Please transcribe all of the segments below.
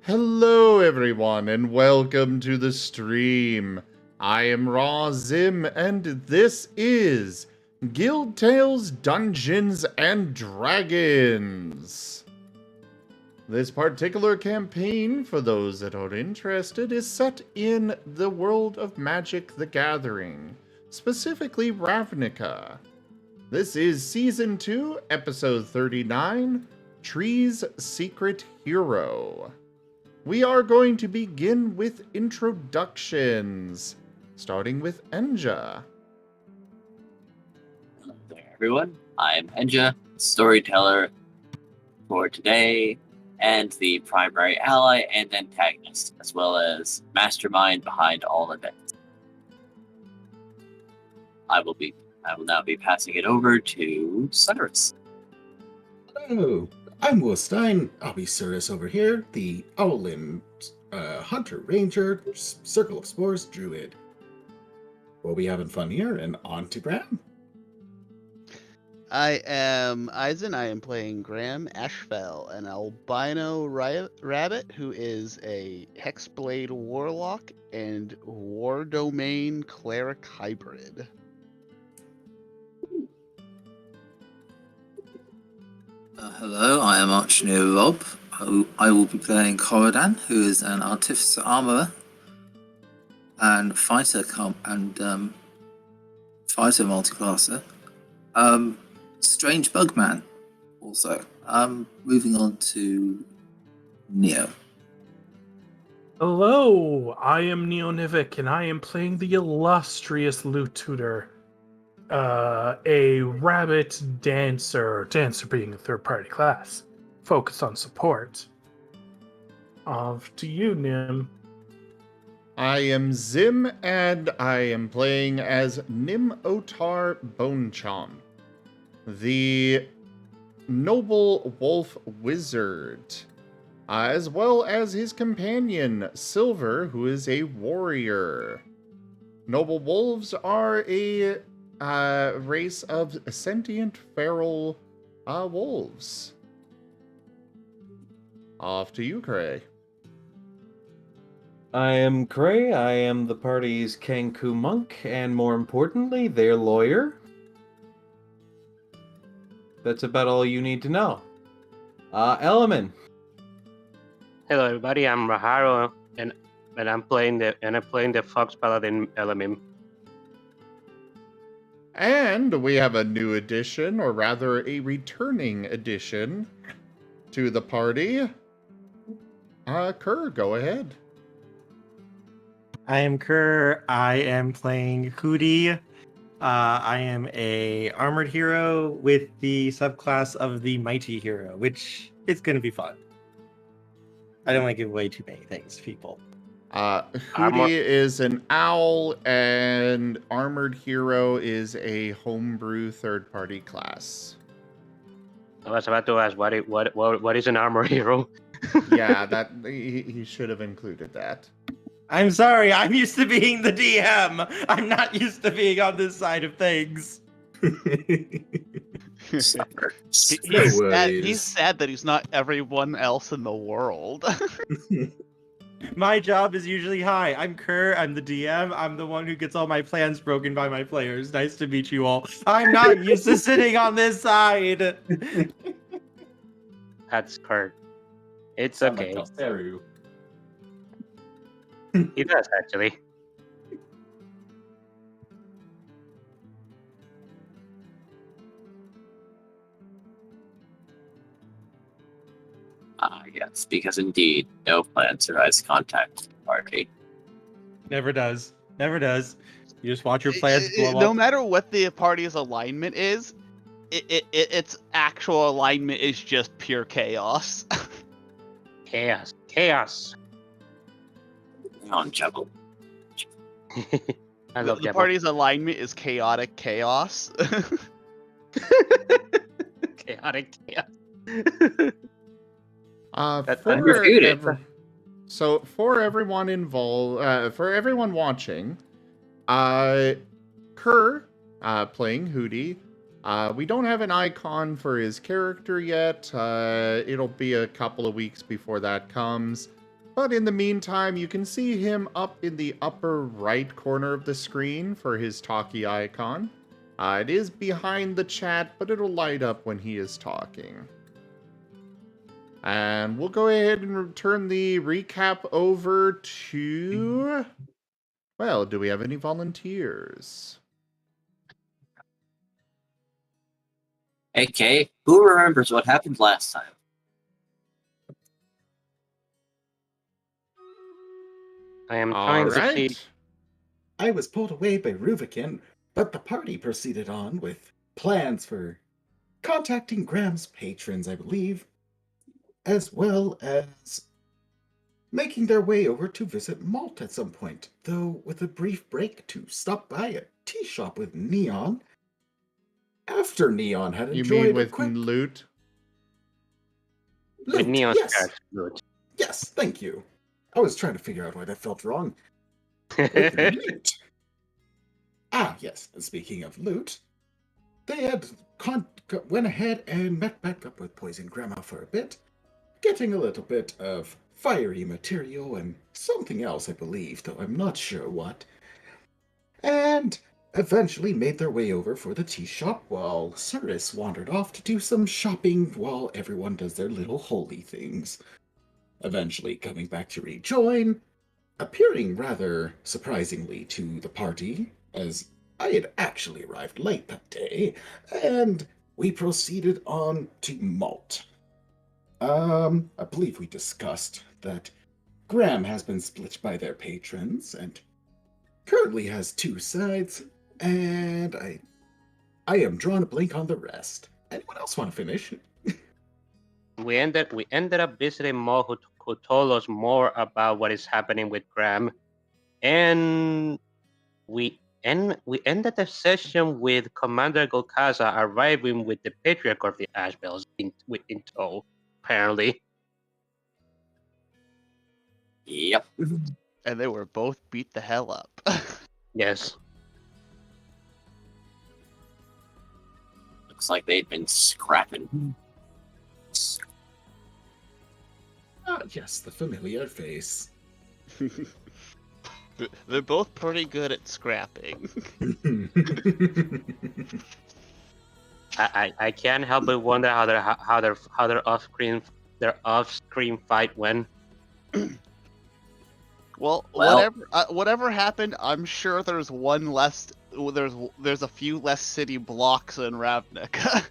Hello everyone and welcome to the stream. I am Raw Zim and this is Guild Tales Dungeons and Dragons. This particular campaign, for those that are interested, is set in the world of Magic the Gathering, specifically Ravnica. This is Season 2, Episode 39, Tree's Secret Hero. We are going to begin with introductions, starting with Enja. Hello there, everyone. I'm Enja, storyteller for today, and the primary ally and antagonist, as well as mastermind behind all events. I will now be passing it over to Cyrus. Hello, I'm Will Stein. I'll be Cyrus over here, the Owlin Hunter Ranger, Circle of Spores Druid. We'll be having fun here, and on to Graham. I am Eisen. I am playing Graham Ashfell, an albino rabbit who is a Hexblade Warlock and War Domain Cleric hybrid. Hello, I am Archneer Rob. I will be playing Corridan, who is an Artificer Armorer and Fighter Fighter Multiclasser. Strange Bugman, also. Moving on to Neo. Hello, I am Neo Nivik, and I am playing the illustrious Loot Tutor, a rabbit dancer being a third-party class, focused on support. Off to you, Nim. I am Zim, and I am playing as Nim Otar Bonechomp, the noble wolf wizard, as well as his companion, Silver, who is a warrior. Noble wolves are a race of sentient feral wolves. Off to you, Cray. I am Cray. I am the party's Kenku monk, and more importantly, their lawyer. That's about all you need to know. Element. Hello, everybody. I'm Raharo, and I'm playing the Fox Paladin Element. And we have a new addition, or rather a returning addition to the party. Kerr, go ahead. I am Kerr. I am playing Hootie. I am a armored hero with the subclass of the mighty hero, which is going to be fun. I don't want to give away too many things, people. Hootie is an owl, and armored hero is a homebrew third-party class. I was about to ask what is an armor hero? Yeah, that he should have included that. I'm sorry, I'm used to being the DM. I'm not used to being on this side of things. He's sad that he's not everyone else in the world. My job is usually, hi, I'm Kerr, I'm the DM, I'm the one who gets all my plans broken by my players. Nice to meet you all. I'm not used to sitting on this side. That's Kurt. It's okay. He does, actually. Yes, because indeed, no plan survives contact with the party. Never does. Never does. You just watch your plans blow up. No matter what the party's alignment is, its actual alignment is just pure chaos. Chaos. On Juggle. I love The party's alignment is chaotic chaos. chaotic chaos. That's unrefuted. So for everyone involved, for everyone watching, Kerr playing Hootie. We don't have an icon for his character yet. It'll be a couple of weeks before that comes. But in the meantime, you can see him up in the upper right corner of the screen for his talkie icon. It is behind the chat, but it'll light up when he is talking. And we'll go ahead and turn the recap over to... Well, do we have any volunteers? AK, who remembers what happened last time? I am All trying to see. right. I was pulled away by Ruvikin, but the party proceeded on with plans for contacting Graham's patrons, I believe, as well as making their way over to visit Malt at some point, though with a brief break to stop by a tea shop with Neon. After Neon had You enjoyed mean a with quick loot? With loot, Neon's yes, character. Good. yes, thank you. I was trying to figure out why that felt wrong. With loot. Ah, yes, and speaking of loot, they had went ahead and met back up with Poison Grandma for a bit, getting a little bit of fiery material and something else, I believe, though I'm not sure what. And eventually made their way over for the tea shop while Cirrus wandered off to do some shopping while everyone does their little holy things. Eventually coming back to rejoin, appearing rather surprisingly to the party, as I had actually arrived late that day, and we proceeded on to Malt. I believe we discussed that Graham has been split by their patrons and currently has two sides, and I am drawing a blank on the rest. Anyone else want to finish? we ended up visiting Mo, who told us more about what is happening with Graham, and we ended the session with Commander Golkaza arriving with the Patriarch of the Ashbells in tow, apparently. Yep. And they were both beat the hell up. Yes. Looks like they'd been scrapping. Ah, yes, the familiar face. They're both pretty good at scrapping. I can't help but wonder how their off-screen fight went. Well, Well- whatever happened, I'm sure there's one less. There's a few less city blocks in Ravnica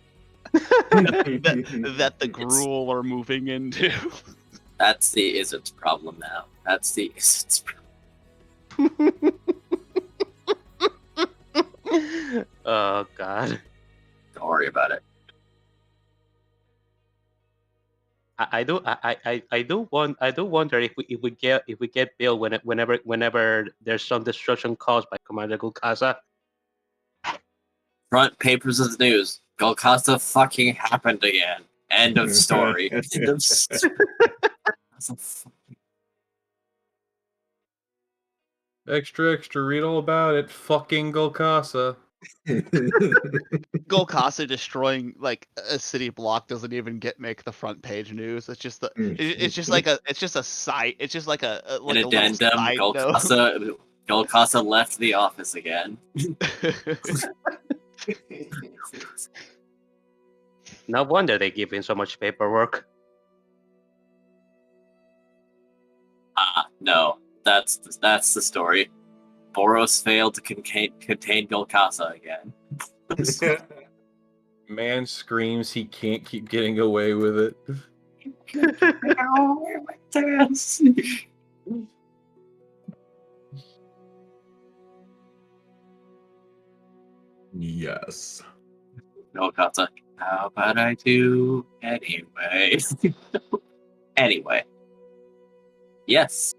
that the Gruul are moving into. That's the Izzard's problem now. That's the Izzard's problem. Oh God. Don't worry about it. I do wonder if we get Bill whenever there's some destruction caused by Commander Golkaza. Front papers of the news. Golkasta fucking happened again. End of story. End of story. Extra, extra, read all about it. Fucking Golkasa. Golkasa destroying like a city block doesn't even make the front page news. It's just it's just like a site. It's just like a An little addendum. side note. Golkasa left the office again. No wonder they give in so much paperwork. No. That's the story. Boros failed to contain Golkasa again. Man screams he can't keep getting away with it. Yes. Golkasa, how about I do anyway? Anyway. Yes.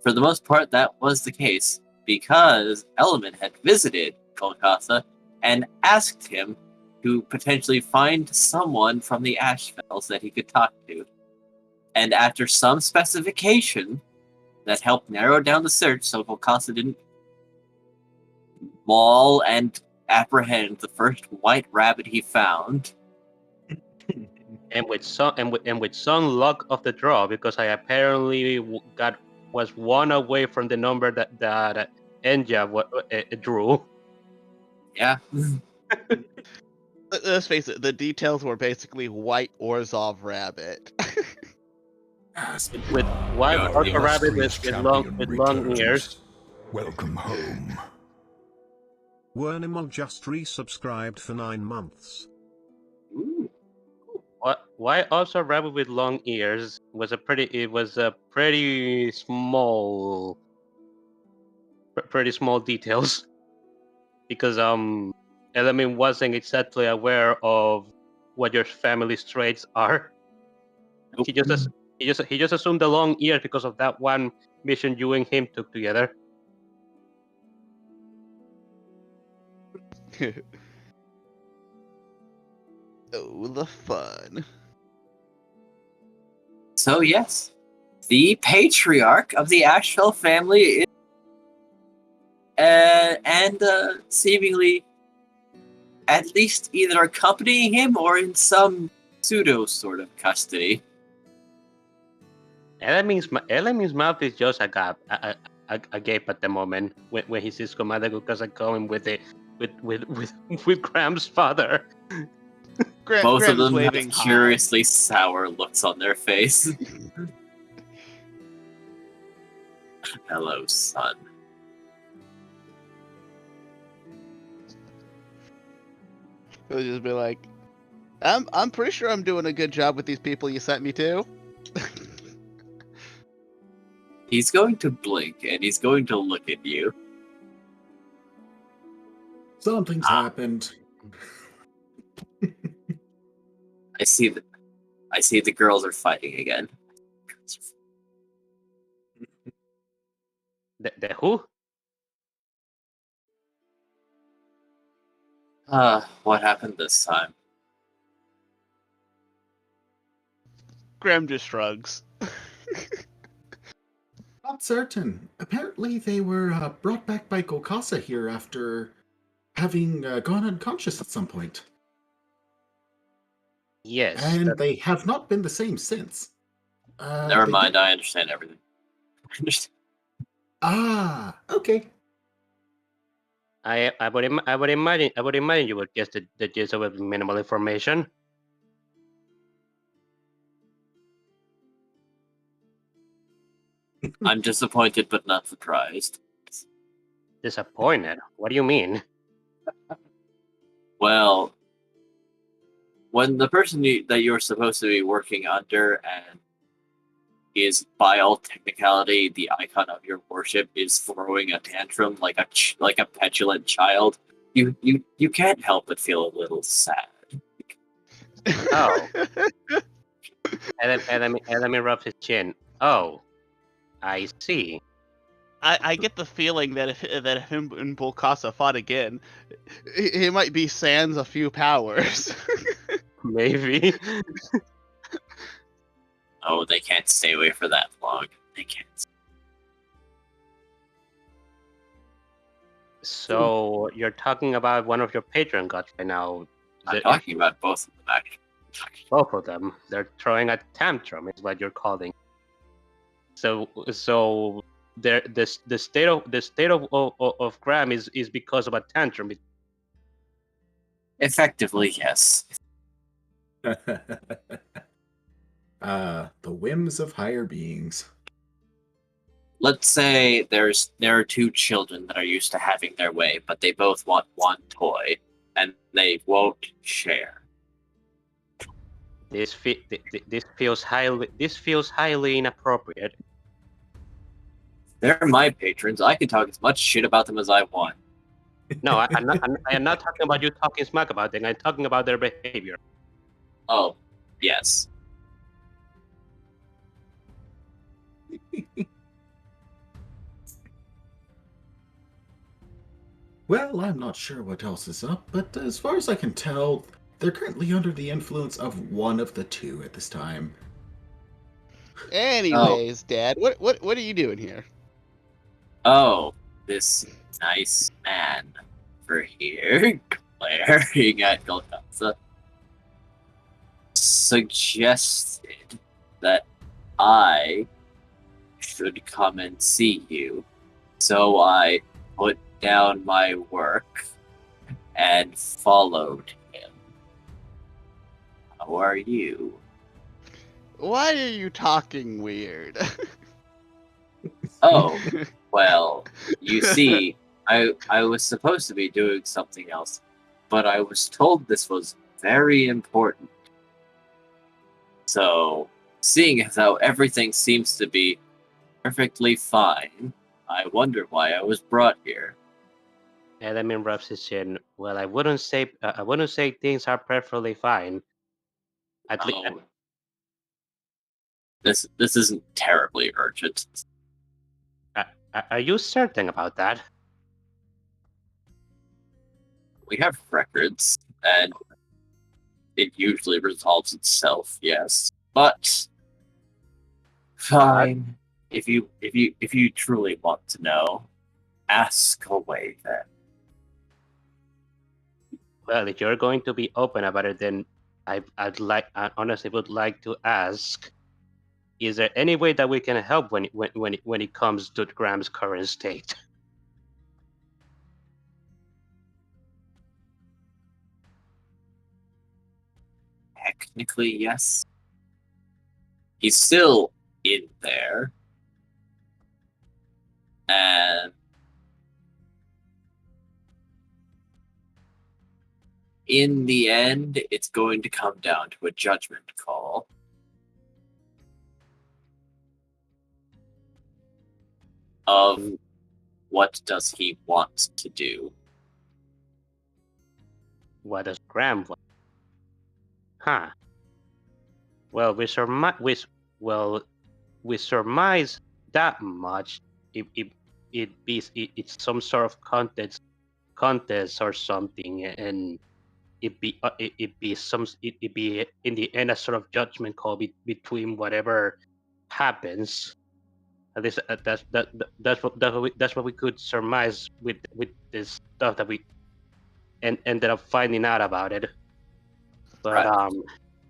For the most part, that was the case, because Element had visited Golkasa and asked him to potentially find someone from the Ashfells that he could talk to. And after some specification that helped narrow down the search so Golkasa didn't maul and apprehend the first white rabbit he found, with some luck of the draw, because I apparently was one away from the number that Enja drew. Yeah. Let's face it, the details were basically white Orzhov rabbit. With white God, Orca the rabbit with illustrious long champion long ears. returns. Welcome home. Wernimal just resubscribed for 9 months. Ooh. Why also rabbit with long ears was a pretty small, pretty small details, because Element wasn't exactly aware of what your family's traits are. Nope. He just assumed the long ears because of that one mission you and him took together. Oh, the fun. So yes, the patriarch of the Asheville family and seemingly at least either accompanying him or in some pseudo sort of custody. Element's mouth is just a gape at the moment when he sees Commander Gukasa going with Graham's father. Both Graham's of them waving have hi. curiously sour looks on their face. Hello, son. He'll just be like, I'm pretty sure I'm doing a good job with these people you sent me to. He's going to blink and he's going to look at you. Something's happened. I see the girls are fighting again. The who? What happened this time? Graham just shrugs. Not certain. Apparently, they were brought back by Gokasa here after having gone unconscious at some point. Yes. And they have not been the same since. Never they mind, did- I understand everything. I understand. Ah, okay. I would imagine you would guess the gist of it with minimal information. I'm disappointed but not surprised. Disappointed? What do you mean? Well, when the person that you're supposed to be working under and is, by all technicality, the icon of your worship is throwing a tantrum like a petulant child, you can't help but feel a little sad. Oh. Element rubs his chin. Oh, I see. I get the feeling that if him and Bulkasa fought again, he might be sans a few powers. Maybe. Oh, they can't stay away for that long. They can't. So you're talking about one of your patron gods right now. I'm talking about both of them, actually. Both of them. They're throwing a tantrum, is what you're calling. So the state of Graham is because of a tantrum. Effectively, yes. The whims of higher beings. Let's say there are two children that are used to having their way, but they both want one toy, and they won't share. This feels highly inappropriate. They're my patrons. I can talk as much shit about them as I want. No, I am not talking about you talking smack about them. I'm talking about their behavior. Oh, yes. Well, I'm not sure what else is up, but as far as I can tell, they're currently under the influence of one of the two at this time. Anyways, Dad, what are you doing here? Oh, this nice man over here glaring at Golgotha. suggested that I should come and see you. So I put down my work and followed him. How are you? Why are you talking weird? Oh, well, you see, I was supposed to be doing something else, but I was told this was very important. So, seeing as how everything seems to be perfectly fine, I wonder why I was brought here. Element rubs his chin. Well, I wouldn't say things are perfectly fine. At least, Oh, this isn't terribly urgent. are you certain about that? We have records, and it usually resolves itself, yes. But fine. If you truly want to know, ask away then. Well, if you're going to be open about it, then I honestly would like to ask: is there any way that we can help when it comes to Graham's current state? Technically, yes. He's still in there. And in the end, it's going to come down to a judgment call. Of what does he want to do? What does Graham want? Huh. Well, we surmise that much. It's some sort of contest or something, and it be in the end a sort of judgment call between whatever happens. At least that's what we could surmise with this stuff that we ended up finding out about it. But Right.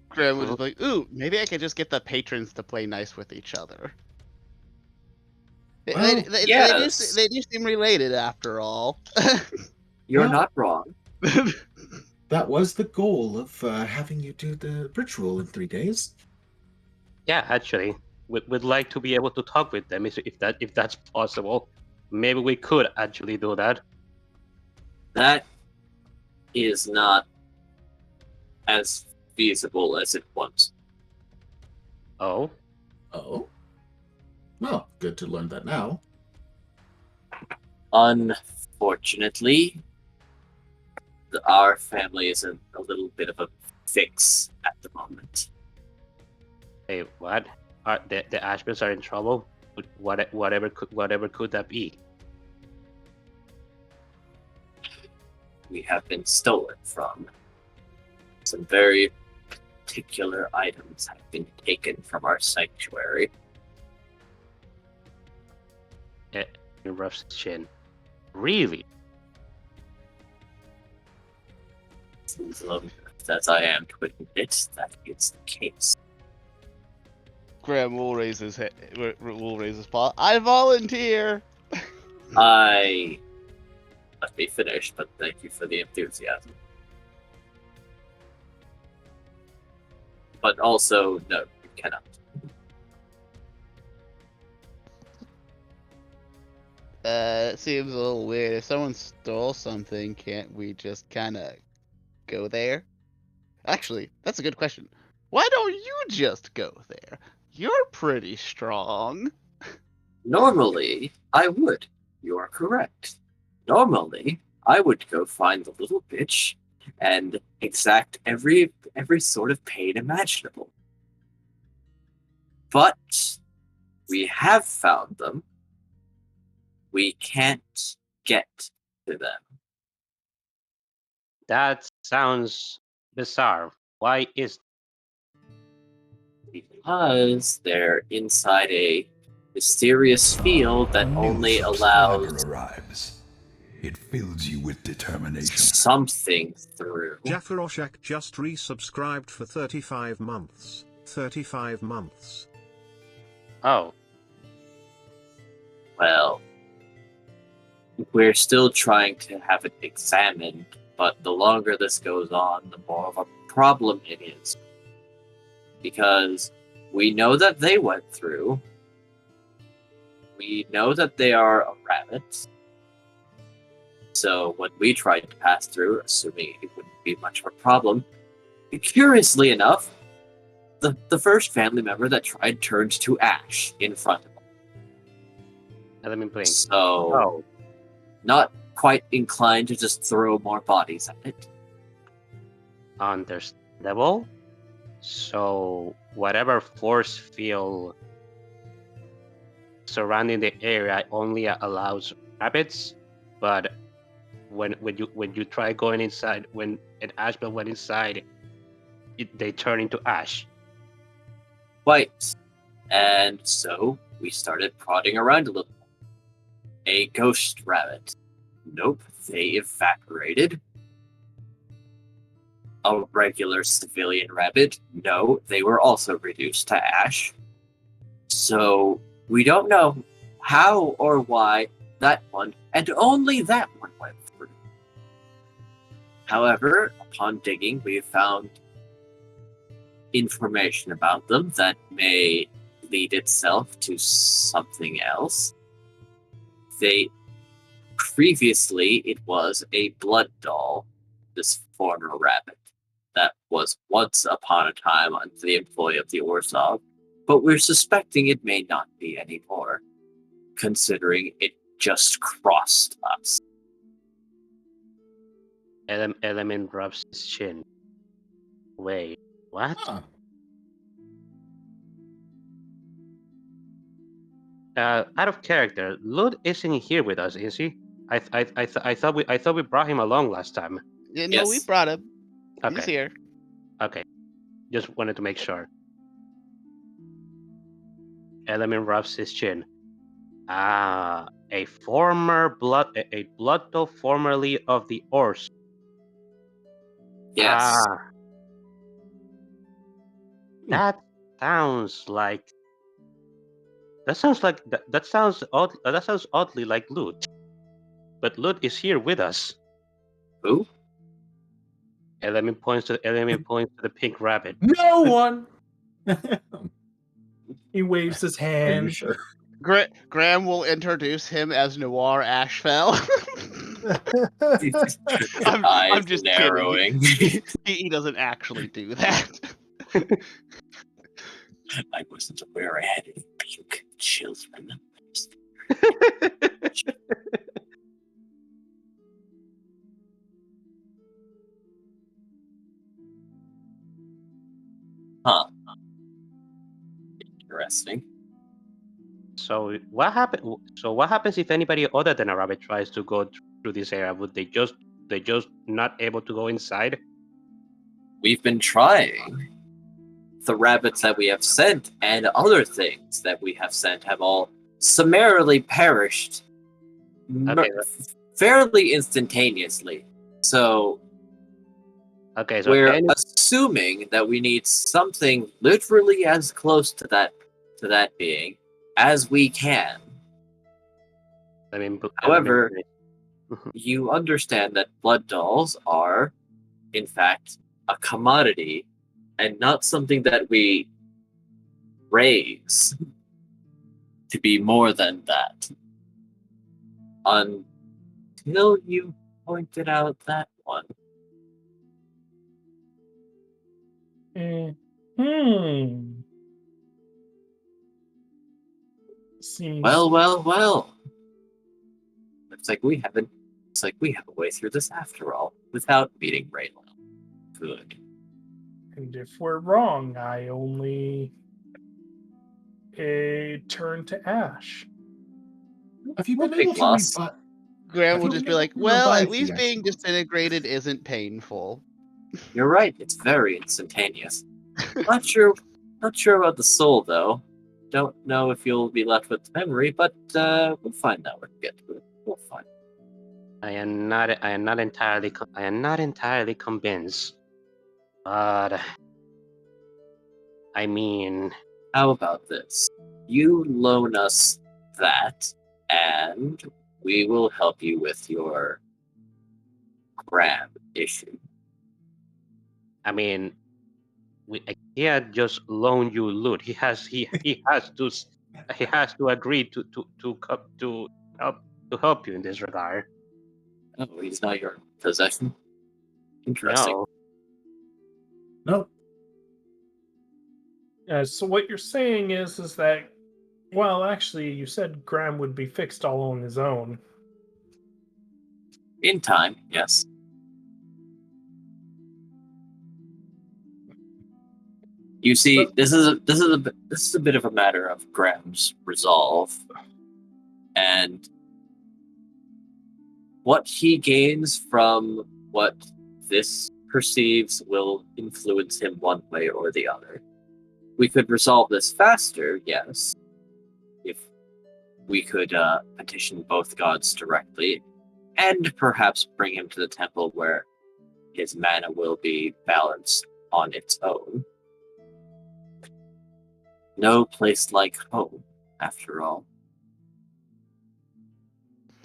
Graham was like, ooh, maybe I could just get the patrons to play nice with each other. Well, yes. They do seem related after all. You're Well- not wrong. That was the goal of having you do the ritual in 3 days. yeah, actually, we'd like to be able to talk with them if that's possible. Maybe we could actually do that. That is not as feasible as it was. Oh, Oh? Well, good to learn that now. Unfortunately, our family is in a little bit of a fix at the moment. hey, what? Are the Ashmans are in trouble? Whatever could that be? We have been stolen from. Some very particular items have been taken from our sanctuary. He rubs his chin. Really? As I am to admit, that is the case. Graham will raise his paw. I volunteer. Let me finish, but thank you for the enthusiasm. But also, no, you cannot. It seems a little weird. If someone stole something, can't we just kind of go there? Actually, that's a good question. Why don't you just go there? You're pretty strong. Normally, I would. You are correct. Normally, I would go find the little bitch and exact every sort of pain imaginable. But we have found them. We can't get to them. That sounds bizarre. Why is Because they're inside a mysterious field that A new only subscriber allows arrives. It fills you with determination. something through. Jaffaroshak just resubscribed for 35 months. 35 months. Oh, Well, we're still trying to have it examined, but the longer this goes on, the more of a problem it is. Because we know that they went through. We know that they are a rabbit. So when we tried to pass through, assuming it wouldn't be much of a problem, curiously enough, the first family member that tried turned to ash in front of them. let me blink. So, Oh, not quite inclined to just throw more bodies at it. understandable. So whatever force field surrounding the area only allows rabbits, but when you try going inside, when an ashbell went inside, they turn into ash. Quite. And so we started prodding around a little. A ghost rabbit. Nope, they evaporated. A regular civilian rabbit. No, they were also reduced to ash. So we don't know how or why that one, and only that one, went through. However, upon digging, we found information about them that may lead itself to something else. Previously, it was a blood doll, this former rabbit, that was once upon a time under the employ of the Orzhov, but we're suspecting it may not be anymore, considering it just crossed us. Element rubs his chin. Wait, what? Huh. Out of character, Lud isn't here with us, is he? I thought we brought him along last time. Yeah, no, we Yes. brought him. He's Okay, here. okay. Just wanted to make sure. Element rubs his chin. Ah, a blood doll formerly of the Ors. Yes. Ah, that sounds like. That sounds like that sounds odd. That sounds oddly like Lud. But Lud is here with us. Who? Element points to the pink rabbit. No one. He waves his Are you hand. sure? Graham will introduce him as Noir Ashfell. I'm Eyes just narrowing. kidding. He doesn't actually do that. I wasn't aware I had any pink children. Huh. Interesting. So what happens if anybody other than a rabbit tries to go through this area? Would they just not able to go inside? We've been trying. The rabbits that we have sent and other things that we have sent have all summarily perished Okay. fairly instantaneously. So Okay, so we're assuming that we need something literally as close to that being as we can. However, you understand that blood dolls are, in fact, a commodity and not something that we raise to be more than that. Until you pointed out that one. Seems Well. Looks like we have a way through this after all, without meeting Raylan. Good. And if we're wrong, I only turn to ash. Have you been Big able to loss. revive? Graham Have will you just been be able like, to well, at revive least the being actual- disintegrated isn't painful. You're right, it's very instantaneous. Not sure about the soul, though. Don't know if you'll be left with memory, but we'll find out when we get to it. We'll find. I am not entirely convinced. But I mean, How about this? You loan us that, and we will help you with your grab issue. I mean, he can't just loan you loot. He has to agree to help you in this regard. Oh, he's not your possession? Interesting. No, No, So what you're saying is that, well, actually, you said Graham would be fixed all on his own. In time, yes. You see, But- this is a bit of a matter of Graham's resolve, and what he gains from what this perceives will influence him one way or the other. We could resolve this faster, yes, if we could petition both gods directly, and perhaps bring him to the temple where his mana will be balanced on its own. No place like home, after all.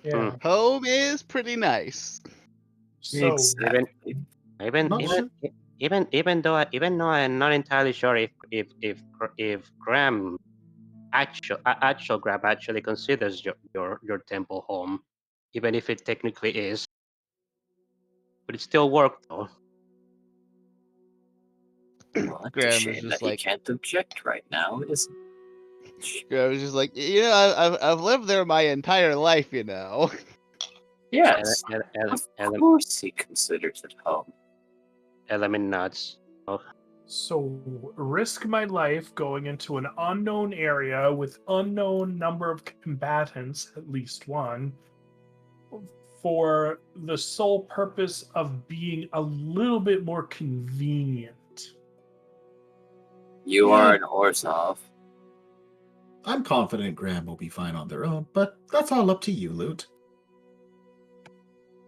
Yeah. Home is pretty nice. So Exactly. not sure. even though I'm not entirely sure if Graham actual Graham actually considers your temple home, even if it technically is, but it still worked though. Well, it's a Graham is shame just that he like, can't object right now, isn't Graham is just like, I've lived there my entire life, Yes, Ele- of course he considers it home. Element nuts. Oh, So risk my life going into an unknown area with unknown number of combatants, at least one, for the sole purpose of being a little bit more convenient. You Yeah. are an Orzhov. I'm confident Graham will be fine on their own, but that's all up to you, Loot.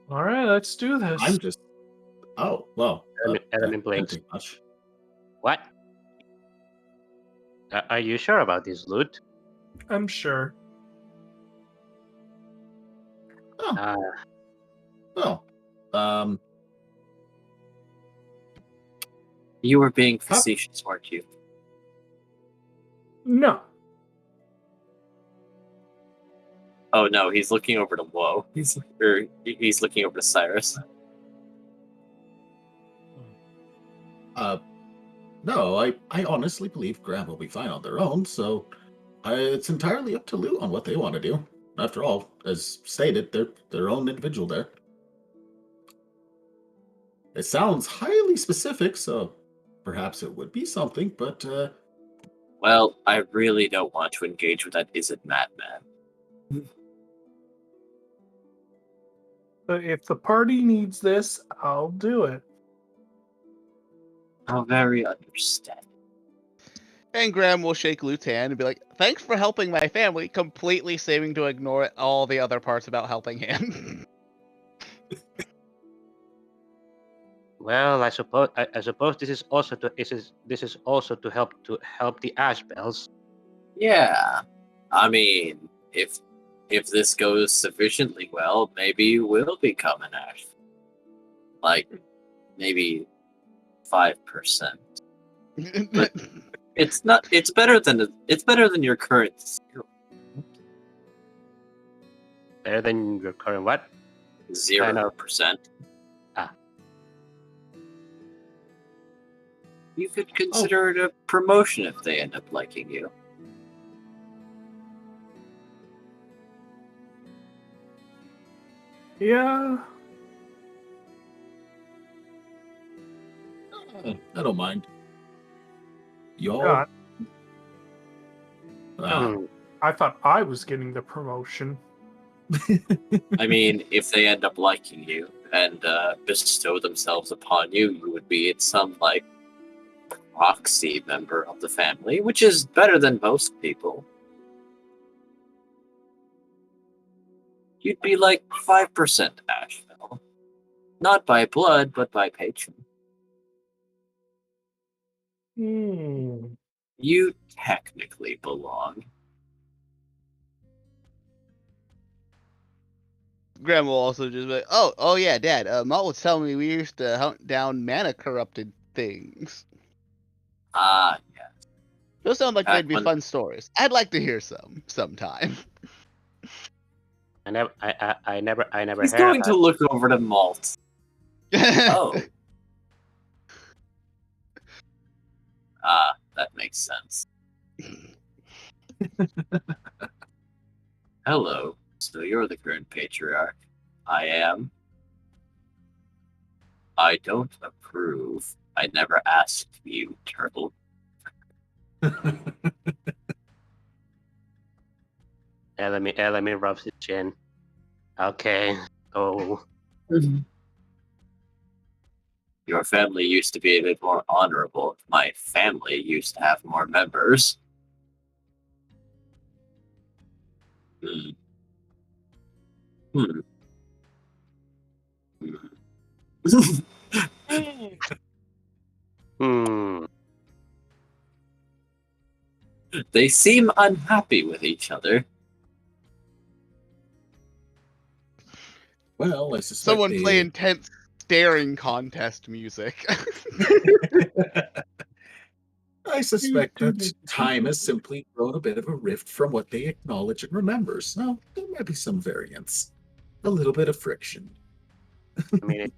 All right, let's do this. I'm just. Oh, well. Element Can't blinks. take much. What? Are you sure about this loot? I'm sure. Oh, Uh, well. You were being facetious, weren't you? No. Oh no, he's looking over to Woe. He's looking over to Cyrus. No, I honestly believe Graham will be fine on their own, so it's entirely up to Loot on what they want to do. After all, as stated, they're their own individual there. It sounds highly specific, so perhaps it would be something, but Well, I really don't want to engage with that isn't madman. But if the party needs this, I'll do it. How very understanding. And Graham will shake Lute's hand and be like, thanks for helping my family, completely seeming to ignore all the other parts about helping him. well, I suppose this is also to help the ash bells. Yeah. I mean, if this goes sufficiently well, maybe you will become an ash. Like maybe 5%. But it's better than your current Better than your current what? 0%. Ah. You could consider it a promotion if they end up liking you. Yeah. I don't mind. Y'all. God, Hmm. I thought I was getting the promotion. I mean, if they end up liking you and bestow themselves upon you, you would be some like proxy member of the family, which is better than most people. You'd be like 5% Asheville. Not by blood, but by patron. You technically belong. Graham will also just be like, oh yeah, Dad. Malt was telling me we used to hunt down mana corrupted things. Ah, yeah. Those sound like Back they'd be when- fun stories. I'd like to hear some sometime. I never He's heard going of to that. look over to Malt. Oh. That makes sense. Hello. So you're the current patriarch. I am. I don't approve. I never asked you, turtle. Elemi rubs his chin. Okay. Oh. Your family used to be a bit more honorable. My family used to have more members. Hmm. They seem unhappy with each other. Well, I suspect Someone play intense staring contest music. I suspect that time has simply grown a bit of a rift from what they acknowledge and remember. So there might be some variance, a little bit of friction. I mean,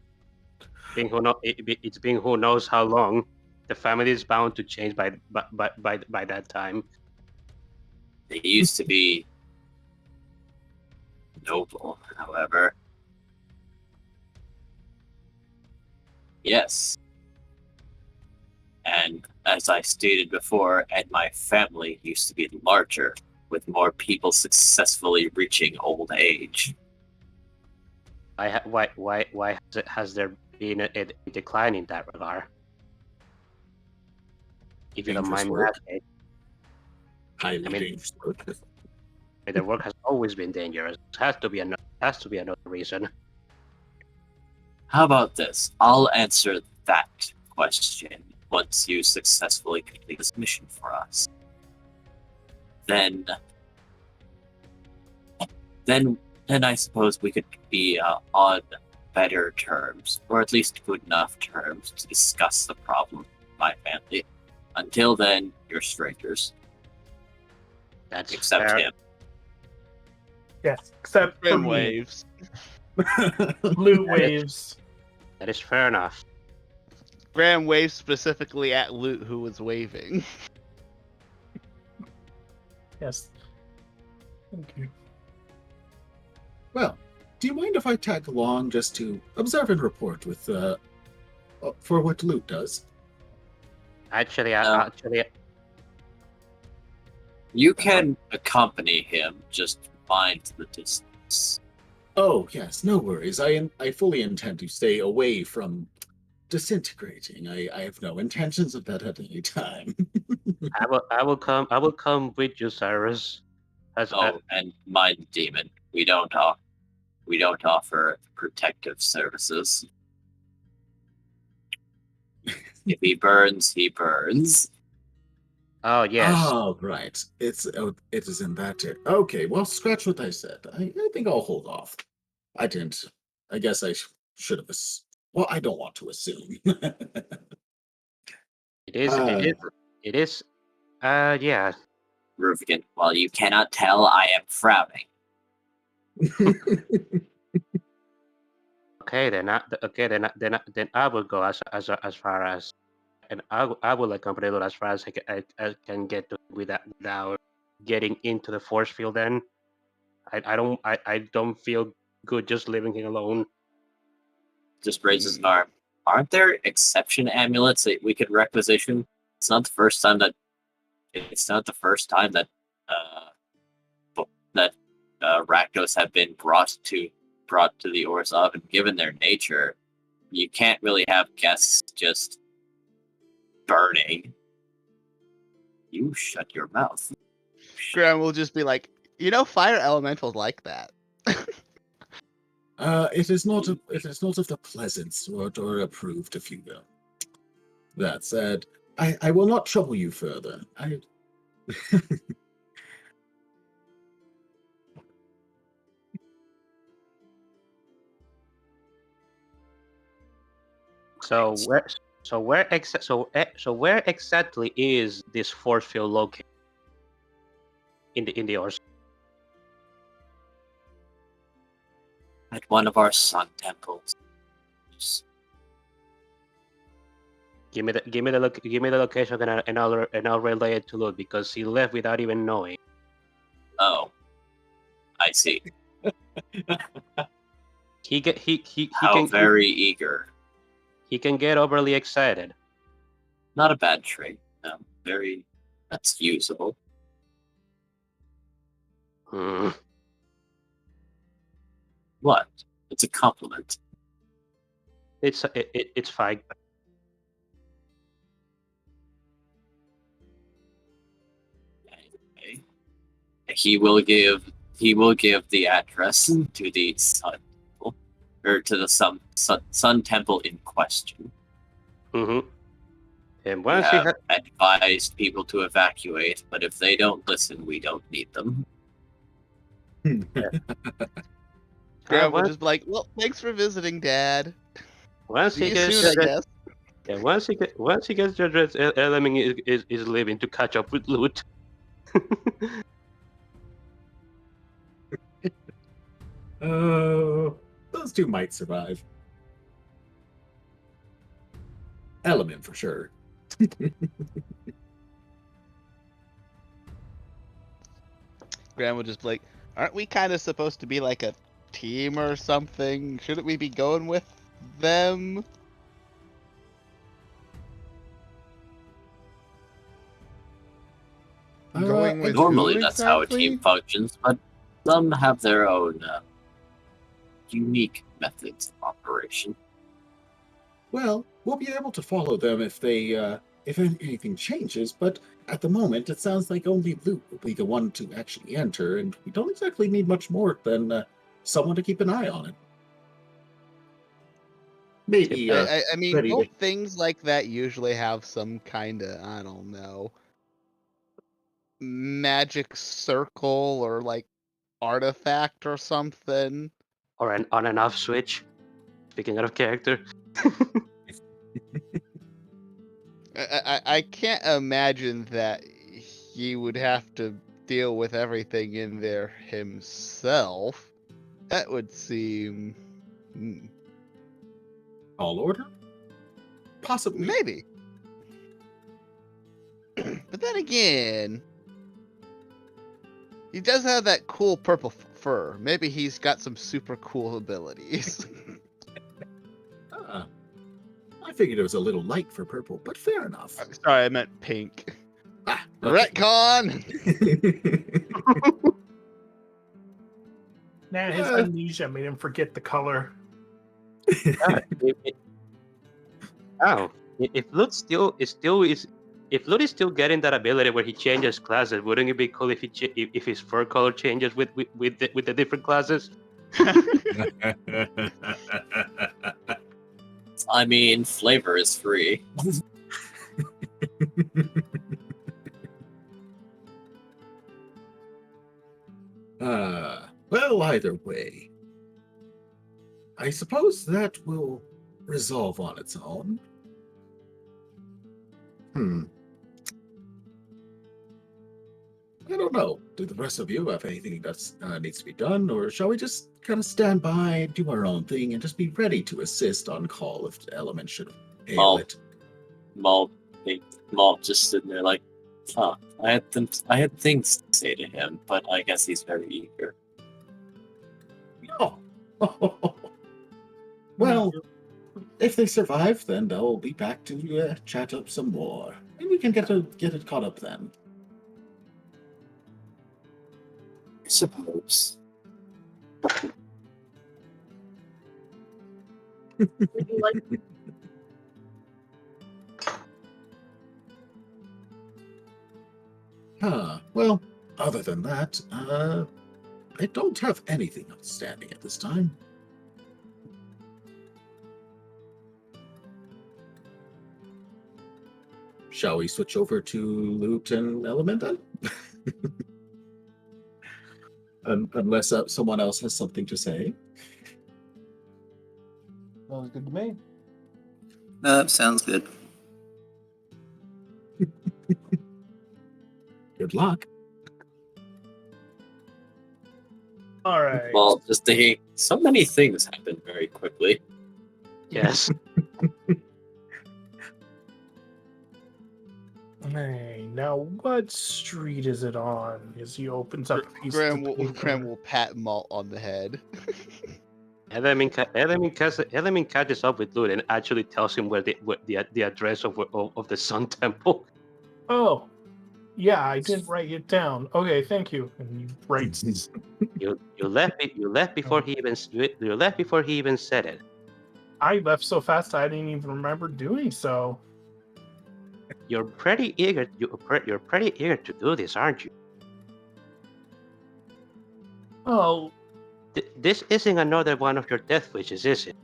it's been who knows how long. The family is bound to change by that time. They used to be noble, however. Yes. And as I stated before, and my family used to be larger, with more people successfully reaching old age. Why has there been a decline in that regard? If you don't Dangerous mind me work. asking. Highly I mean- dangerous work. The work has always been dangerous. Has to be another reason. How about this? I'll answer that question once you successfully complete this mission for us. Then I suppose we could be on better terms, or at least good enough terms to discuss the problem with my family. Until then, you're strangers, That's except fair. him. Yes, except for Grim me. waves. Loot waves. That is fair enough. Graham waves specifically at Loot, who was waving. Yes. Thank you. Well, do you mind if I tag along just to observe and report with for what Luke does? Actually, No. You can accompany him, just mind the distance. Oh yes, no worries. I fully intend to stay away from disintegrating. I have no intentions of that at any time. I will come with you, Cyrus. And mind demon. We don't offer protective services. If he burns, he burns. Oh yes. Oh right, it is in that. Okay, well, scratch what I said. I think I'll hold off. I didn't. I guess I should have. Well, I don't want to assume. It is. Yeah. Ruvkin, while you cannot tell, I am frowning. Okay, then I will go as far as, and I will accompany Lord as far as I can get to without getting into the force field. Then I don't feel good just leaving him alone. Just raises an arm. Aren't there exception amulets that we could requisition? It's not the first time that Rakdos have been brought to the Orzhov, and given their nature, you can't really have guests just burning. You shut your mouth. Graham will just be like, fire elementals like that. It is not of the pleasant sort or approved, if you will. That said, I will not trouble you further. So where exactly is this force field located in the Ors? At one of our sun temples. Just Give me the location and I'll relay it to Lud because he left without even knowing. oh, I see. He How can very eager. he can get overly excited. Not a bad trait. No, that's usable. Hmm. What? It's a compliment. It's fine. Okay. He will give the address to the sun temple, or to the sun temple in question. Mm-hmm. And We once he have advised people to evacuate, but if they don't listen, we don't need them. Graham will just be like, well, thanks for visiting, Dad. once See he you gets soon, I guess. yeah, once he gets the address, Element is leaving to catch up with Loot. Oh, those two might survive. Element for sure. Graham will just be like, aren't we kind of supposed to be like a team or something? Shouldn't we be going with them? Going with Normally, who that's how a team exactly? functions, but some have their own unique methods of operation. Well, we'll be able to follow them if anything changes, but at the moment it sounds like only Luke will be the one to actually enter, and we don't exactly need much more than someone to keep an eye on it. Maybe I mean, ready don't to... things like that usually have some kind of, I don't know, magic circle or like artifact or something? Or an on and off switch. Speaking out of character. I can't imagine that he would have to deal with everything in there himself. That would seem Tall order? Possibly. maybe. But then again, he does have that cool purple fur. Maybe he's got some super cool abilities. I figured it was a little light for purple, but fair enough. Sorry, I meant pink. Okay. Retcon! Nah, his amnesia made him forget the color. If Lud if Lud is still getting that ability where he changes classes, wouldn't it be cool if if his fur color changes with the different classes? I mean, flavor is free. Well, either way, I suppose that will resolve on its own. I don't know. Do the rest of you have anything that needs to be done, or shall we just kind of stand by, do our own thing, and just be ready to assist on call if the element should hail it? Malt just sitting there like, huh, I had things to say to him, but I guess he's very eager. Oh. Well, if they survive, then they'll be back to chat up some more. And we can get it caught up then. I suppose. Well, other than that, I don't have anything outstanding at this time. Shall we switch over to loot and element then? Unless someone else has something to say. Sounds good to me. Sounds good. Good luck. All right. Well, just thinking, so many things happen very quickly. Yes. Hey, now what street is it on? As he opens up a piece Graham of will, paper. Graham will pat Malt on the head. Element catches up with Lud and actually tells him where the address of the Sun Temple. Oh, yeah, I didn't write it down. Okay, thank you. And he writes. You left before he even said it. I left so fast I didn't even remember doing so. You're pretty eager to do this, aren't you? Oh, This isn't another one of your death wishes, is it?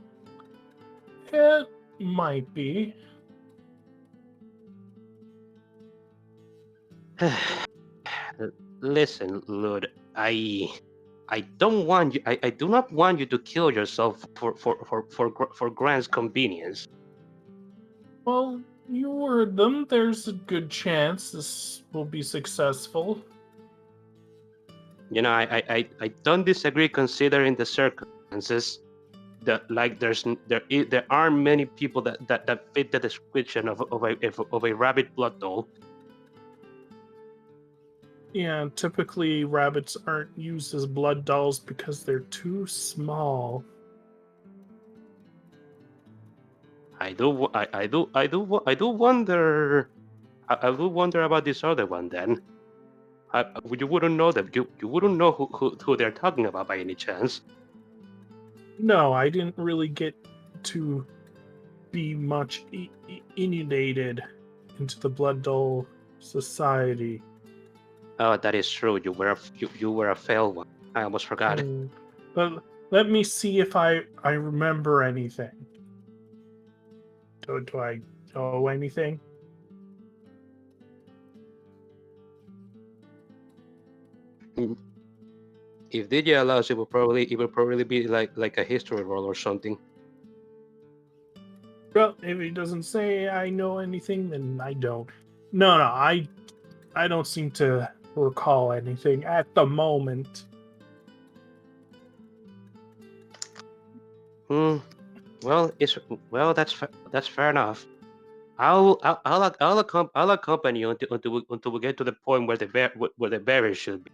it might be. Listen, Lud, I don't want you. I do not want you to kill yourself for Grant's convenience. Well, you heard them. There's a good chance this will be successful. You know, I don't disagree considering the circumstances. There aren't many people that fit the description of a rabbit blood doll. Yeah, typically rabbits aren't used as blood dolls because they're too small. I do wonder about this other one then. You wouldn't know them. You wouldn't know who they're talking about by any chance. No, I didn't really get to be much inundated into the blood doll society. Oh, that is true. You were a failed one. I almost forgot. But let me see if I remember anything. Do I know anything? If DJ allows, it will probably be like a history roll or something. Well, if he doesn't say I know anything, then I don't. No, I don't seem to recall anything at the moment. Well, that's fair enough. I'll accompany you until we get to the point where the barrier should be.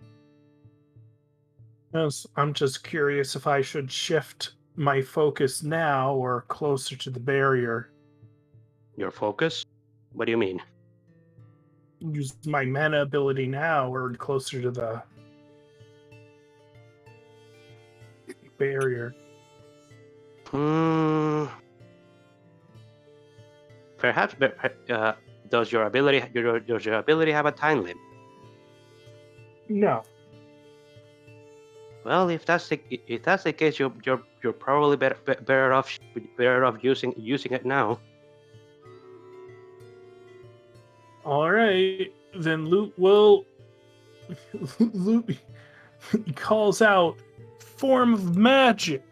Yes, I'm just curious if I should shift my focus now or closer to the barrier. Your focus? What do you mean? Use my mana ability now or closer to the barrier. Perhaps. Does your ability have a time limit? No. Well, if that's the case, you're probably better off using it now. All right, then Luke will. Luke calls out form of magic.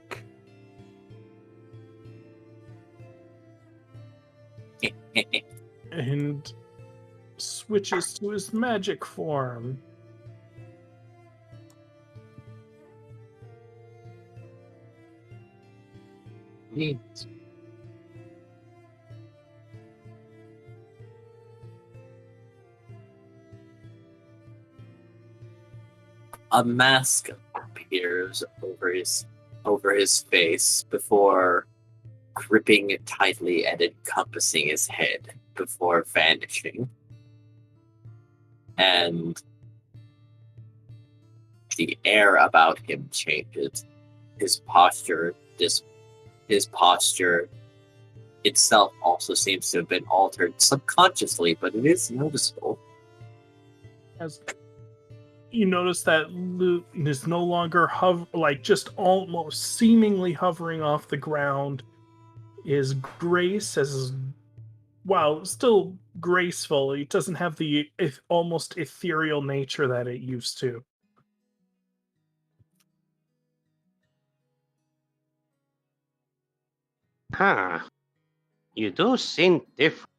And switches to his magic form. Neat. A mask appears over his face before gripping tightly and encompassing his head before vanishing. And the air about him changes. His posture itself also seems to have been altered subconsciously, but it is noticeable. As you notice that Luton is no longer just almost seemingly hovering off the ground. His grace has while still graceful, it doesn't have the almost ethereal nature that it used to. Huh. You do seem different.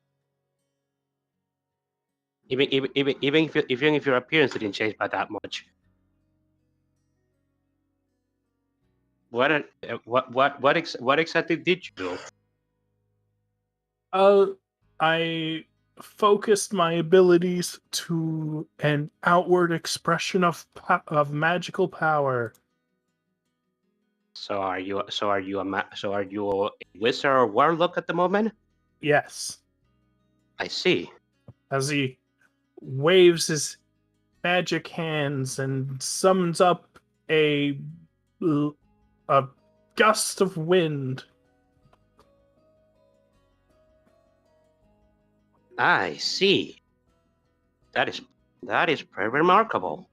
Even if your appearance didn't change by that much. What exactly did you do? I focused my abilities to an outward expression of magical power. So are you a wizard or warlock at the moment? Yes, I see. as he waves his magic hands and summons up a a gust of wind. I see. That is very remarkable.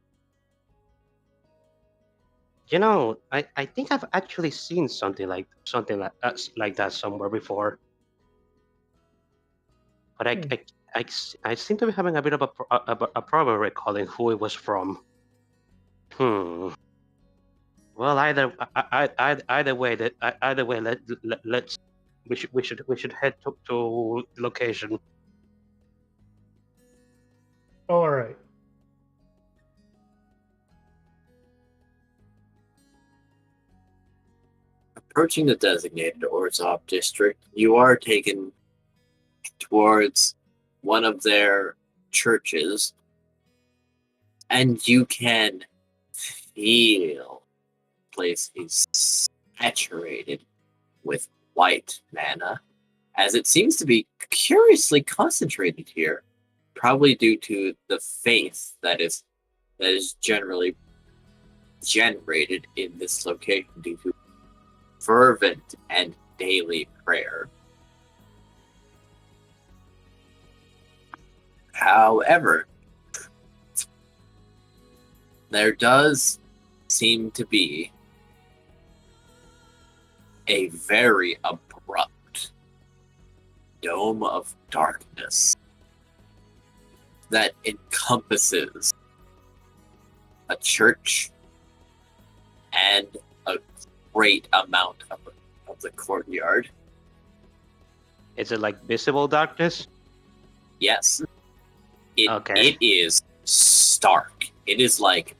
You know, I think I've actually seen something like that somewhere before. But I seem to be having a bit of a problem recalling who it was from. Well, either way, let's we should head to location. All right. Approaching the designated Orzhov district, you are taken towards one of their churches, and you can feel the place is saturated with white mana, as it seems to be curiously concentrated here, probably due to the faith that is generally generated in this location due to fervent and daily prayer. However, there does seem to be a very abrupt dome of darkness that encompasses a church and a great amount of the courtyard. Is it like visible darkness? Yes. Okay. It is stark. It is like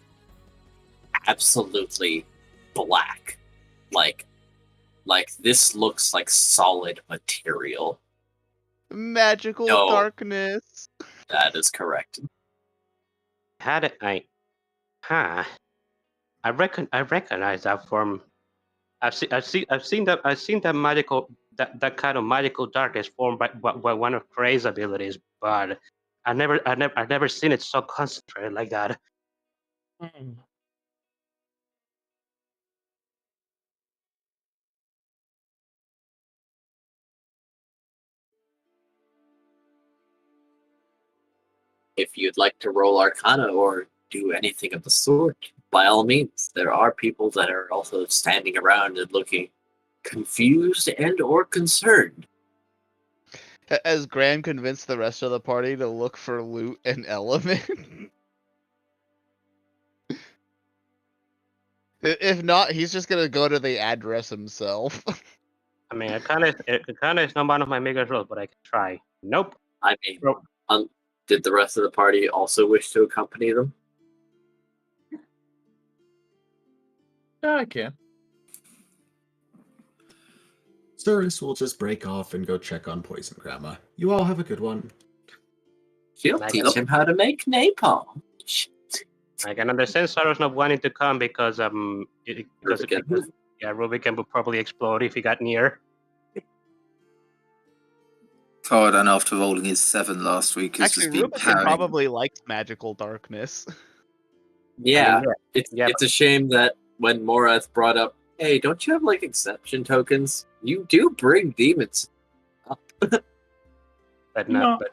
absolutely black. Like this looks like solid material. Magical No. darkness. That is correct. I recognize that from. I've seen that magical that kind of magical darkness formed by one of Gray's abilities, but I've never seen it so concentrated like that. If you'd like to roll Arcana or do anything of the sort, by all means. There are people that are also standing around and looking confused and or concerned. As Graham convinced the rest of the party to look for loot and element. If not, he's just gonna go to the address himself. I mean, Arcana is not one of my biggest roles, but I can try. Nope. I mean, did the rest of the party also wish to accompany them? Yeah, I can. Cirrus will just break off and go check on Poison Grandma. You all have a good one. She'll teach him how to make napalm. I can understand Sarah's not wanting to come because Rubicon would probably explode if he got near. Cardin, after rolling his 7 last week, has Actually, just been Rubicon parrying. probably likes magical darkness. Yeah, it's a shame that when Morath brought up, hey, don't you have like exception tokens? You do bring demons up. But not. But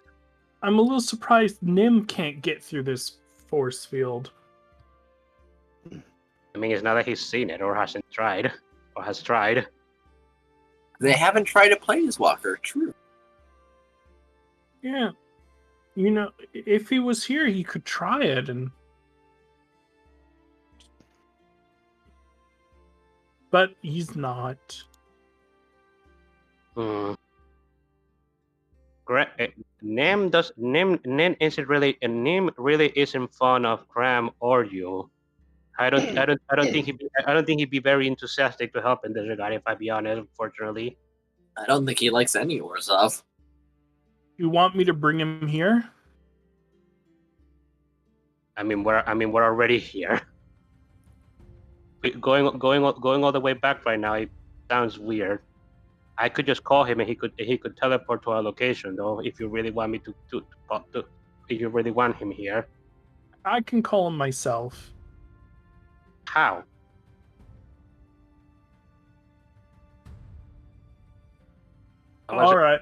I'm a little surprised Nim can't get through this force field. I mean, it's not that he's seen it or hasn't tried, or has tried. They haven't tried a planeswalker, true. Yeah. You know, if he was here, he could try it, but he's not. Hmm. Nim really isn't fond of Graham or you. I don't think he'd be very enthusiastic to help in this regard. If I be honest, unfortunately. I don't think he likes any Orzhov. You want me to bring him here? I mean, we're already here. Going all the way back right now, it sounds weird. I could just call him and he could teleport to our location, though. If you really want me to if you really want him here. I can call him myself. How? All right.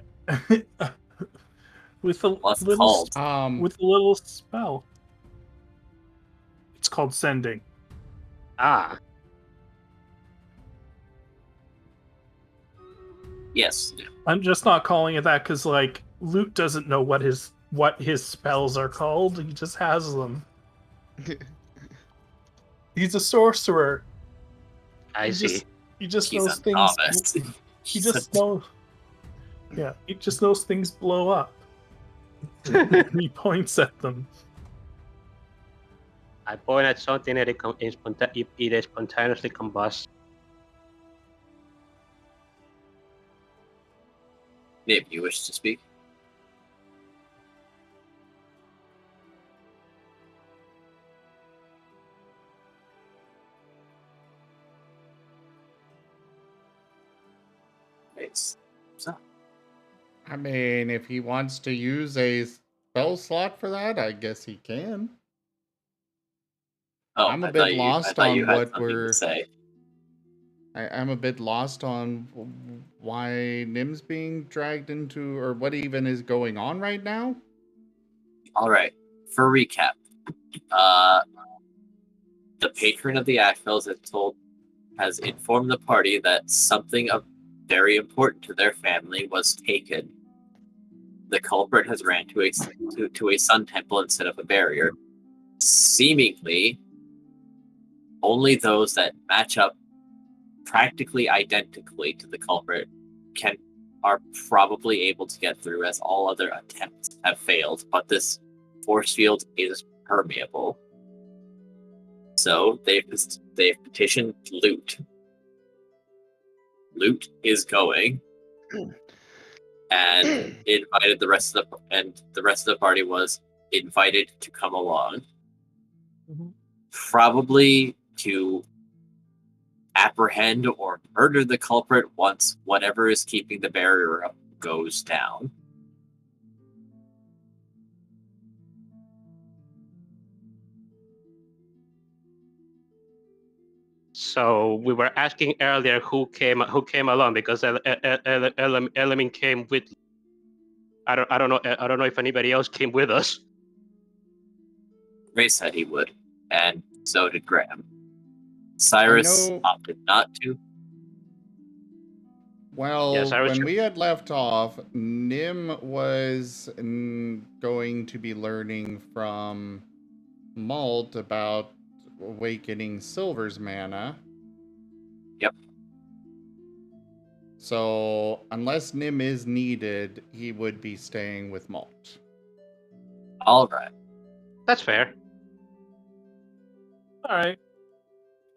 With a What's it little called? with a little spell. It's called sending. Ah. Yes. I'm just not calling it that because, like, Lute doesn't know what his spells are called. He just has them. He's a sorcerer. I see. He just He's knows a things. novice. He just knows. Yeah, he just knows things blow up. He points at them. I point at something that it spontaneously combusts. Nib, you wish to speak? Nice. So, I mean, if he wants to use a spell slot for that, I guess he can. oh, I'm a I bit thought lost you on had what something to say. I'm a bit lost on why Nim's being dragged into, or what even is going on right now. All right. For recap, the patron of the Asheville's has informed the party that something of very important to their family was taken. The culprit has ran to a sun temple instead of a barrier. Seemingly, only those that match up practically identically to the culprit are probably able to get through, as all other attempts have failed. But this force field is permeable. So they've petitioned Lute. Lute is going, and invited the rest of the party was invited to come along, probably to apprehend or murder the culprit once whatever is keeping the barrier up goes down. So we were asking earlier who came along, because Element came with. I don't know if anybody else came with us. Ray said he would, and so did Graham. Cyrus opted not to. Well, Yeah, Cyrus, when we had left off, Nim was going to be learning from Malt about awakening Silver's mana. Yep. So, unless Nim is needed, he would be staying with Malt. All right. That's fair. All right.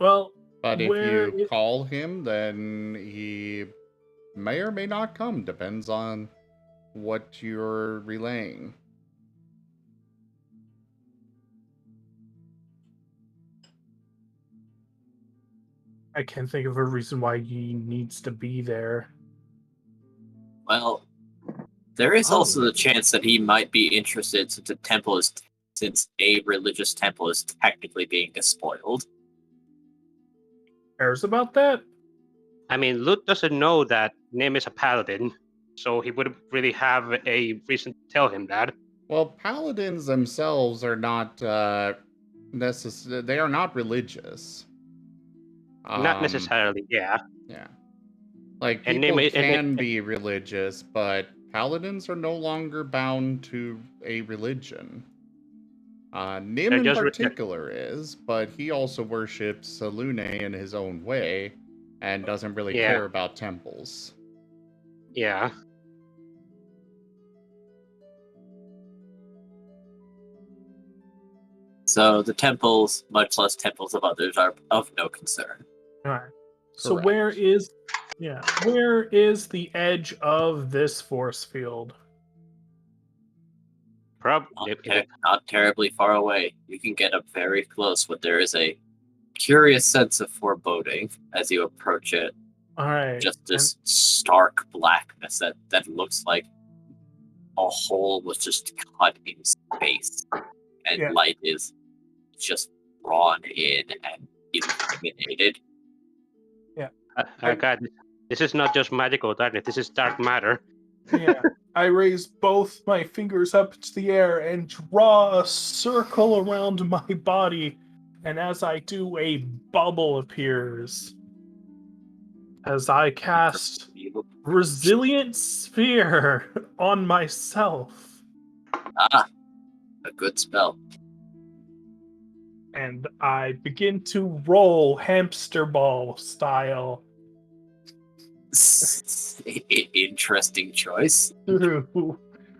Well, but if you call him, then he may or may not come. Depends on what you're relaying. I can't think of a reason why he needs to be there. Well, there is also the chance that he might be interested, since a religious temple is technically being despoiled. Cares about that? I mean, Lute doesn't know that Nim is a paladin, so he wouldn't really have a reason to tell him that. Well, paladins themselves are not they are not religious. Not necessarily, yeah. Yeah. Like, people can be religious, but paladins are no longer bound to a religion. Nim They're in just particular is, but he also worships Salune in his own way and doesn't really Yeah. care about temples. Yeah. So the temples, much less temples of others, are of no concern. All right. So Correct. where is the edge of this force field? Not terribly far away. You can get up very close, but there is a curious sense of foreboding as you approach it. All right. Just this stark blackness that looks like a hole was just cut in space, and Yeah. light is just drawn in and illuminated. God, this is not just magical darkness. This is dark matter. Yeah. I raise both my fingers up to the air and draw a circle around my body, and as I do, a bubble appears. As I cast Resilient Sphere on myself. Ah, a good spell. And I begin to roll hamster ball style Interesting choice. through.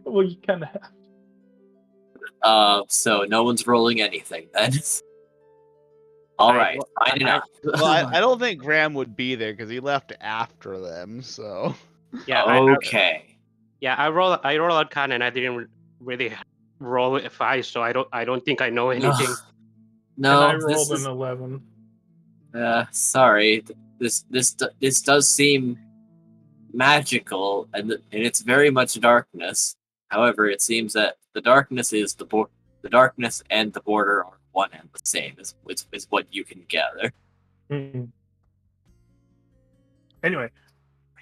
Well, you kind of have. So no one's rolling anything then. All right, fine enough. Well, I don't think Graham would be there because he left after them. So Yeah. Okay. I roll out cannon. I didn't really roll a 5, so I don't think I know anything. No, And I rolled an 11. Sorry. This does seem magical, and it's very much darkness. However, it seems that the darkness is the darkness and the border are one and the same. Is what you can gather. Mm-hmm. Anyway,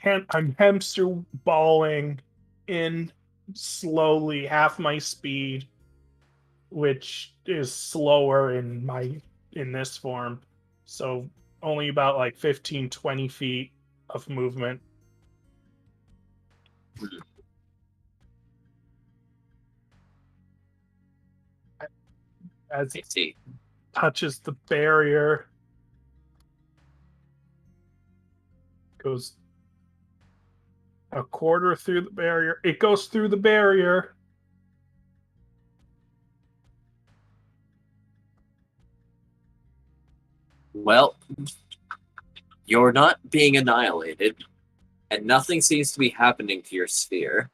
I'm hamster balling in slowly, half my speed, which is slower in this form. So only about like 15-20 feet of movement. As it touches the barrier, goes a quarter through the barrier. It goes through the barrier. Well, you're not being annihilated, and nothing seems to be happening to your sphere.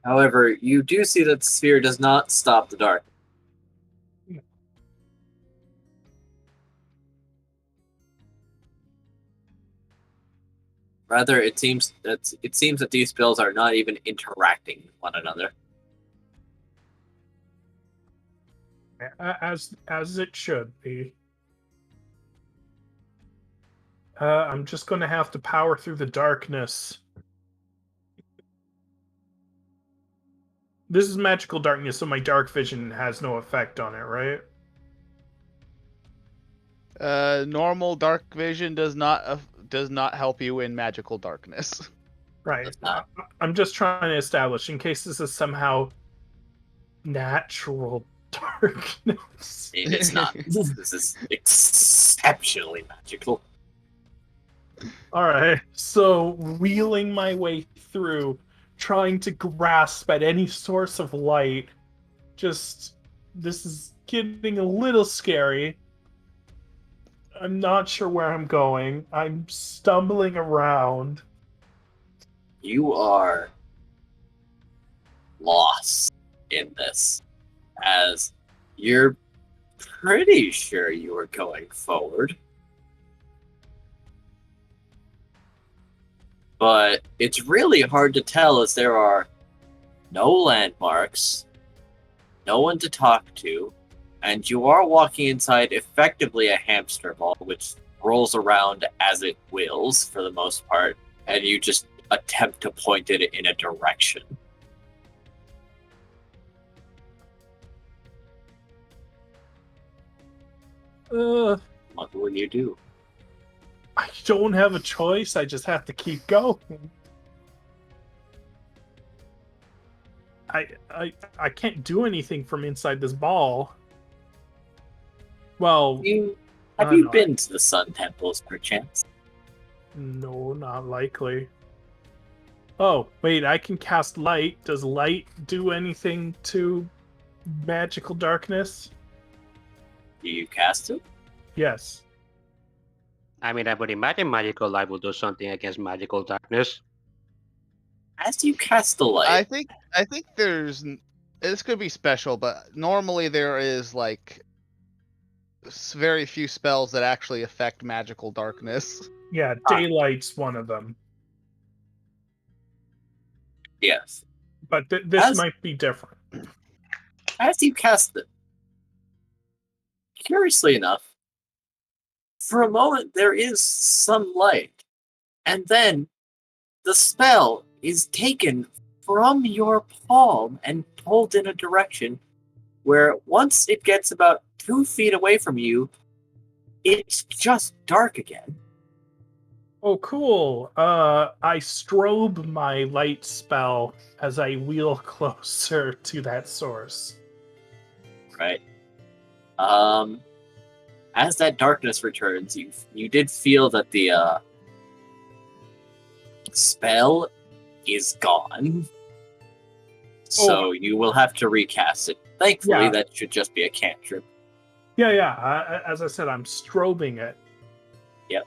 However, you do see that the sphere does not stop the dark. Rather, it seems that these spells are not even interacting with one another. As it should be. I'm just going to have to power through the darkness. This is magical darkness, so my dark vision has no effect on it, right? Normal dark vision does not help you in magical darkness. Right. I'm just trying to establish, in case this is somehow natural darkness. It is not. This is exceptionally magical. Alright, so wheeling my way through, trying to grasp at any source of light. This is getting a little scary. I'm not sure where I'm going. I'm stumbling around. You are lost in this, as you're pretty sure you are going forward. But it's really hard to tell, as there are no landmarks, no one to talk to, and you are walking inside effectively a hamster ball, which rolls around as it wills for the most part, and you just attempt to point it in a direction. What will you do? I don't have a choice. I just have to keep going. I can't do anything from inside this ball. Well, Have you been to the Sun Temples, perchance? no, not likely. Oh, wait, I can cast light. Does light do anything to magical darkness? Do you cast it? Yes. I mean, I would imagine magical light will do something against magical darkness. As you cast the light, I think there's this could be special, but normally there is like very few spells that actually affect magical darkness. Yeah, daylight's one of them. yes. But this As- might be different. As you cast it, curiously enough, for a moment there is some light, and then the spell is taken from your palm and pulled in a direction where once it gets about 2 feet away from you, it's just dark again. Oh, cool. I strobe my light spell as I wheel closer to that source. Right? As that darkness returns, you did feel that the spell is gone. So you will have to recast it. Thankfully, that should just be a cantrip. Yeah. As I said, I'm strobing it. Yep.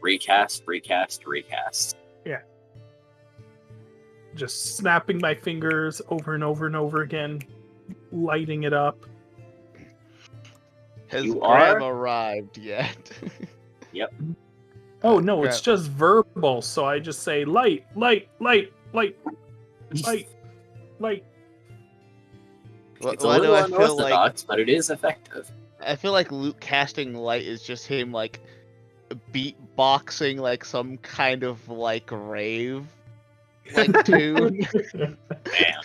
Recast. Yeah. Just snapping my fingers over and over and over again, lighting it up. Has You Graham are? arrived yet? Yep. Oh no, it's just verbal, so I just say light, light, light, light, light, light. It's a Why do little I feel unorthodox, but it is effective. I feel like Luke casting light is just him like beatboxing like some kind of like rave like tune. Man.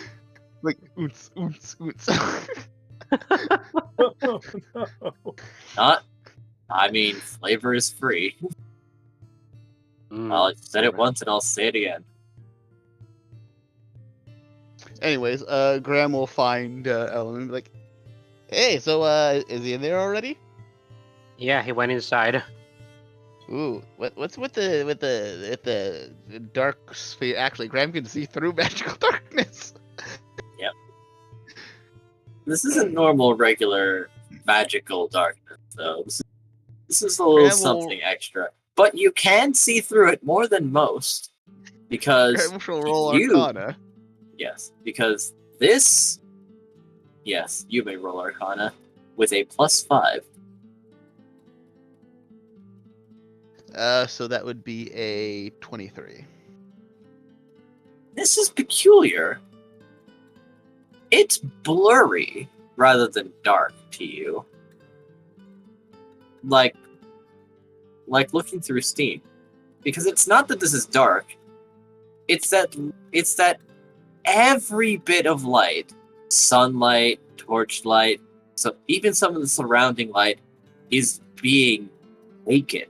Like oons oons oons. Oh, no. I mean, flavor is free. I said it once and I'll say it again. Anyways, Graham will find Ellen and be like, "Hey, so is he in there already?" Yeah, he went inside. Ooh, what's with the dark sphere? Actually, Graham can see through magical darkness. Yep. This isn't normal, regular magical darkness, though. This is a little Graham something extra. But you can see through it more than most, because Graham will roll Arcana. Yes, because this... Yes, you may roll Arcana with a +5. So that would be a 23. This is peculiar. It's blurry rather than dark to you. Like looking through Steam. Because it's not that this is dark. It's that every bit of light, sunlight, torchlight, so even some of the surrounding light is being taken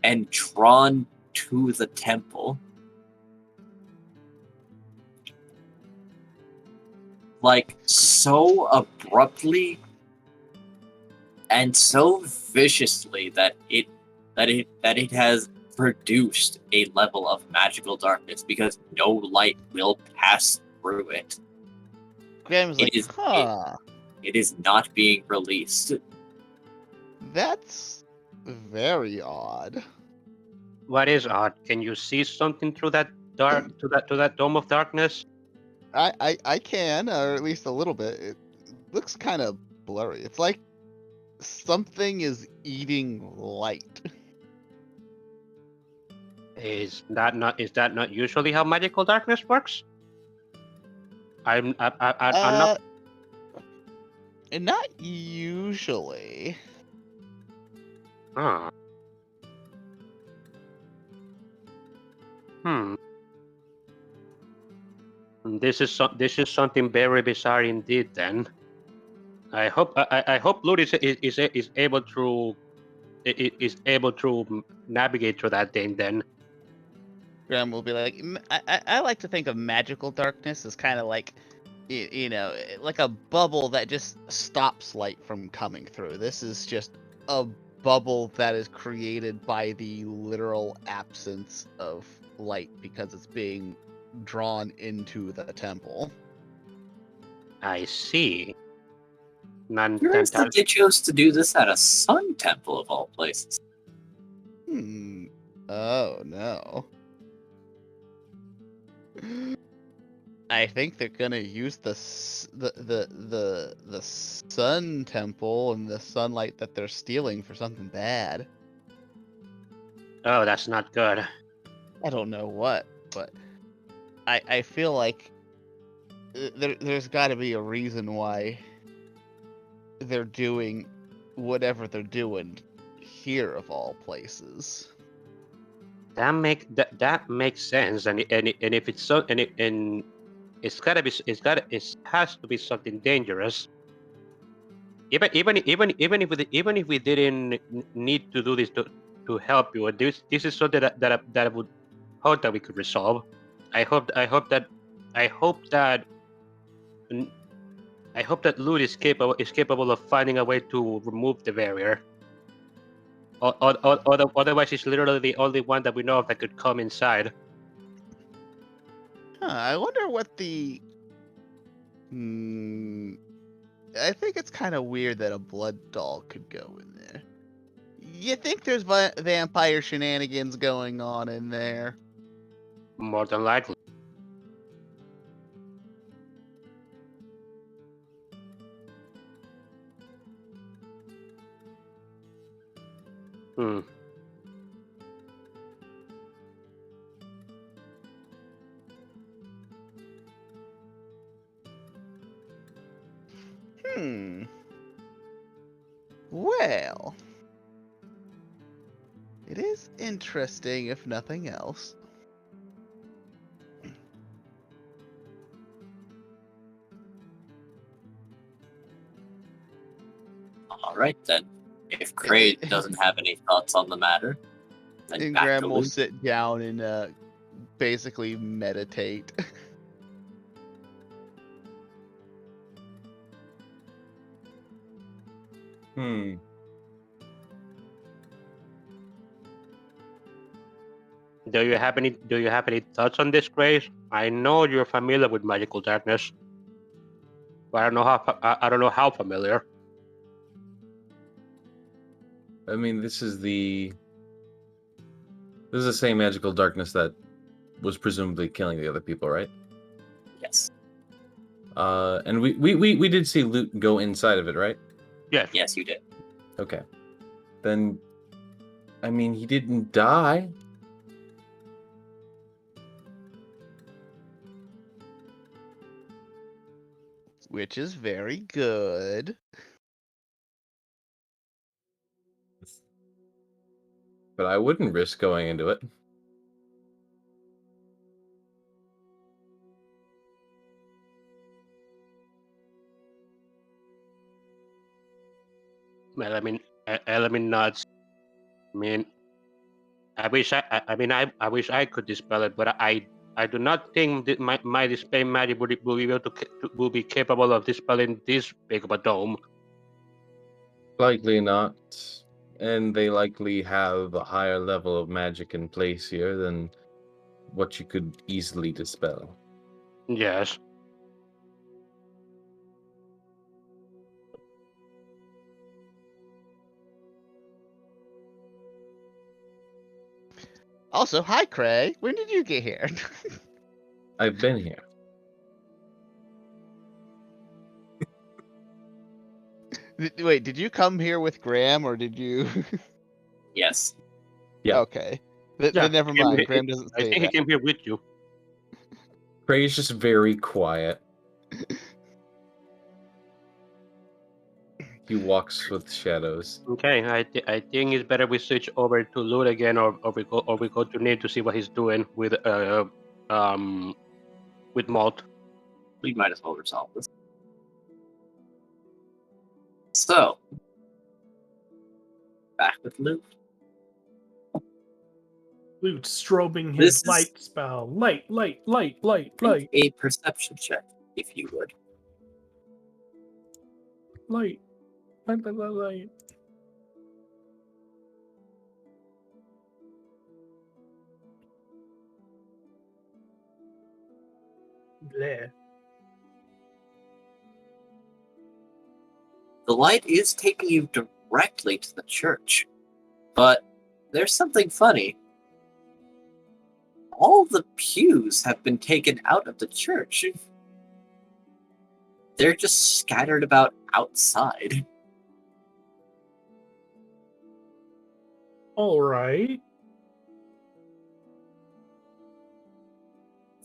and drawn to the temple. Like, so abruptly and so viciously that it has produced a level of magical darkness because no light will pass through it. Graham's like, It is not being released. That's very odd. What is odd? Can you see something through that dark to that dome of darkness? I can, or at least a little bit. It looks kind of blurry. It's like something is eating light. Is that not usually how magical darkness works? I'm not. Not usually. Ah. This is something very bizarre indeed. Then, I hope Lud is able to is able to navigate through that thing, then Graham will be like, I like to think of magical darkness as kind of like, like a bubble that just stops light from coming through. This is just a bubble that is created by the literal absence of light because it's being drawn into the temple. I see. Curious that they chose to do this at a sun temple of all places. Oh no. I think they're gonna use the sun temple and the sunlight that they're stealing for something bad. Oh, that's not good. I don't know what, but I feel like there's got to be a reason why they're doing whatever they're doing here of all places. That makes sense, and if it's so, and it's has to be something dangerous. Even if we didn't need to do this to help you, this is something that I would hope that we could resolve. I hope that Lud is capable of finding a way to remove the barrier. Otherwise, he's literally the only one that we know of that could come inside. I wonder what the. I think it's kind of weird that a blood doll could go in there. You think there's vampire shenanigans going on in there? More than likely. Hmm. Well, it is interesting, if nothing else. All right then. If Kraid doesn't have any thoughts on the matter, then And back Graham to will Luke. sit down and basically meditate. Do you have any thoughts on this, Grace? I know you're familiar with magical darkness, but I don't know how familiar. I mean, this is the same magical darkness that was presumably killing the other people, right? Yes. And we did see Loot go inside of it, right? Yes. Yes, you did. Okay. Then, I mean, he didn't die. Which is very good. But I wouldn't risk going into it. Well, I mean, element nuts. I mean, I wish I could dispel it, but I do not think that my dispel magic will be able will be capable of dispelling this big of a dome. Likely not. And they likely have a higher level of magic in place here than what you could easily dispel. Yes. Also, hi Craig. When did you get here? I've been here. Wait, did you come here with Graham or did you? Yes. Yeah. Okay. Then never mind. Graham doesn't say I think that. he came here with you. Prey's just very quiet. He walks with shadows. Okay, I think it's better we switch over to Lud again, or we go to Nate to see what he's doing with Malt. We might as well resolve this. So, back with loot. Luke strobing This his is- light spell. Light. Make a perception check, if you would. Light. Bleh. The light is taking you directly to the church, but there's something funny. All the pews have been taken out of the church. They're just scattered about outside. All right.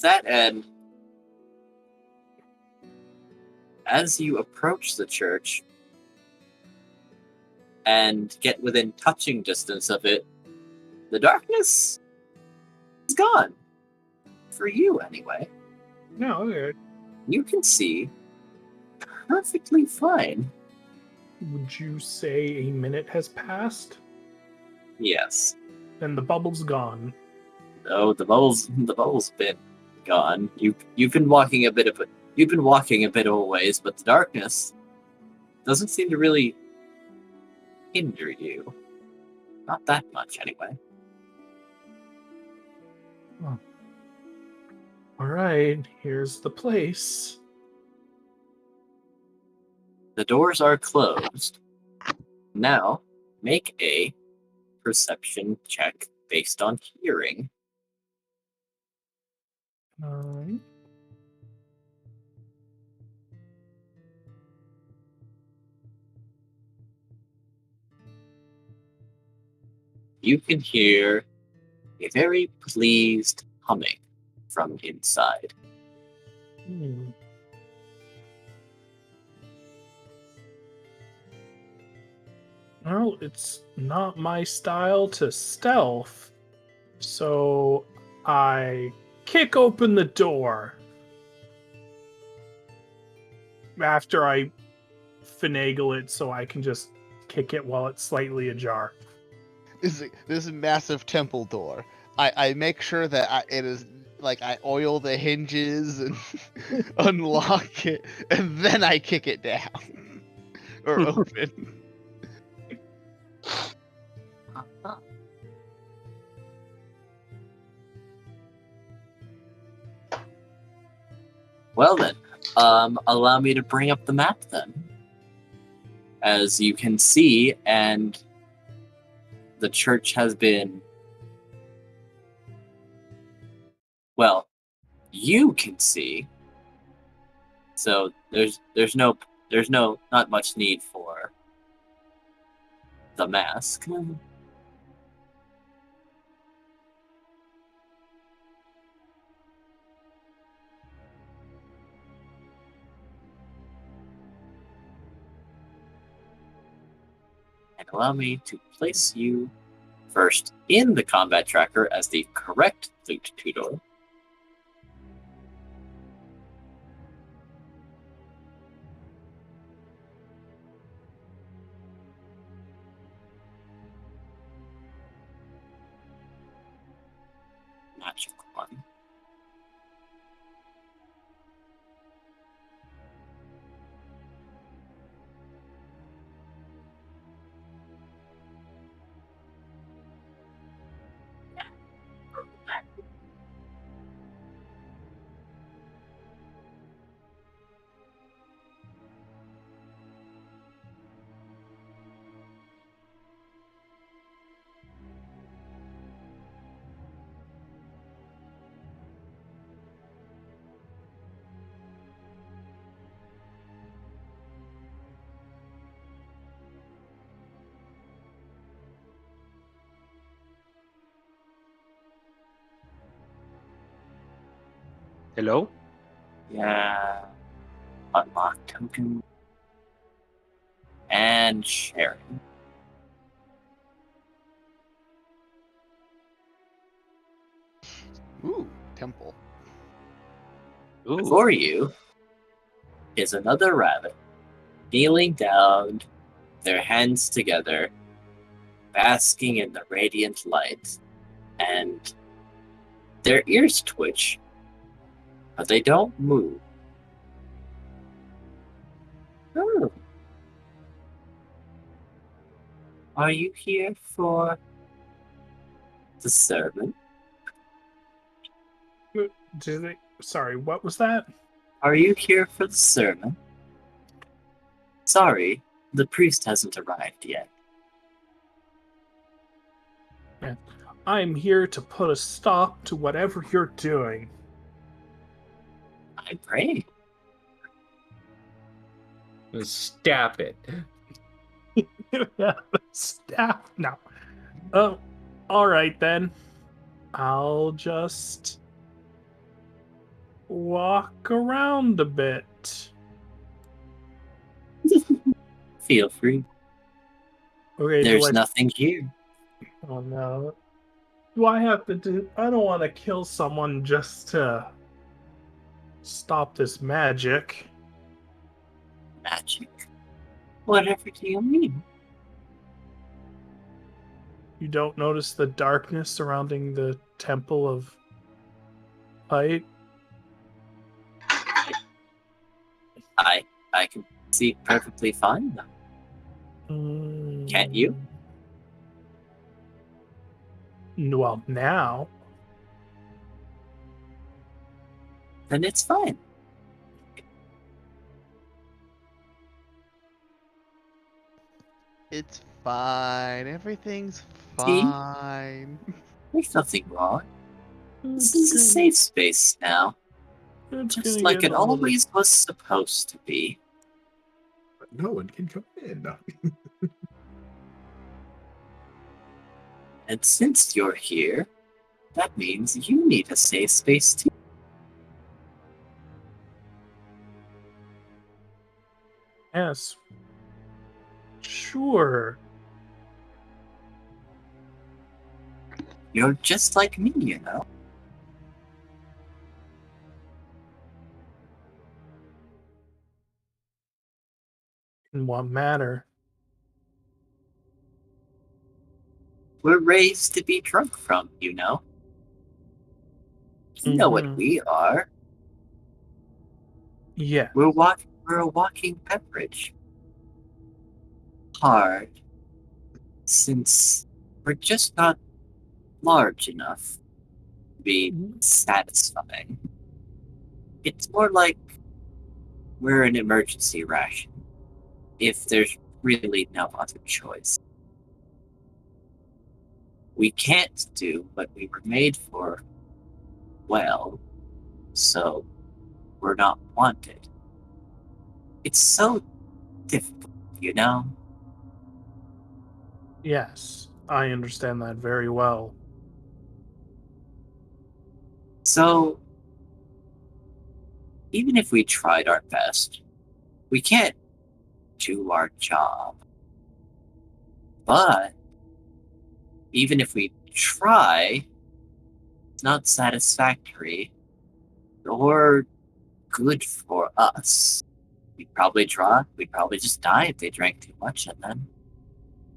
That and as you approach the church and get within touching distance of it, the darkness is gone. For you, anyway. No, okay. You can see perfectly fine. Would you say a minute has passed? Yes. And the bubble's gone. Oh, the bubble's been gone. You've been walking a bit of a ways, but the darkness doesn't seem to really hinder you. Not that much, anyway. All right, here's the place. The doors are closed. Now, make a perception check based on hearing. 9. You can hear a very pleased humming from inside. Well, it's not my style to stealth, so I kick open the door after I finagle it so I can just kick it while it's slightly ajar. This massive temple door. I make sure that it is like I oil the hinges and unlock it, and then I kick it down or open. Well then, allow me to bring up the map then. As you can see, and the church has been, well, you can see. So there's not much need for the mask. And allow me to place you first in the combat tracker as the correct loot tutor. Magic one. Hello? Yeah. Unlock token. And sharing. Ooh, temple. Ooh. Before you is another rabbit, kneeling down, their hands together, basking in the radiant light, and their ears twitch, but they don't move. Oh. Are you here for the sermon? Sorry, what was that? Are you here for the sermon? Sorry, the priest hasn't arrived yet. I'm here to put a stop to whatever you're doing. I pray. Stop it. Staff. No. Oh, all right then. I'll just walk around a bit. Feel free. Okay. There's nothing here. Oh no. Do I have to do? I don't want to kill someone just to stop this magic. Magic? Whatever do you mean? You don't notice the darkness surrounding the Temple of Light? I can see perfectly fine though. Can't you? Well, now. Then it's fine. It's fine. Everything's See? fine. There's nothing wrong. This is a safe space now. Just like it always was supposed to be. But no one can come in. And since you're here, that means you need a safe space too. Yes. Sure. You're just like me, you know. In what matter? We're raised to be drunk from, you know. You know what we are. Yeah. We're a walking beverage. Hard. Since we're just not large enough to be satisfying. It's more like we're an emergency ration, if there's really no other choice. We can't do what we were made for well, so we're not wanted. It's so difficult, you know? Yes, I understand that very well. So, even if we tried our best, we can't do our job. But, even if we try, it's not satisfactory or good for us. We'd probably just die if they drank too much, and then,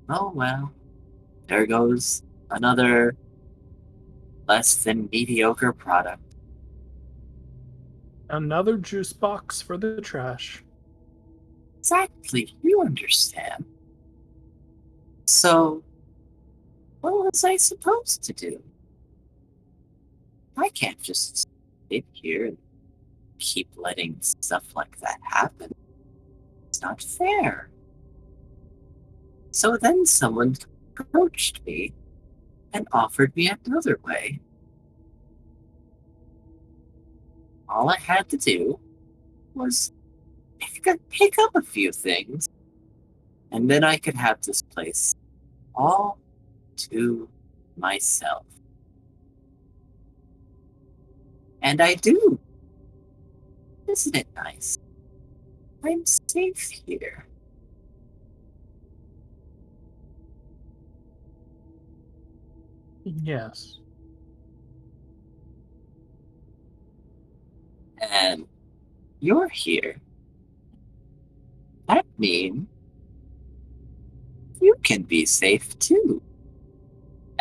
oh well, there goes another less than mediocre product. Another juice box for the trash. Exactly, you understand. So, what was I supposed to do? I can't just sit here and keep letting stuff like that happen. It's not fair. So then someone approached me and offered me another way. All I had to do was pick up a few things, and then I could have this place all to myself. And I do. Isn't it nice? I'm safe here. Yes. And you're here. That means you can be safe too.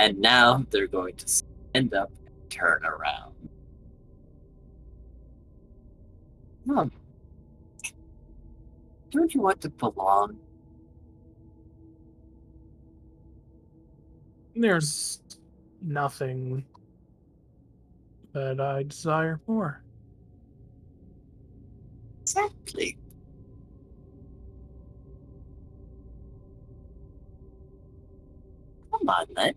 And now they're going to stand up and turn around. Don't you want to belong? There's nothing that I desire more. Exactly. Come on, then.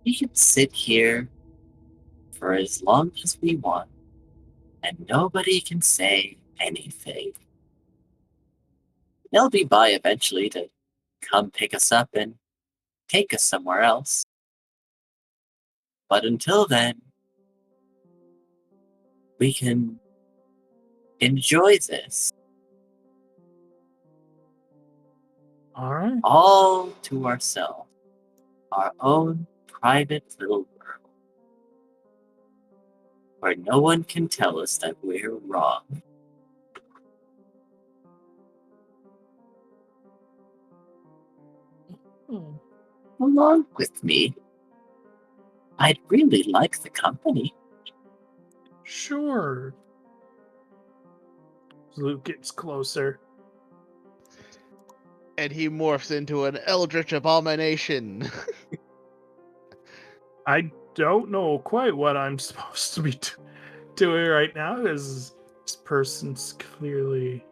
We can sit here for as long as we want, and nobody can say anything. They'll be by eventually to come pick us up and take us somewhere else. But until then, we can enjoy this All right. all to ourselves, our own private little world, where no one can tell us that we're wrong. Hmm. Along with me, I'd really like the company. Sure. Luke gets closer. And he morphs into an eldritch abomination. I don't know quite what I'm supposed to be doing right now, because this person's clearly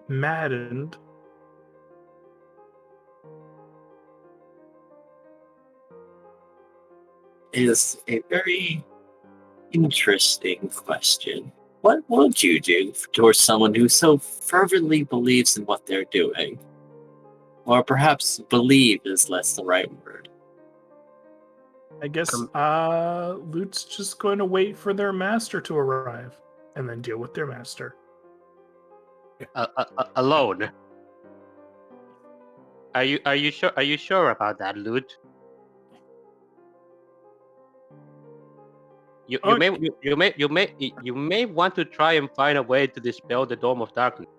maddened. Is a very interesting question. What would you do towards someone who so fervently believes in what they're doing? Or perhaps believe is less the right word. I guess Lute's just going to wait for their master to arrive and then deal with their master. Alone. Are you sure? Are you sure about that, Lute? You may want to try and find a way to dispel the Dome of Darkness.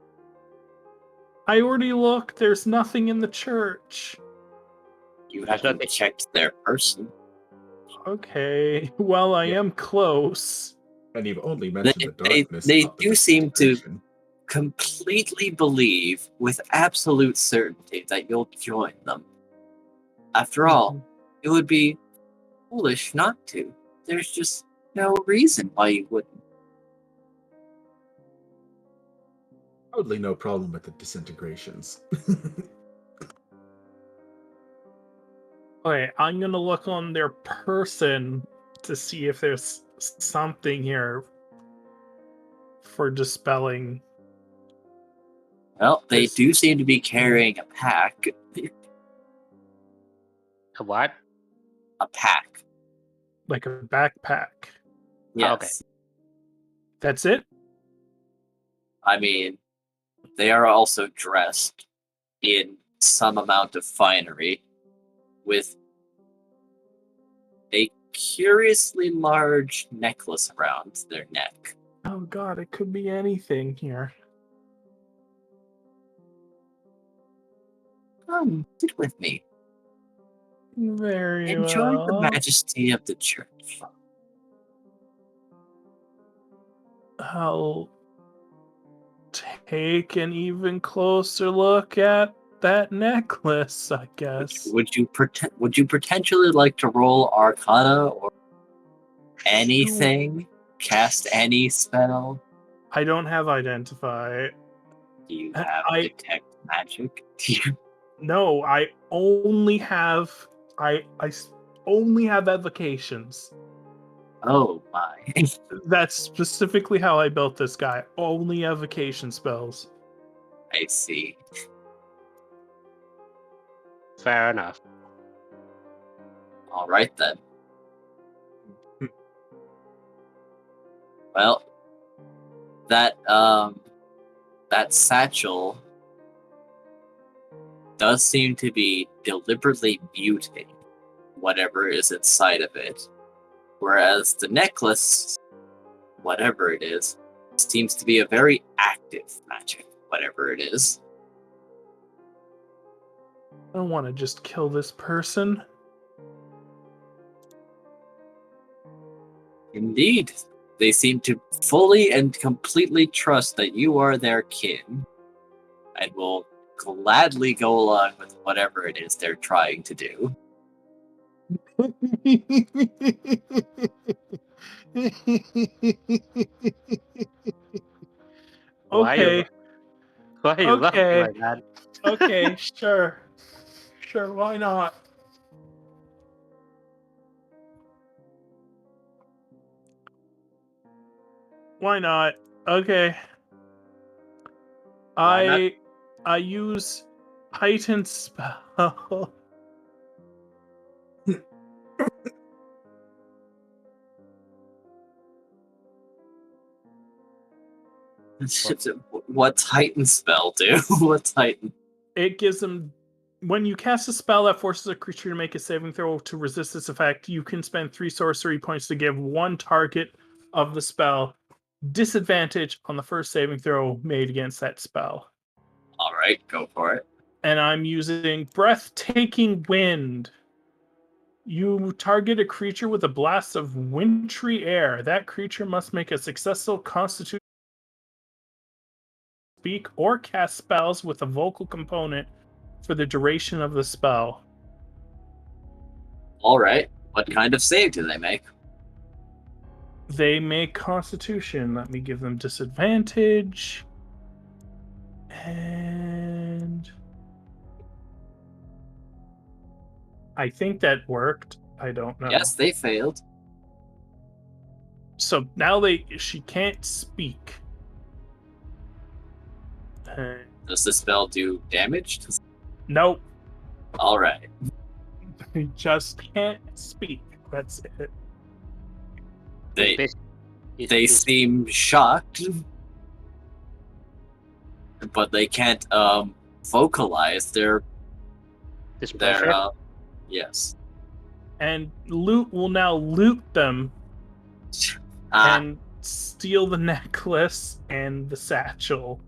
I already looked. There's nothing in the church. You haven't checked their person. Okay. Well, I am close. And you've only mentioned the darkness. They not the do seem to disintegration. completely believe with absolute certainty that you'll join them. After all, it would be foolish not to. There's just no reason why you wouldn't. Totally no problem with the disintegrations. Okay, I'm gonna look on their person to see if there's something here for dispelling. Well, they do seem to be carrying a pack. A what? A pack. Like a backpack. Yes. Okay. That's it? I mean, they are also dressed in some amount of finery with a curiously large necklace around their neck. Oh god, it could be anything here. Come, sit with me. Very Enjoy well. the majesty of the church. I'll take an even closer look at that necklace, I guess. Would you potentially like to roll Arcana or anything? Cast any spell? I don't have Identify. Do you have Detect Magic? No, I only have only have evocations. Oh my. That's specifically how I built this guy. Only evocation spells. I see. Fair enough. All right then. Well, that satchel does seem to be deliberately muting whatever is inside of it, whereas the necklace, whatever it is, seems to be a very active magic, whatever it is. I don't want to just kill this person. Indeed. They seem to fully and completely trust that you are their kin and will gladly go along with whatever it is they're trying to do. Why Okay. are you laughing Okay. like that? Okay, sure. Sure, why not? Why not? Okay. Why I use heightened spell. What's Titan spell do? What's Titan? It gives them when you cast a spell that forces a creature to make a saving throw to resist its effect, you can spend 3 sorcery points to give one target of the spell disadvantage on the first saving throw made against that spell. Alright, go for it. And I'm using breathtaking wind. You target a creature with a blast of wintry air. That creature must make a successful constitution speak or cast spells with a vocal component for the duration of the spell. Alright, what kind of save do they make? They make Constitution. Let me give them disadvantage. And I think that worked. I don't know. Yes, they failed. So now she can't speak. Does the spell do damage? Nope. Alright. They just can't speak. That's it. They seem shocked, but they can't vocalize their yes. And Loot will now loot them and steal the necklace and the satchel.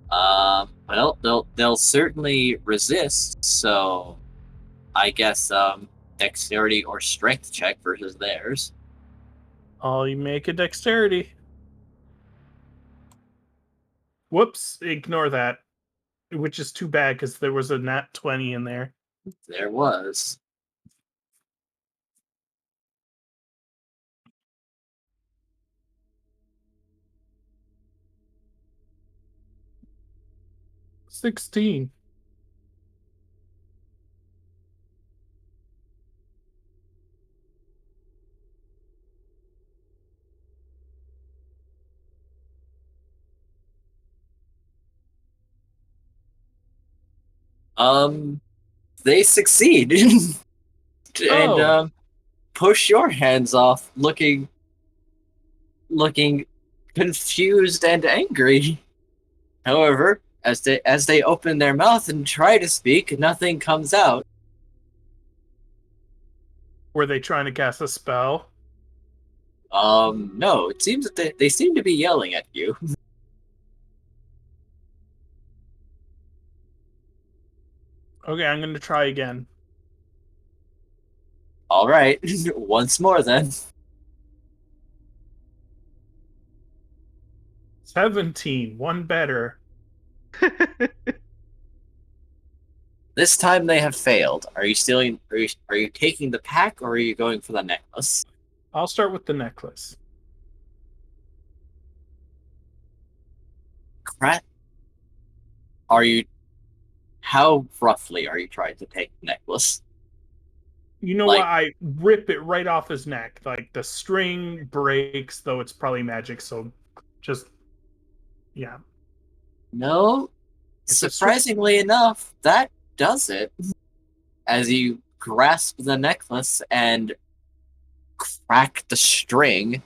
Well, they'll certainly resist, so I guess dexterity or strength check versus theirs. You make a dexterity. Whoops, ignore that. Which is too bad because there was a nat 20 in there. There was. $16. They succeed and push your hands off, looking confused and angry. However, as they open their mouth and try to speak, nothing comes out. Were they trying to cast a spell? No. It seems that they seem to be yelling at you. Okay, I'm going to try again. All right, once more then. 17, one better. This time they have failed. Are you stealing? Are you taking the pack, or are you going for the necklace? I'll start with the necklace. Krat, how roughly are you trying to take the necklace? You know what? I rip it right off his neck. Like, the string breaks, though it's probably magic, so just, yeah. No, surprisingly enough, that does it. As you grasp the necklace and crack the string,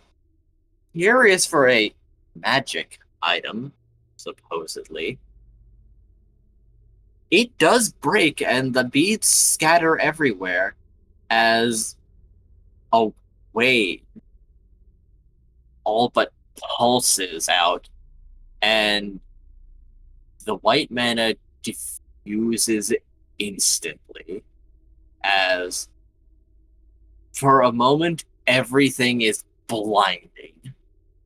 curious for a magic item, supposedly. It does break, and the beads scatter everywhere as a wave all but pulses out, and the white mana uses instantly as for a moment everything is blinding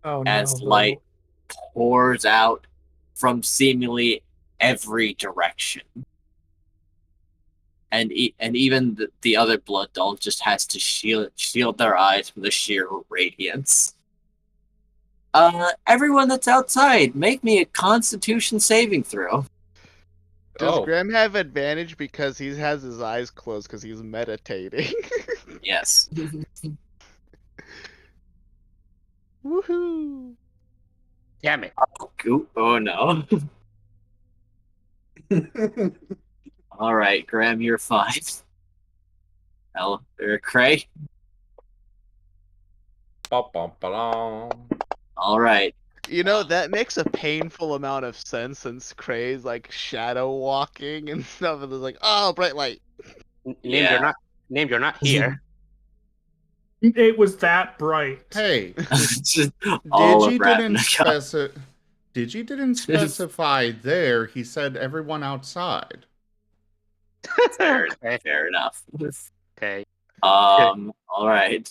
Oh as no. light pours out from seemingly every direction. And even the other blood doll just has to shield their eyes from the sheer radiance. Everyone that's outside, make me a Constitution saving throw. Does Oh. Graham have advantage because he has his eyes closed because he's meditating? Yes. Woohoo! Damn it. Oh no. All right, Graham, you're fine. Cray. Ba-bum-ba-dum. All right. You know, that makes a painful amount of sense since Cray's like shadow walking and stuff, and it's like, oh, bright light. Name you're not here. It was that bright. Hey, All of Digi didn't specify there. He said everyone outside. Fair enough. Okay. All right.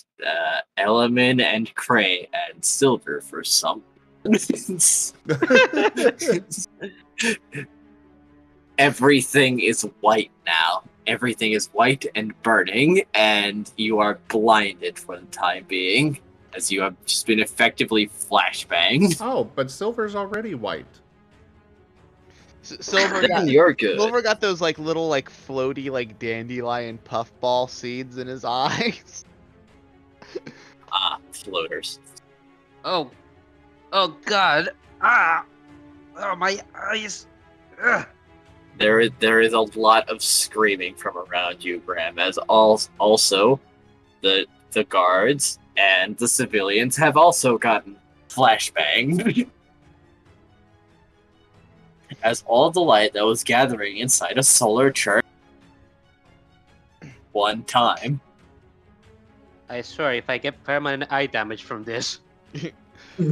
Element and Cray and Silver for some. Everything is white now. Everything is white and burning, and you are blinded for the time being, as you have just been effectively flashbanged. Oh, but Silver's already white. Silver Then got you're good. Silver got those like little like floaty like dandelion puffball seeds in his eyes. Floaters. Oh God. Ah. Oh, my eyes. Ugh. There is a lot of screaming from around you, Graham, as also the guards and the civilians have also gotten flashbanged. As all the light that was gathering inside a solar church one time. I swear, if I get permanent eye damage from this.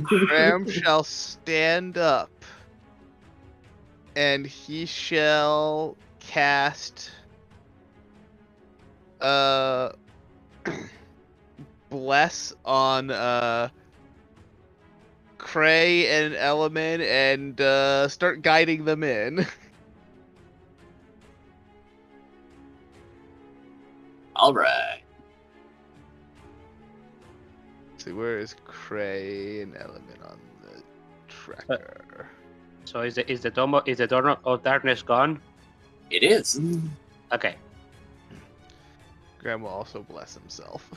Graham shall stand up, and he shall cast bless on Cray and Element and start guiding them in. All right. See, where is Cray and Element on the tracker? So is the door of darkness gone? It is. Okay. Graham will also bless himself.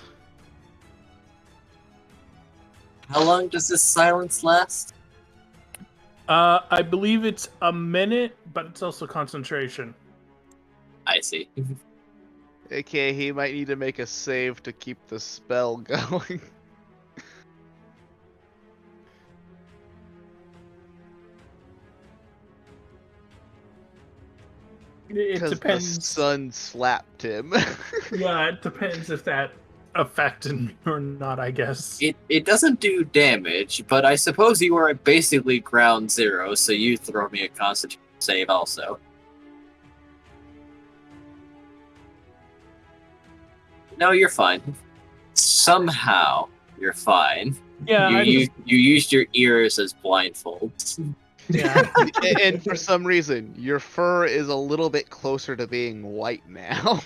How long does this silence last? I believe it's a minute, but it's also concentration. I see. Okay, he might need to make a save to keep the spell going. It Because the depends. sun slapped him. Yeah, it depends if that affected me or not, I guess. It doesn't do damage, but I suppose you are basically ground zero, so you throw me a constitution save also. No, you're fine. Somehow, you're fine. Yeah, You used your ears as blindfolds. yeah. And for some reason, your fur is a little bit closer to being white now.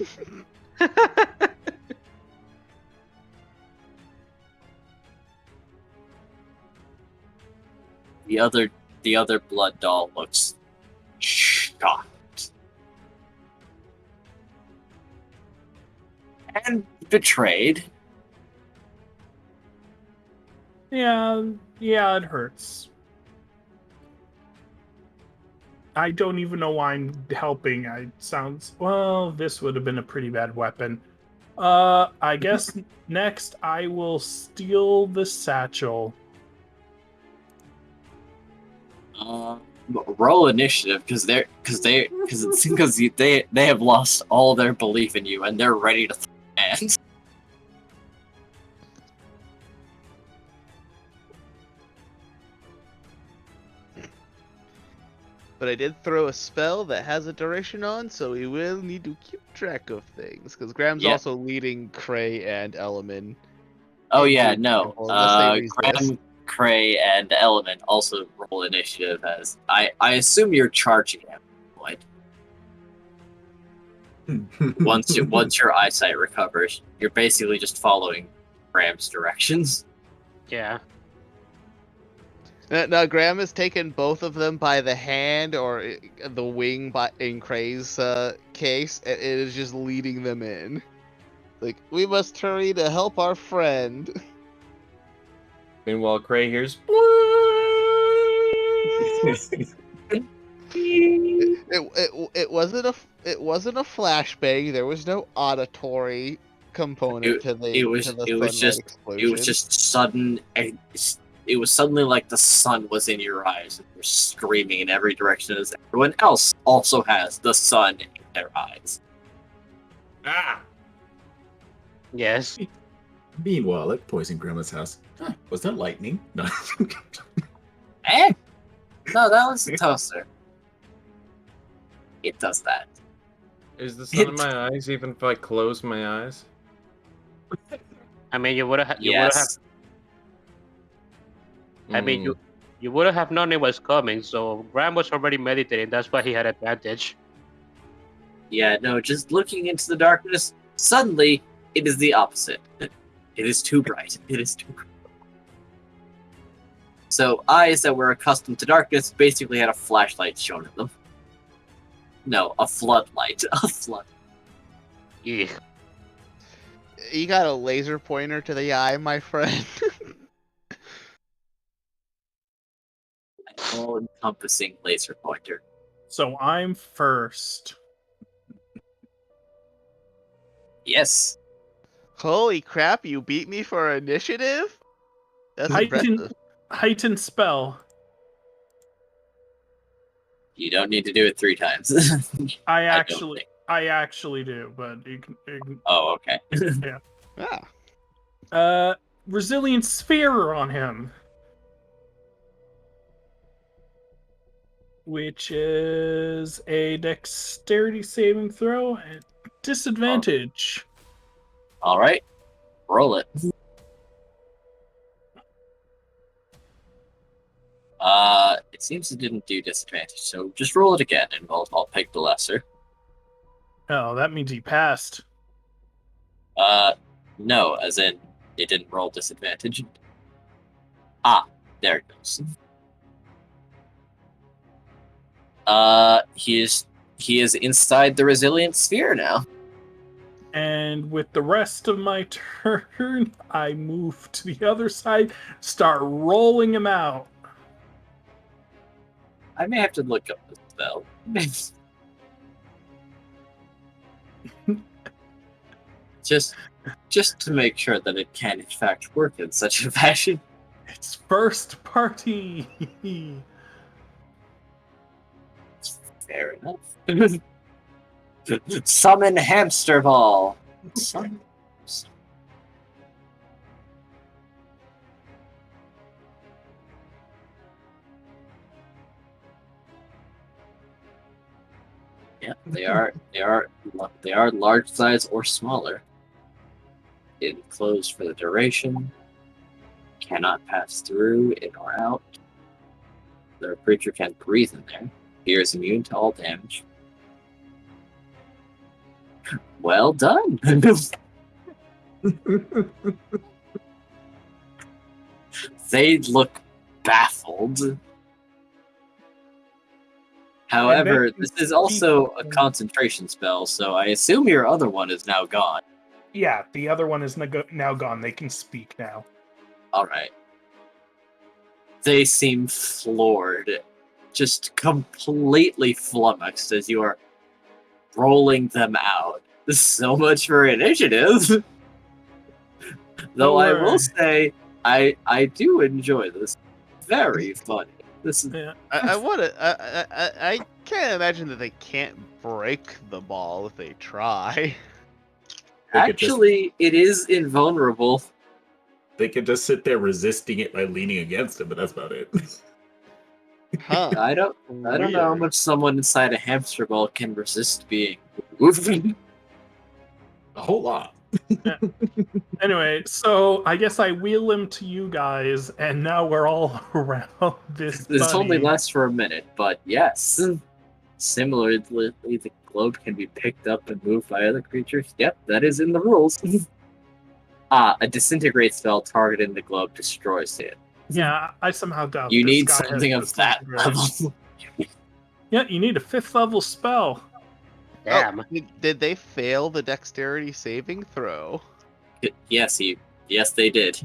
The other blood doll looks shocked and betrayed. Yeah, it hurts. I don't even know why I'm helping. This would have been a pretty bad weapon. I guess next I will steal the satchel. Roll initiative because they have lost all their belief in you and they're ready to hands. but I did throw a spell that has a duration on, so we will need to keep track of things. Because Graham's Yeah. also leading Cray and Element. Oh in yeah, the no. example, unless they resist. Graham, Cray, and Element also roll initiative as I assume you're charging him. Right? Once your eyesight recovers, you're basically just following Graham's directions. Yeah. Now Graham has taken both of them by the hand or the wing in Cray's case, and it is just leading them in. Like, we must hurry to help our friend. Meanwhile, Cray hears. It wasn't a flashbang. There was no auditory component to the sunlight explosion. It was just sudden. It was suddenly like the sun was in your eyes, and you're screaming in every direction as everyone else also has the sun in their eyes. Ah! Yes. Meanwhile, at Poison Grandma's house, was that lightning? No. Eh? No, that was the toaster. It does that. Is the sun in my eyes even if I close my eyes? I mean, you would have. Yes. I mean, you would have known it was coming. So Graham was already meditating. That's why he had advantage. Yeah, no, just looking into the darkness, suddenly it is the opposite. It is too bright. It is too bright. So eyes that were accustomed to darkness basically had a flashlight shown at them. No, a floodlight. A flood. Yeah. You got a laser pointer to the eye, my friend. All-encompassing laser pointer. So I'm first. Yes. Holy crap, you beat me for initiative? That's impressive. Heightened spell. You don't need to do it 3 times. I actually do, but you can Oh, okay. Ah. Resilient sphere on him. Which is a dexterity saving throw at disadvantage. Alright. Roll it. It seems it didn't do disadvantage, so just roll it again, and I'll pick the lesser. Oh, that means he passed. No, as in, it didn't roll disadvantage. Ah, there it goes. He is inside the resilient sphere now. And with the rest of my turn, I move to the other side, start rolling him out. I may have to look up the spell. just to make sure that it can in fact work in such a fashion. It's first party. Fair enough. Summon hamster ball. Summon. Yeah, they are large size or smaller. Enclosed for the duration. Cannot pass through, in or out. The creature can breathe in there. Fear is immune to all damage. Well done. They look baffled. However, this is also a concentration spell, so I assume your other one is now gone. Yeah, the other one is now gone. They can speak now. Alright. They seem floored. Just completely flummoxed as you are rolling them out. So much for initiative. Though I will say, I do enjoy this. Very funny. This is. Yeah. I can't imagine that they can't break the ball if they try. Actually, it is invulnerable. They could just sit there resisting it by leaning against it, but that's about it. Huh. I don't know how Weird. much someone inside a hamster ball can resist being moving. A whole lot. Anyway, so I guess I wheel him to you guys, and now we're all around this This only bunny. lasts for a minute, but yes. Similarly, the globe can be picked up and moved by other creatures. Yep, that is in the rules. A disintegrate spell targeting the globe destroys it. Yeah, I somehow doubt You this need guy has something of that disintegrate. level. Yeah, you need a 5th level spell. Damn. Oh, did they fail the dexterity saving throw? Yes, they did.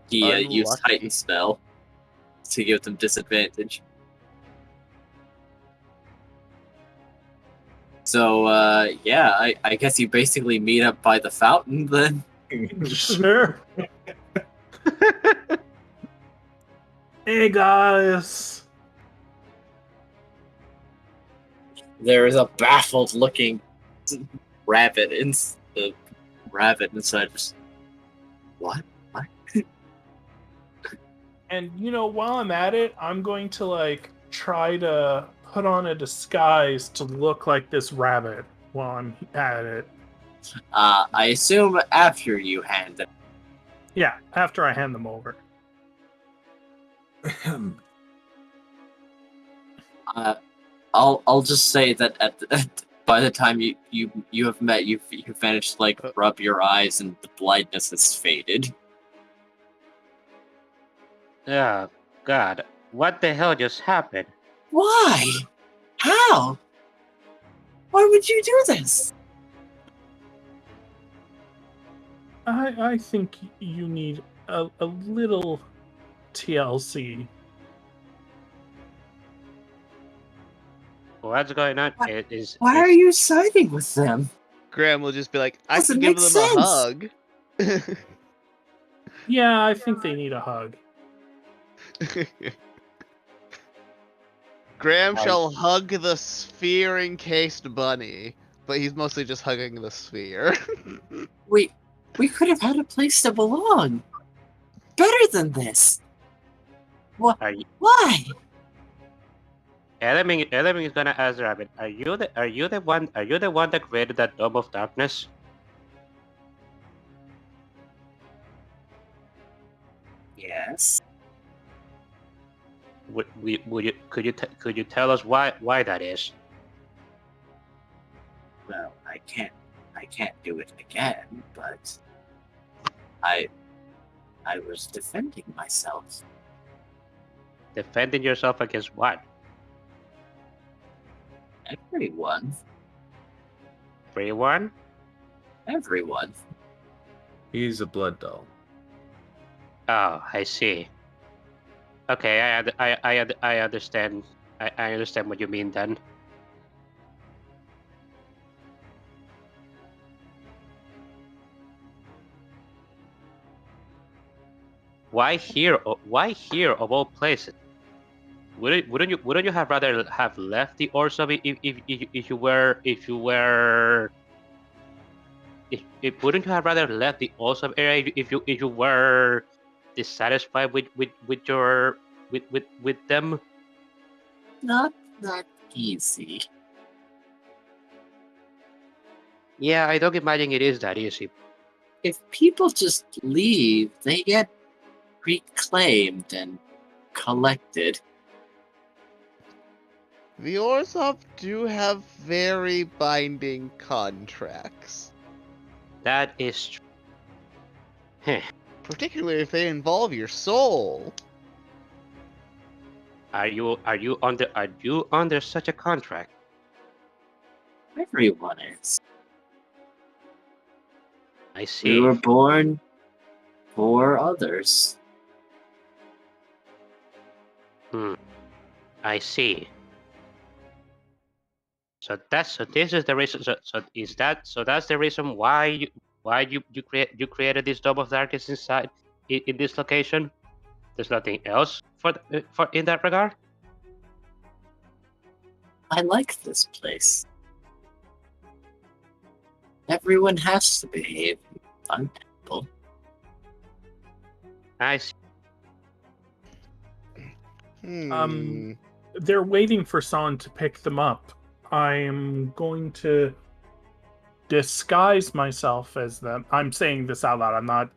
He used Unlucky. Titan spell to give them disadvantage. So, yeah, I guess you basically meet up by the fountain then. Sure. Hey guys. There is a baffled looking rabbit inside. Just, what? And while I'm at it, I'm going to try to put on a disguise to look like this rabbit while I'm at it. I assume after you hand them. Yeah, after I hand them over. I'll just say that by the time you have met, you've managed to rub your eyes and the blindness has faded. Oh, God. What the hell just happened? Why? How? Why would you do this? I think you need a little TLC. What's going on? Why are you siding with them? Graham will just be like, I Doesn't can give make them sense. a hug. Yeah, I think they need a hug. Graham shall hug the sphere-encased bunny, but he's mostly just hugging the sphere. We could have had a place to belong. Better than this. What? Why? Element is gonna ask Rabbit, are you the one that created that dome of darkness? Yes. Could you tell us why that is? Well, I can't do it again, but I was defending myself. Defending yourself against what? Everyone. Everyone? Everyone. He's a blood doll. Oh, I see. Okay, I understand. I understand what you mean then. Why here? Why here of all places? Wouldn't you have rather have left the Orso if you wouldn't you have rather left the Orso area if you were dissatisfied with them? Not that easy. Yeah, I don't imagine it is that easy. If people just leave, they get reclaimed and collected. The Orzhov do have very binding contracts. That is true. Heh. Particularly if they involve your soul. Are you under such a contract? Everyone is. I see. We were born for others. I see. So this is the reason. So that's the reason why you created this dome of darkness inside in this location. There's nothing else for in that regard. I like this place. Everyone has to behave fun temple. I see. Hmm. They're waiting for someone to pick them up. I'm going to disguise myself as them. I'm saying this out loud. I'm not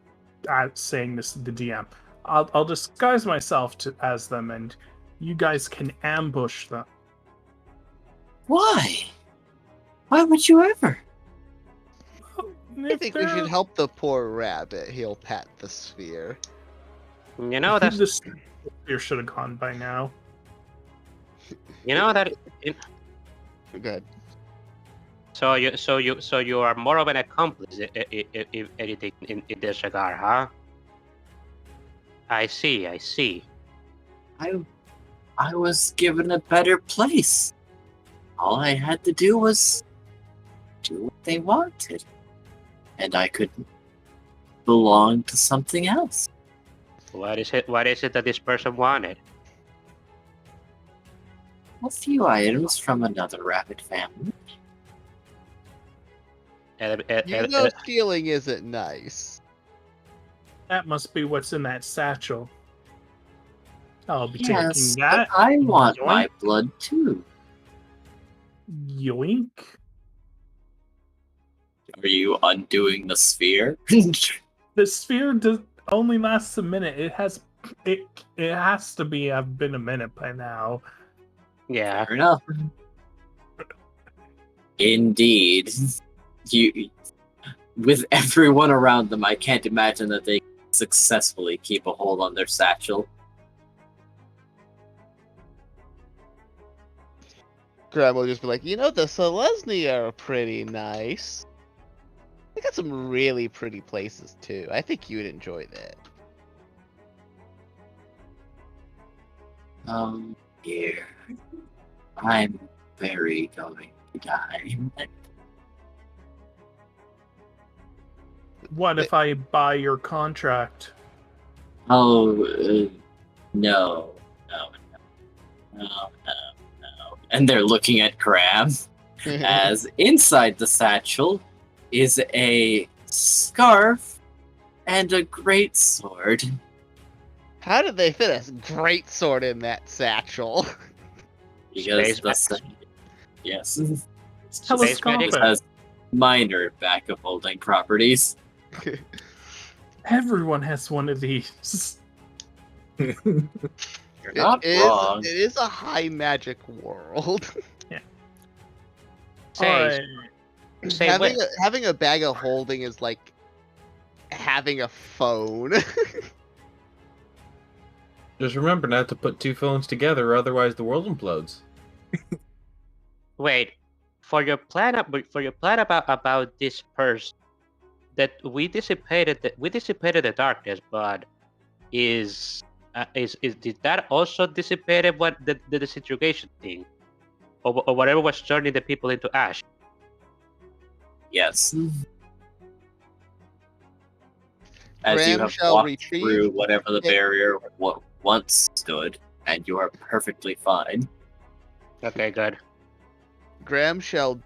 saying this to the DM. I'll disguise myself as them, and you guys can ambush them. Why? Why would you ever? I think we should help the poor rabbit. He'll pat the sphere. You know that's The spear should have gone by now. you know that. Good. So you are more of an accomplice, if anything, in this regard, huh? I see. I was given a better place. All I had to do was do what they wanted. And I could belong to something else. What is it that this person wanted? A few items from another rabbit family. You know stealing isn't nice. That must be what's in that satchel. I'll be Yes, taking that. but I want my Yoink. blood too. Yoink. Are you undoing the sphere? The sphere only lasts a minute. It has to be have been a minute by now. Yeah. Fair enough. Indeed. You, with everyone around them, I can't imagine that they successfully keep a hold on their satchel. Graham will just be like, you know, the Selesny are pretty nice. They got some really pretty places too. I think you would enjoy that. Here. I'm very going to die. What if I buy your contract? Oh, no. And they're looking at Graham as inside the satchel is a scarf and a great sword. How did they fit a great sword in that satchel? Because yes, Telescopic. it has minor backup holding properties. Everyone has one of these. You're not wrong. It is a high magic world. Yeah. Say, Having a bag of holding is like having a phone. Just remember not to put two phones together, otherwise the world implodes. wait, for your plan about this person, that we dissipated the darkness, but is did that also dissipated what the situation thing, or whatever was turning the people into ash? Yes. As Graham you have shall walked retrieve through whatever the barrier once stood, and you are perfectly fine. Okay, good. Graham shall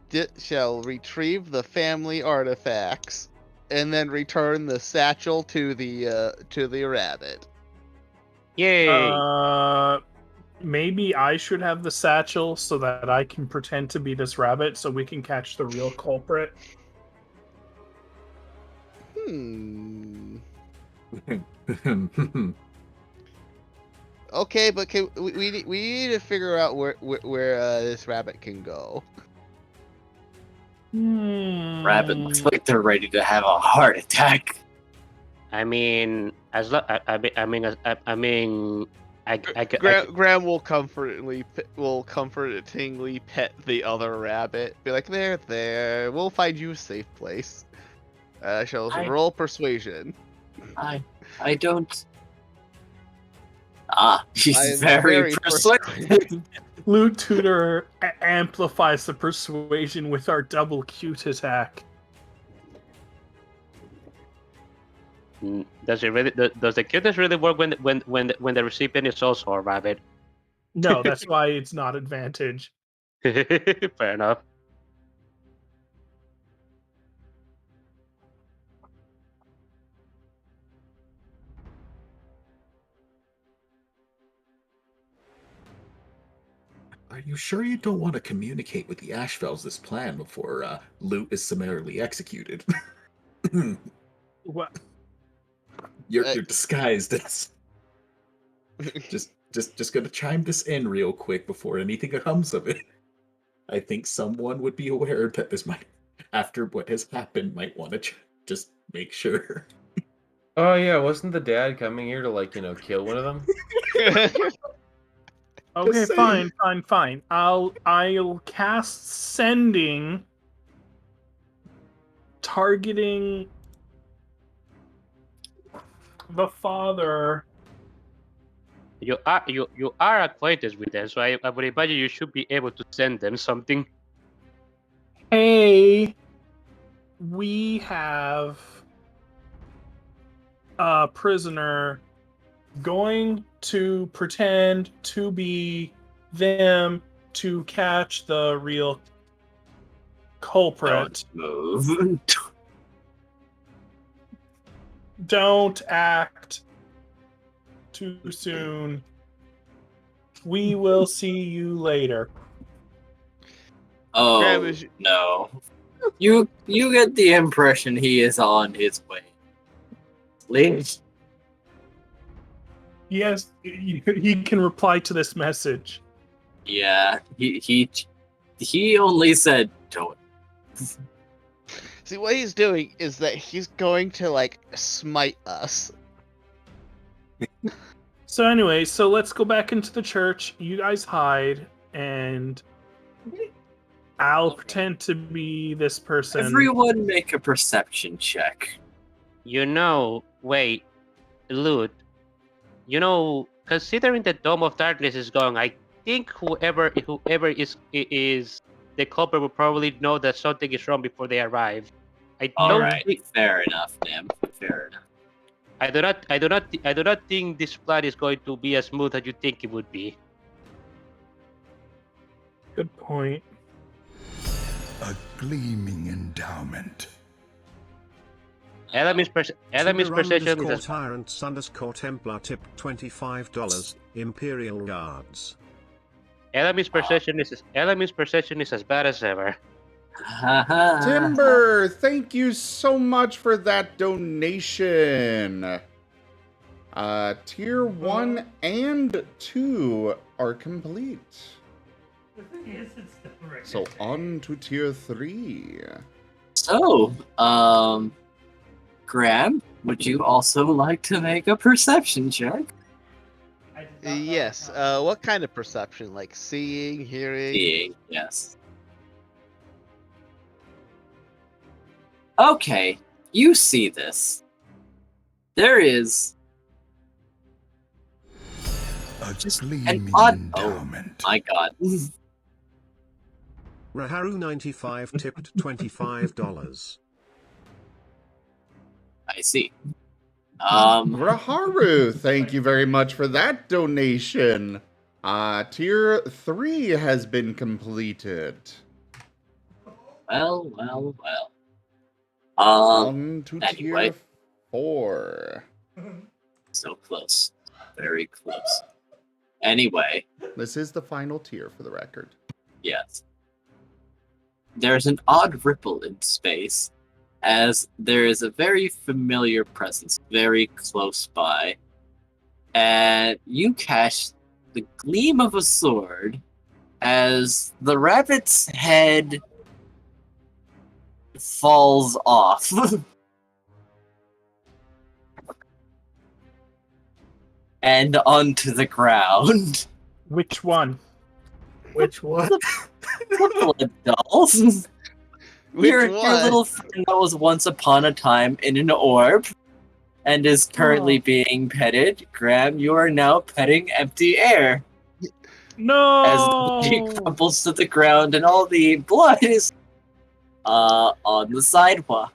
retrieve the family artifacts, and then return the satchel to the rabbit. Yay! Maybe I should have the satchel so that I can pretend to be this rabbit so we can catch the real culprit. Okay, but we need to figure out where this rabbit can go. Rabbit looks like they're ready to have a heart attack. I mean, Graham will comfortingly pet the other rabbit. Be like, there. We'll find you a safe place. Shall roll persuasion. I don't. He's very persuasive. Loot Tutor amplifies the persuasion with our double cute attack. Does the cuteness really work when the recipient is also a rabbit? No, that's why it's not advantage. Fair enough. Are you sure you don't want to communicate with the Ashfells this plan before loot is summarily executed? What? You're disguised as. Just gonna chime this in real quick before anything comes of it. I think someone would be aware that this might, after what has happened, might want to just make sure. Oh yeah, wasn't the dad coming here to kill one of them? Okay, Just saying. fine. I'll cast sending, targeting the father. You are acquainted with them, so I would imagine you should be able to send them something. Hey, we have a prisoner going to pretend to be them to catch the real culprit. Don't move. Don't act too soon. We will see you later. Oh Graham, is- no! You get the impression he is on his way. Please. Yes, he can reply to this message. Yeah, he only said don't. See, what he's doing is that he's going to, like, smite us. So anyway, so let's go back into the church. You guys hide, and I'll pretend to be this person. Everyone make a perception check. Wait, Loot. Considering the Dome of Darkness is going, I think whoever is the culprit will probably know that something is wrong before they arrive. Fair enough, Nim. Fair enough. I do not think this plan is going to be as smooth as you think it would be. Good point. A gleaming endowment. Enemy's perception is as Tyrants _ Templar tip $25. Imperial Guards. Enemy's perception is as bad as ever. Timber, thank you so much for that donation. Tier 1 and 2 are complete. So on to tier 3. So, Graham, would you also like to make a perception check? Yes. What kind of perception? Like seeing, hearing? Seeing, yes. Okay, you see this. There is A just an gleaming odd. endowment. Oh my god. Raharu95 tipped $25. I see. Raharu, thank you very much for that donation. Tier 3 has been completed. Well. On to anyway. tier 4. So close. Very close. Anyway, This is the final tier for the record. yes. There's an odd ripple in space, as there is a very familiar presence very close by. And you catch the gleam of a sword as the rabbit's head falls off. And onto the ground. Which one? Which one? Blood dolls. Your one? little friend that was once upon a time in an orb and is currently being petted. Graham, you are now petting empty air. No. As the body crumbles to the ground and all the blood is on the sidewalk.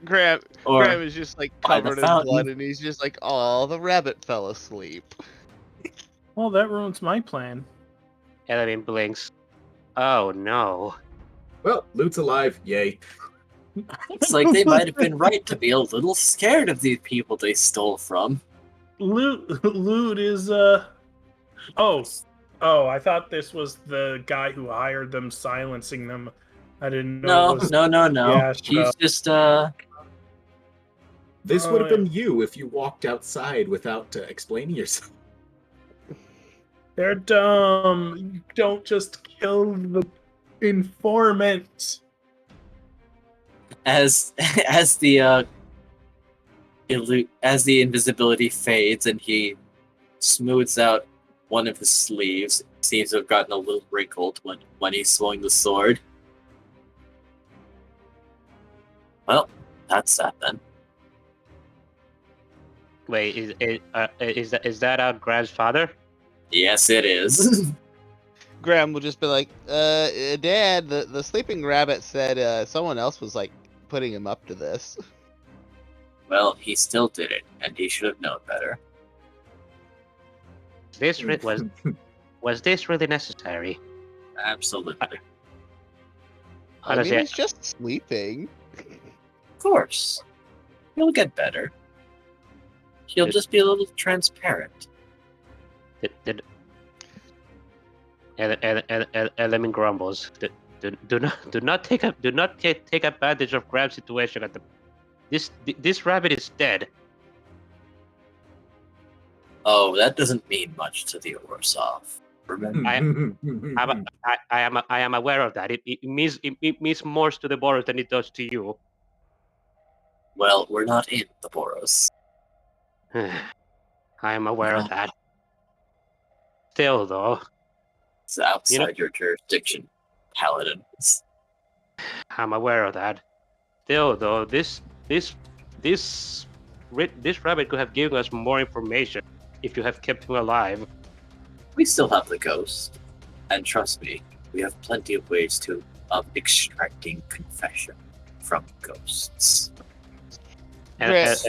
Graham Or is just like by the covered in fountain. blood, and he's just like, "Oh, the rabbit fell asleep." Well, that ruins my plan. Enemy blinks. Oh no. Well, loot's alive. Yay. It's like they might have been right to be a little scared of these people they stole from. Loot is Oh, Oh, I thought this was the guy who hired them silencing them. I didn't know it No, was no. Yeah, He's just This would have Oh, been you if you walked outside without explaining yourself. they're dumb. Don't just kill the informant. as as the as the invisibility fades and he smooths out one of his sleeves. Seems to have gotten a little wrinkled when he swung the sword. Well, that's that then. Wait, is that our grandfather? Yes, it is. Graham will just be like, Dad, the sleeping rabbit said someone else was like putting him up to this. Well, he still did it, and he should have known better. Was this really necessary? Absolutely. How I does mean, it- he's just sleeping. Of course. He'll get better. He'll just be a little transparent. Element grumbles. Do not take advantage of Graham's situation. This rabbit is dead. Oh, that doesn't mean much to the Orsov. Remember? I am aware of that. It means more to the Boros than it does to you. Well, we're not in the Boros. I am aware of that. Still, though, It's outside your jurisdiction, paladins. I'm aware of that. Still, though, this rabbit could have given us more information if you have kept him alive. We still have the ghost. And trust me, we have plenty of ways of extracting confession from ghosts.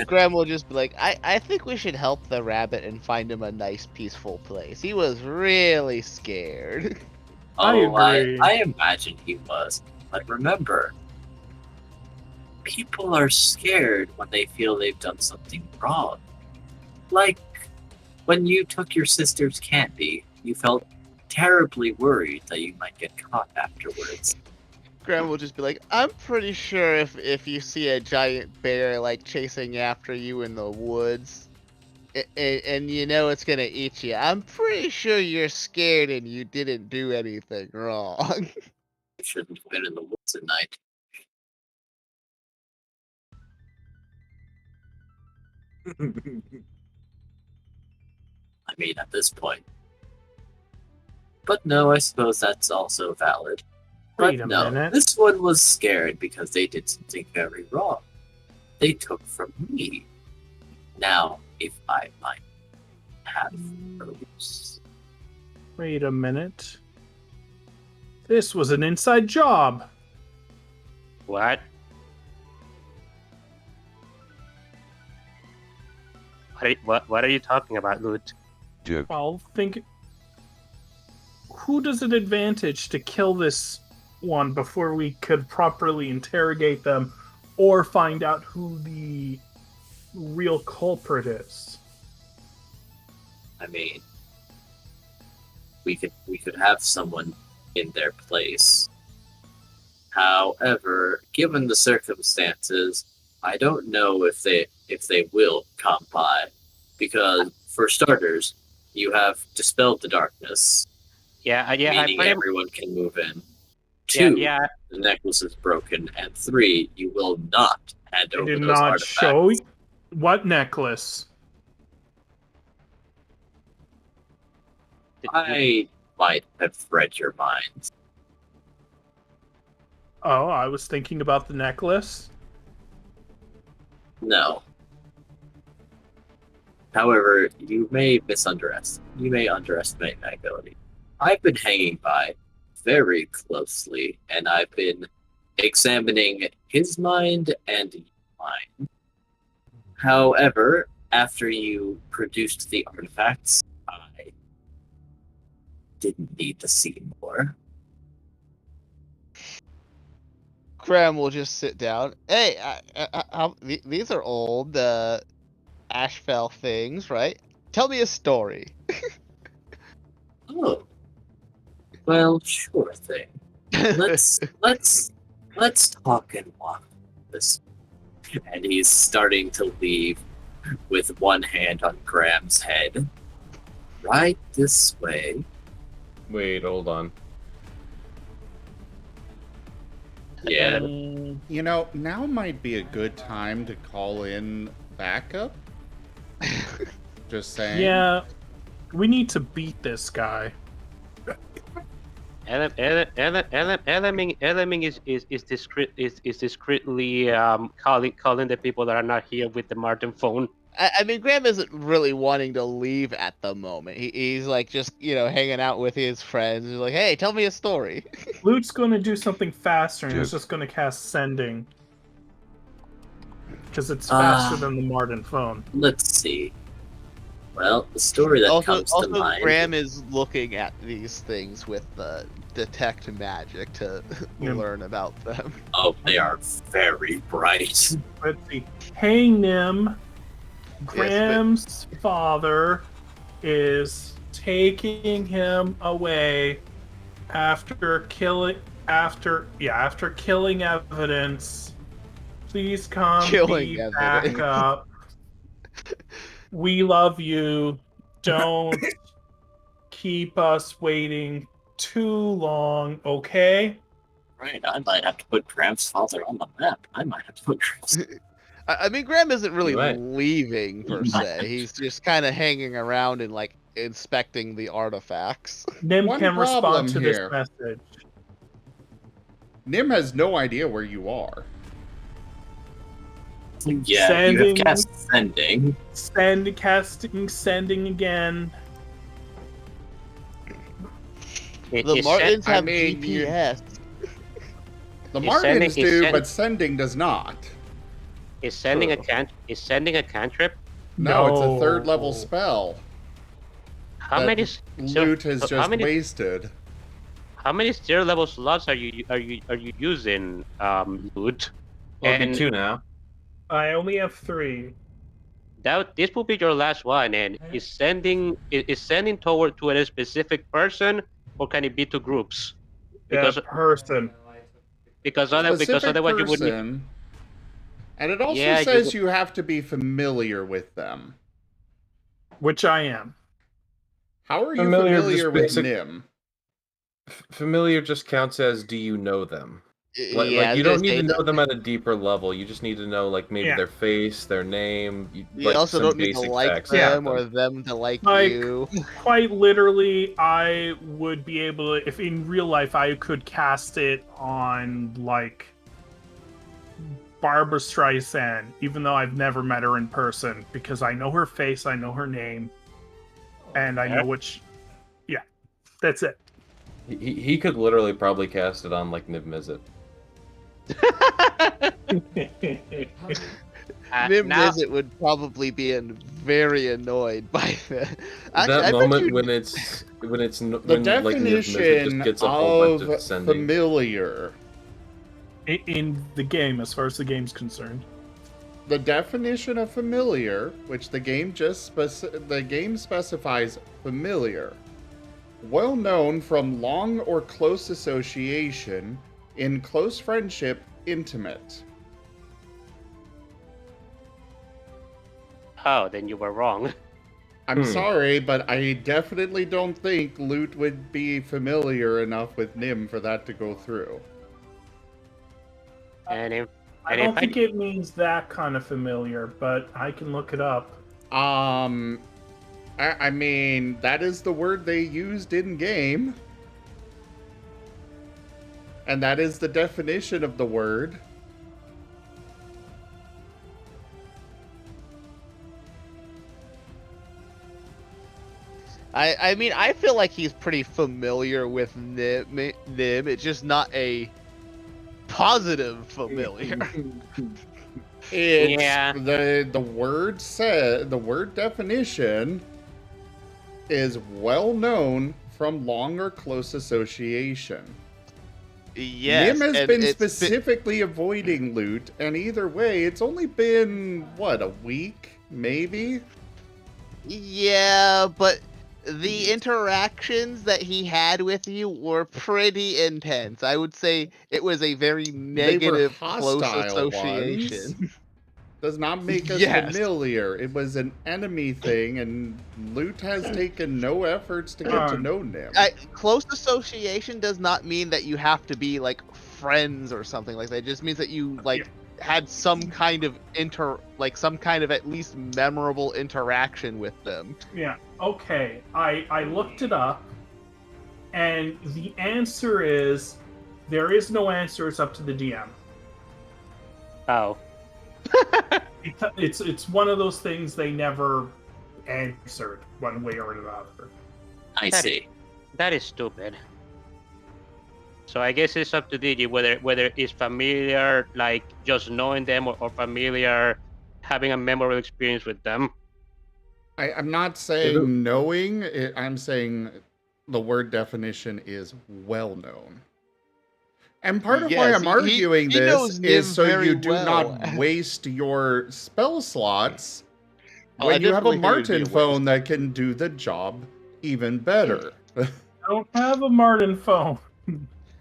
Graham will just be like, I think we should help the rabbit and find him a nice, peaceful place. He was really scared. Oh, agree. I imagine he was. But remember, people are scared when they feel they've done something wrong. Like when you took your sister's candy, you felt terribly worried that you might get caught afterwards. Graham will just be like, I'm pretty sure if you see a giant bear like chasing after you in the woods, and you know it's gonna eat you, I'm pretty sure you're scared and you didn't do anything wrong. You shouldn't have been in the woods at night. I mean, at this point. But no, I suppose that's also valid. But Wait a no, minute. this one was scared because they did something very wrong. They took from me. Now, if I might have those. Wait a minute. This was an inside job. What? What are you talking about, Loot? Well, think. Who does it advantage to kill this one before we could properly interrogate them or find out who the real culprit is? I mean, we could have someone in their place. However, given the circumstances, I don't know if they will come by, because for starters, you have dispelled the darkness, meaning everyone can move in. 2, the necklace is broken, and 3, you will not hand over Did those not artifacts. show what necklace. I might have read your mind. Oh, I was thinking about the necklace. No. However, you may underestimate my ability. I've been hanging by very closely, and I've been examining his mind and your mind. However, after you produced the artifacts, I didn't need to see more. Graham will just sit down. Hey, these are old Ashfell things, right? Tell me a story. Oh, Well, sure thing. Let's talk and walk this. And he's starting to leave with one hand on Graham's head. Right this way. Wait, hold on. Yeah. You know, now might be a good time to call in backup. Just saying. Yeah, we need to beat this guy. Eleming is discreetly calling the people that are not here with the Marten phone. I mean, Graham isn't really wanting to leave at the moment. He's like just, hanging out with his friends. He's like, hey, tell me a story. Luke's going to do something faster, and he's just going to cast Sending. Because it's faster than the Marten phone. Let's see. Well, the story that comes to mind. Graham is looking at these things with the detect magic to learn about them. Oh, they are very bright. Let's see. Hey, Nim. Graham's father is taking him away after killing evidence. Please come back up. We love you. Don't keep us waiting too long, okay? Right, I might have to put Graham's father on the map. I might have to put Graham's... I mean, Graham isn't really leaving, per se. He's just kind of hanging around and, inspecting the artifacts. Nim can respond to this message. Nim has no idea where you are. Yeah, you have cast Sending. Sending again. The Martens have GPS. The Martens do, but Sending does not. Is sending a cantrip? No, it's a third level spell. How many Loot has just wasted? How many 0 level slots are you using, Loot? Well, it'll be 2 now. I only have 3. This will be your last one, and is sending toward to a specific person, or can it be to groups? Because person. Because otherwise you wouldn't. And it also says you have to be familiar with them. Which I am. How are you familiar with Nim? Familiar just counts as do you know them? You don't need to know them at a deeper level. You just need to know, maybe their face, their name. You also don't need to like them or them to like you. Quite literally, I would be able to, if in real life I could cast it on, Barbara Streisand, even though I've never met her in person, because I know her face, I know her name, and I know which... Yeah, that's it. He could literally probably cast it on, Niv Mizzet. Nim Mizzet would probably be very annoyed by that. That moment when the definition of familiar in the game, as far as the game's concerned. The definition of familiar, which the game specifies familiar, well known from long or close association, in close friendship, intimate. Oh, then you were wrong. I'm sorry, but I definitely don't think Loot would be familiar enough with Nim for that to go through. I don't think it means that kind of familiar, but I can look it up. I mean, that is the word they used in game. And that is the definition of the word. I mean, I feel like he's pretty familiar with Nim. It's just not a positive familiar. The word definition is well known from long or close association. Yes, Nim has been specifically avoiding Loot, and either way, it's only been, a week, maybe? Yeah, but the interactions that he had with you were pretty intense. I would say it was a very They were negative, close hostile ones. association. Does not make us Yes. familiar. It was an enemy thing, and Lute has taken no efforts to get to know Nim. Close association does not mean that you have to be like friends or something like that. It just means that you like had some kind of some kind of at least memorable interaction with them. Yeah. Okay. I looked it up, and the answer is there is no answer. It's up to the DM. Oh. It's one of those things they never answered one way or another. I see. That is stupid. So I guess it's up to Digi whether it's familiar, like just knowing them, or familiar, having a memorable experience with them. I'm not saying knowing. I'm saying the word definition is well known. And part of why I'm arguing this is so you do not waste your spell slots when you have a Marten phone that can do the job even better. I don't have a Marten phone.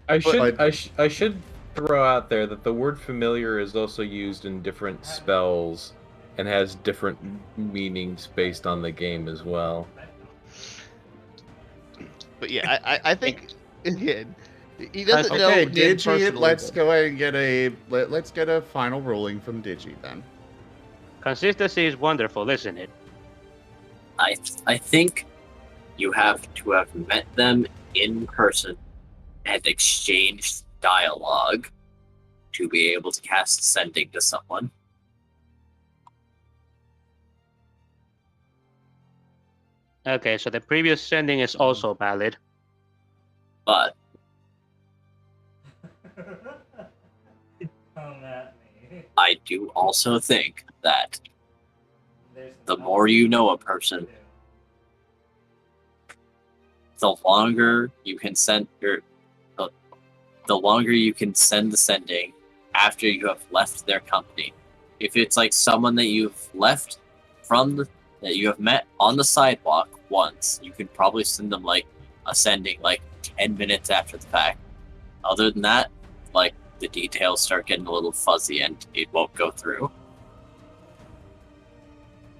I should throw out there that the word familiar is also used in different spells and has different meanings based on the game as well. But yeah, I think again, he doesn't know. Okay, Digi, let's go ahead and get let's get a final ruling from Digi then. Consistency is wonderful, isn't it? I think you have to have met them in person and exchanged dialogue to be able to cast sending to someone. Okay, so the previous sending is also valid. But I do also think that the more you know a person, the longer you can send the longer you can send the sending after you have left their company. If it's like someone that you've left that you have met on the sidewalk once, you could probably send them like a sending like 10 minutes after the fact. Other than that, like the details start getting a little fuzzy and it won't go through.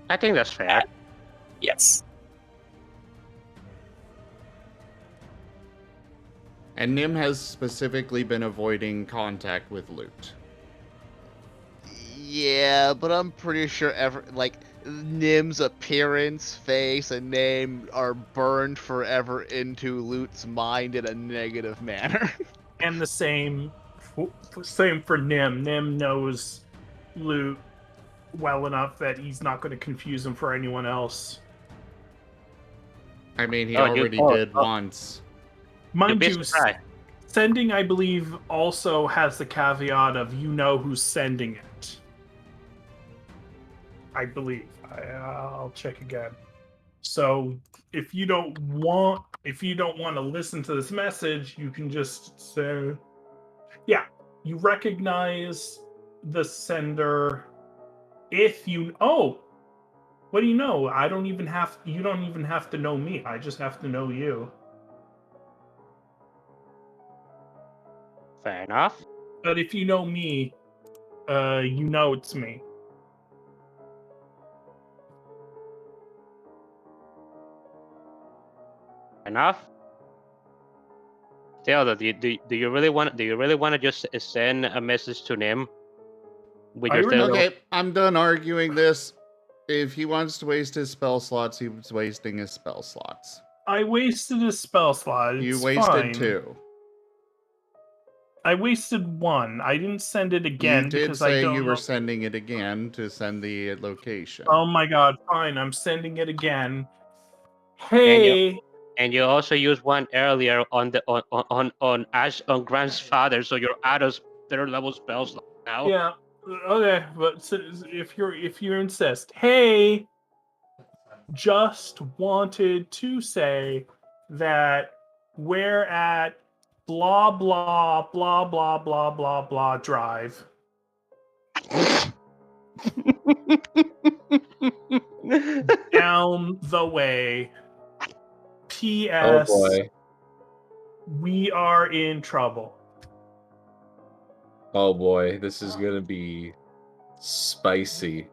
I think that's fair. Yes. And Nim has specifically been avoiding contact with Lute. Yeah, but I'm pretty sure Nim's appearance, face, and name are burned forever into Lute's mind in a negative manner. And the same for Nim. Nim knows Lute well enough that he's not going to confuse him for anyone else. I mean, he already did once. Mind you, sending, I believe, also has the caveat of you know who's sending it. I believe. I'll check again. So if you don't want to listen to this message, you can just say, yeah, you recognize the sender if you. Oh, what do you know? You don't even have to know me. I just have to know you. Fair enough. But if you know me, you know it's me. Enough. Theodore, do you really want to just send a message to Nim? Okay, I'm done arguing this. If he wants to waste his spell slots, he was wasting his spell slots. I wasted a spell slot. You wasted 2. I wasted 1. I didn't send it again. You did because say I don't you were know. sending it again to send the location. Oh my god, fine. I'm sending it again. Hey. And you also used one earlier on Grant's father, so you're out of 3rd level spells now. Yeah. Okay, but if you insist. Hey. Just wanted to say that we're at blah blah blah blah blah blah blah drive. Down the way. TS, boy. we are in trouble. Oh boy, this is gonna be spicy.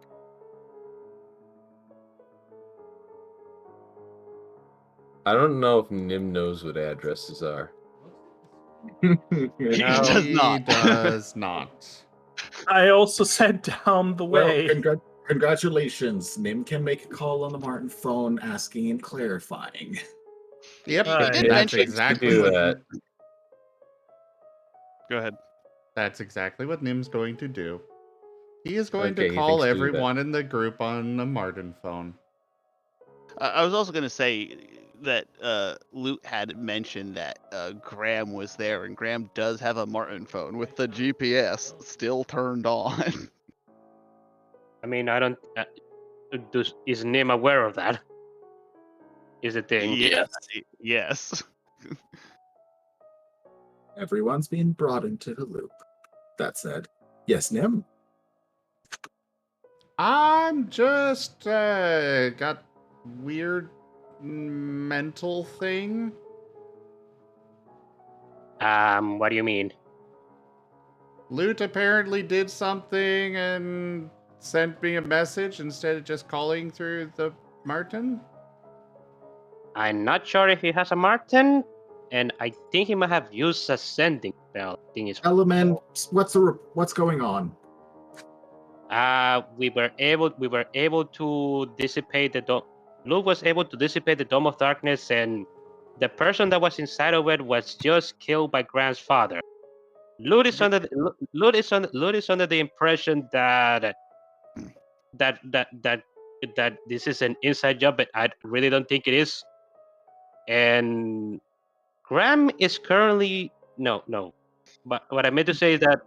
I don't know if Nim knows what addresses are. He does He not. does not. I also sent down the Well, way. congratulations. Nim can make a call on the Marten phone asking and clarifying. Yep, He Right. did that's mention exactly do what. that. Go ahead. That's exactly what Nim's going to do. He is going Okay, to he call thinks to do that. everyone in the group on the Marten phone. I was also going to say that Loot had mentioned that Graham was there, and Graham does have a Marten phone with the GPS still turned on. I mean, I don't. Is Nim aware of that? Is the thing? Yes. Yes. Everyone's being brought into the loop. That said, yes, Nim. I'm just got weird mental thing. What do you mean? Loot apparently did something and sent me a message instead of just calling through the Marten. I'm not sure if he has a Marten, and I think he might have used a sending spell. I think it's Element, what's going on? we were able to dissipate the dome. Luke was able to dissipate the dome of darkness, and the person that was inside of it was just killed by Graham's father. Luke is under the impression that this is an inside job, but I really don't think it is. And Graham is currently no. But what I meant to say is that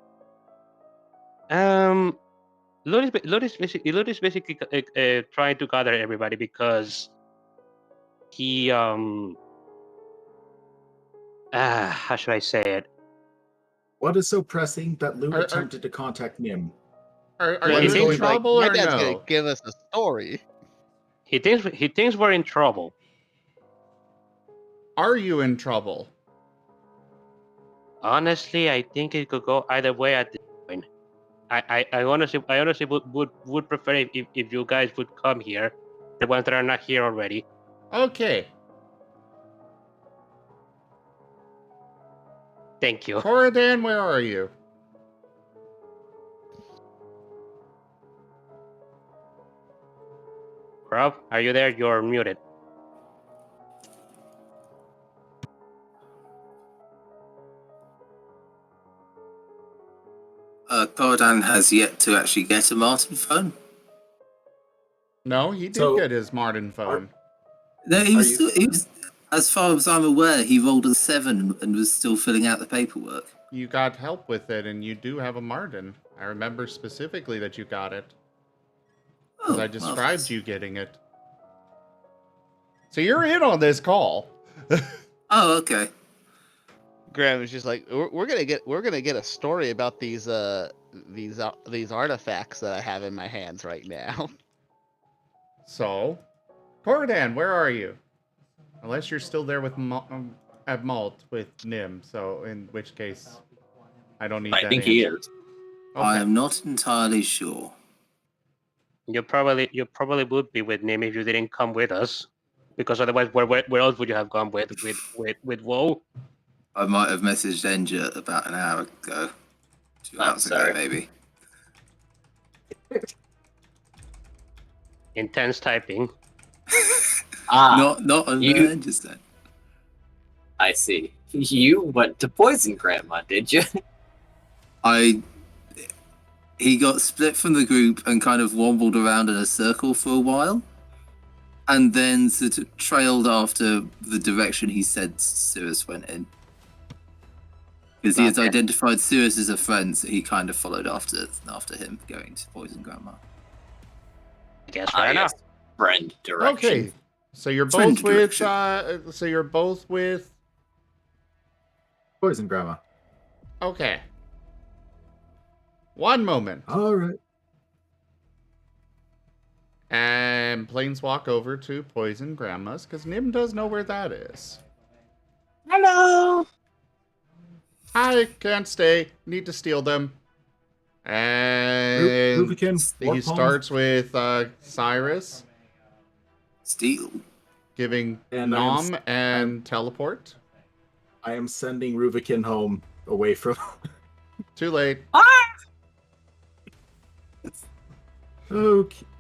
Lud is basically trying to gather everybody because he how should I say it? What is so pressing that Loot Are- attempted to contact Nim? Are Yeah, you he in was like, trouble my or dad's no? gonna give us a story. He thinks we're in trouble. Are you in trouble? Honestly, I think it could go either way at this point. I honestly would prefer if you guys would come here, the ones that are not here already. Okay. Thank you. Corridan, where are you? Rob, are you there? You're muted. Cordan has yet to actually get a Marten phone. No, he did So, get his Marten phone. No, he Are was, you- still, he was, as far as I'm aware, he rolled a 7 and was still filling out the paperwork. You got help with it, and you do have a Marten. I remember specifically that you got it. Because Oh, I described marvelous. you getting it. So you're in on this call. Oh, okay. Graham was just like, we're gonna get a story about these artifacts that I have in my hands right now. So, Corridan, where are you? Unless you're still there with at Malt with Nim, so in which case, I don't need I that think he answer. is. Okay. I am not entirely sure. You probably would be with Nim if you didn't come with us, because otherwise, where else would you have gone with Woe? I might have messaged Enja about an hour ago. 2 hours sorry. ago, maybe. Intense typing. Not on you- Enja's then. I see. You went to poison Grandma, did you? He got split from the group and kind of wobbled around in a circle for a while, and then sort of trailed after the direction he said Sirius went in. Because he has Okay. identified Sirius as a friend, so he kind of followed after him going to poison Grandma. I guess fair enough. Yes. Friend direction. Okay. So you're Friend both with direction. so you're both with Poison Grandma. okay. One moment. All right. and planeswalk over to Poison Grandma's, because Nim does know where that is. Hello. I can't stay. Need to steal them. And Rubicon, he Warp Home. starts with Cyrus, Steal. giving And Nom and teleport. I am sending Rubicon home away from. Too late.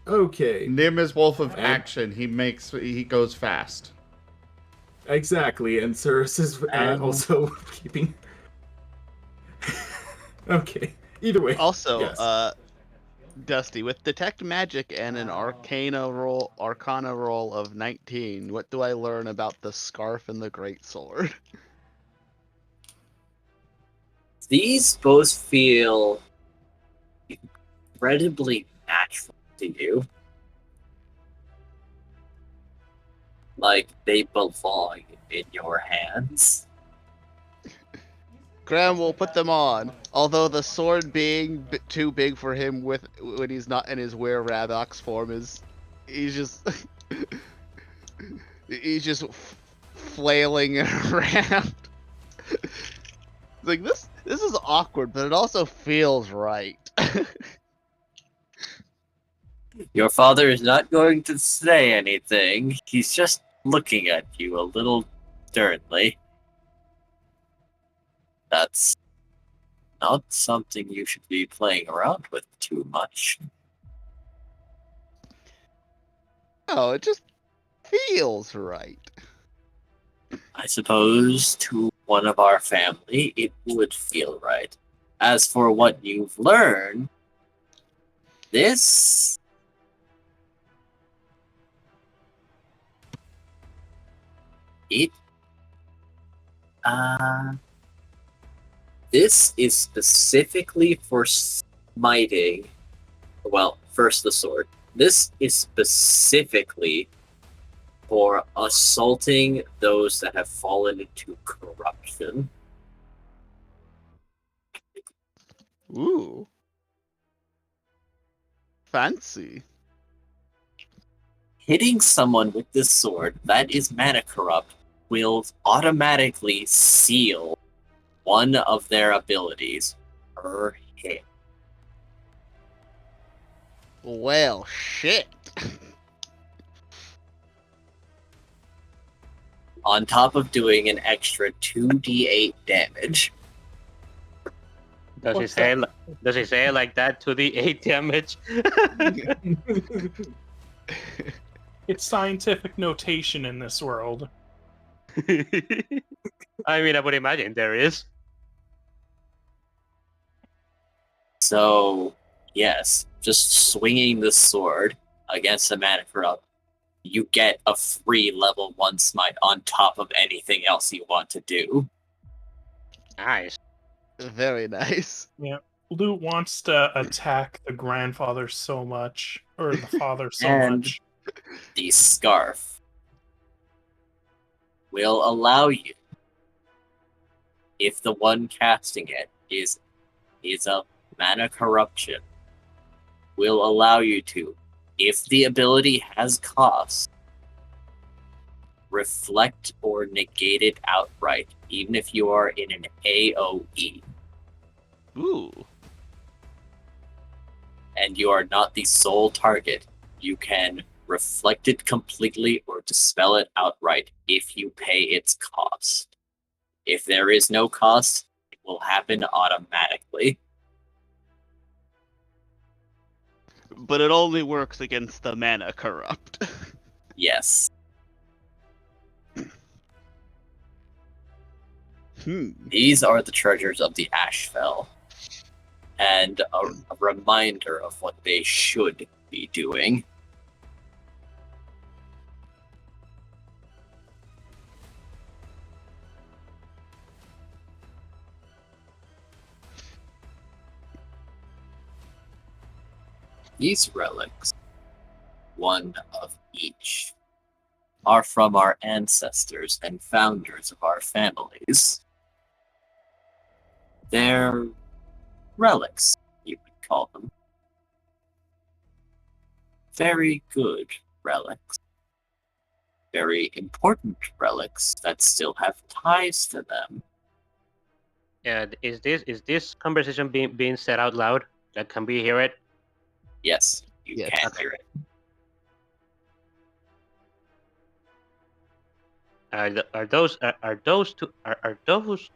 Okay. Nim is Wolf of And- Action. He goes fast. Exactly, and Cirrus is also keeping. Okay. Either way. Also, yes. Dusty, with detect magic and an arcana roll of 19, what do I learn about the scarf and the greatsword? These both feel incredibly natural to you. Like they belong in your hands. Graham will put them on, although the sword being too big for him when he's not in his were-rabox form he's just flailing around. Like this is awkward, but it also feels right. Your father is not going to say anything. He's just looking at you a little sternly. That's not something you should be playing around with too much. Oh, it just feels right. I suppose to one of our family, it would feel right. As for what you've learned, this this is specifically for smiting. Well, first the sword. This is specifically for assaulting those that have fallen into corruption. Ooh. Fancy. Hitting someone with this sword that is mana corrupt will automatically seal one of their abilities per hit. Well, shit. On top of doing an extra 2d8 damage. Does he What's say does he say it like that to the 8 damage? It's scientific notation in this world. I mean, I would imagine there is. So, yes, just swinging the sword against a mana corrupt, you get a free level 1 smite on top of anything else you want to do. Nice. Very nice. Yeah. Lute wants to attack the grandfather so much, or the father so And- much. The scarf will allow you, if the one casting it is a mana corruption, will allow you to, if the ability has cost, reflect or negate it outright, even if you are in an AoE Ooh. and you are not the sole target. You can reflect it completely or dispel it outright if you pay its cost. If there is no cost, it will happen automatically. But it only works against the mana corrupt. Yes. These are the treasures of the Ashfell, and a reminder of what they should be doing. These relics, one of each, are from our ancestors and founders of our families. They're relics, you would call them. very good relics, very important relics that still have ties to them. Is this conversation being said out loud? Like, can we hear it? Yes, you Yes. can hear it. Are those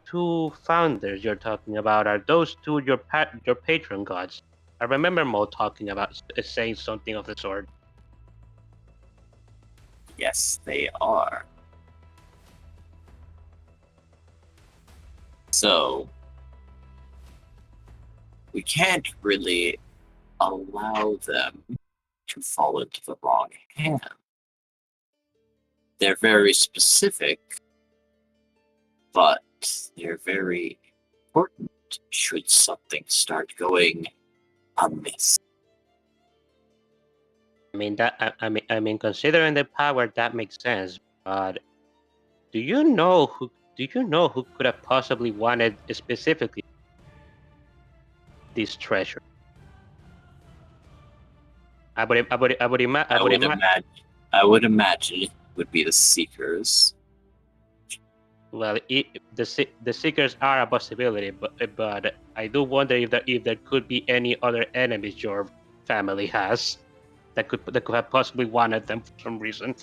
two founders you're talking about? Are those two your patron gods? I remember Mo talking about saying something of the sort. Yes, they are. So, we can't really allow them to fall into the wrong hands. They're very specific, but they're very important should something start going amiss. I mean, considering the power, that makes sense. But do you know who could have possibly wanted specifically this treasure? I would imagine it would be the Seekers. Well, the Seekers are a possibility, but I do wonder if there could be any other enemies your family has that could have possibly wanted them for some reason.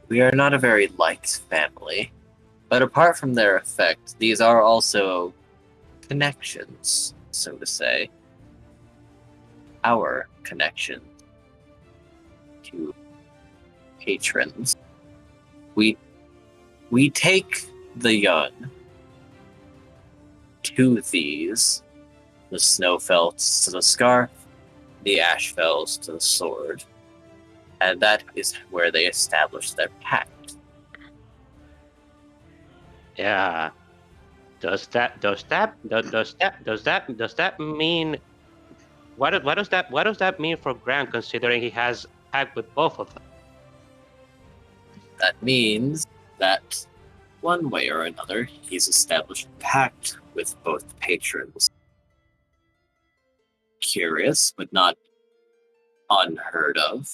We are not a very liked family, but apart from their effect, these are also connections, so to say. Our connection to patrons. We take the young to these, the Snowfelts to the scarf, the Ashfells to the sword, and that is where they establish their pact. Yeah. Does that mean what does that mean for Grant, considering he has pact with both of them? That means that one way or another, he's established a pact with both patrons. Curious, but not unheard of.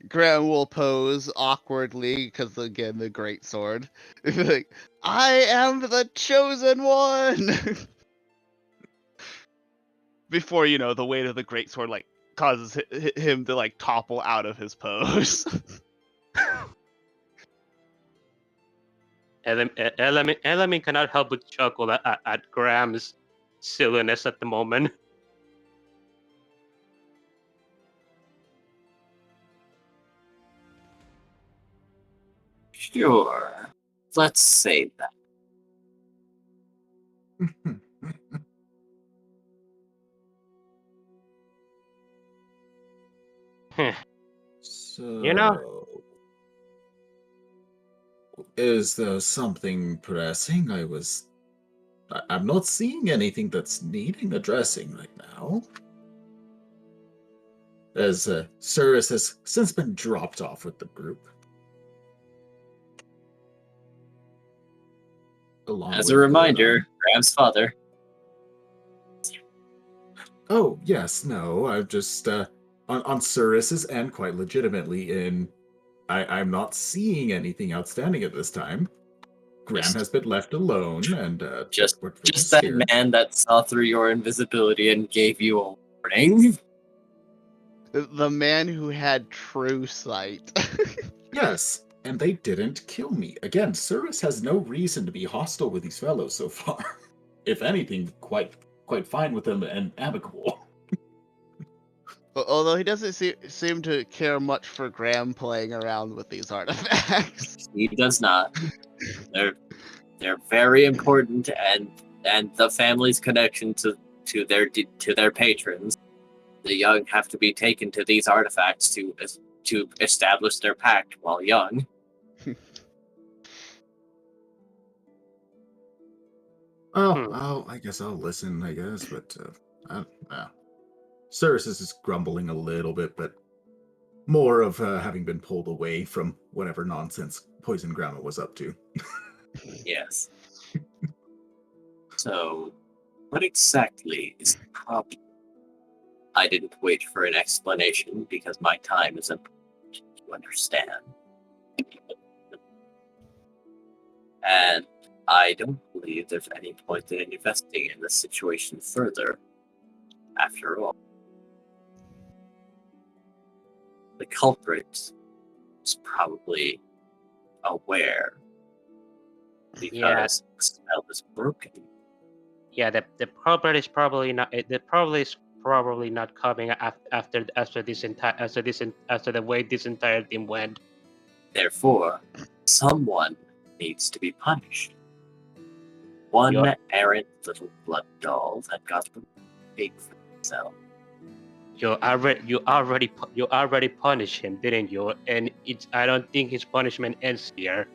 Graham will pose awkwardly because, again, the great sword. Like, I am the chosen one. Before the weight of the great sword causes him to topple out of his pose. Elamin cannot help but chuckle at Graham's silliness at the moment. Sure. Let's say that. So, is there something pressing? I'm not seeing anything that's needing addressing right now. As Cirrus has since been dropped off with the group. As a reminder, Graham's father. Oh, yes, no, I've just, on Cirrus's end, quite legitimately, I'm not seeing anything outstanding at this time. Graham has been left alone, and just that man that saw through your invisibility and gave you a warning. The man who had true sight. Yes, and they didn't kill me. Again, Cirrus has no reason to be hostile with these fellows so far. If anything, quite fine with them and amicable. Although he doesn't seem to care much for Graham playing around with these artifacts. He does not. They're very important, and the family's connection to their patrons. The young have to be taken to these artifacts to establish their pact while young. I guess I'll listen, but Cirrus is just grumbling a little bit, but more of having been pulled away from whatever nonsense Poison Grandma was up to. Yes. So, What exactly is the problem? I didn't wait for an explanation because my time is important to understand. And I don't believe there's any point in investigating this situation further. After all, the culprit is probably aware because the spell is broken. Yeah, the problem is probably not. The problem is probably not coming after the way this entire thing went. Therefore, someone needs to be punished. One You're- errant little blood doll that got big for himself. You already punished him, didn't you? And I don't think his punishment ends here.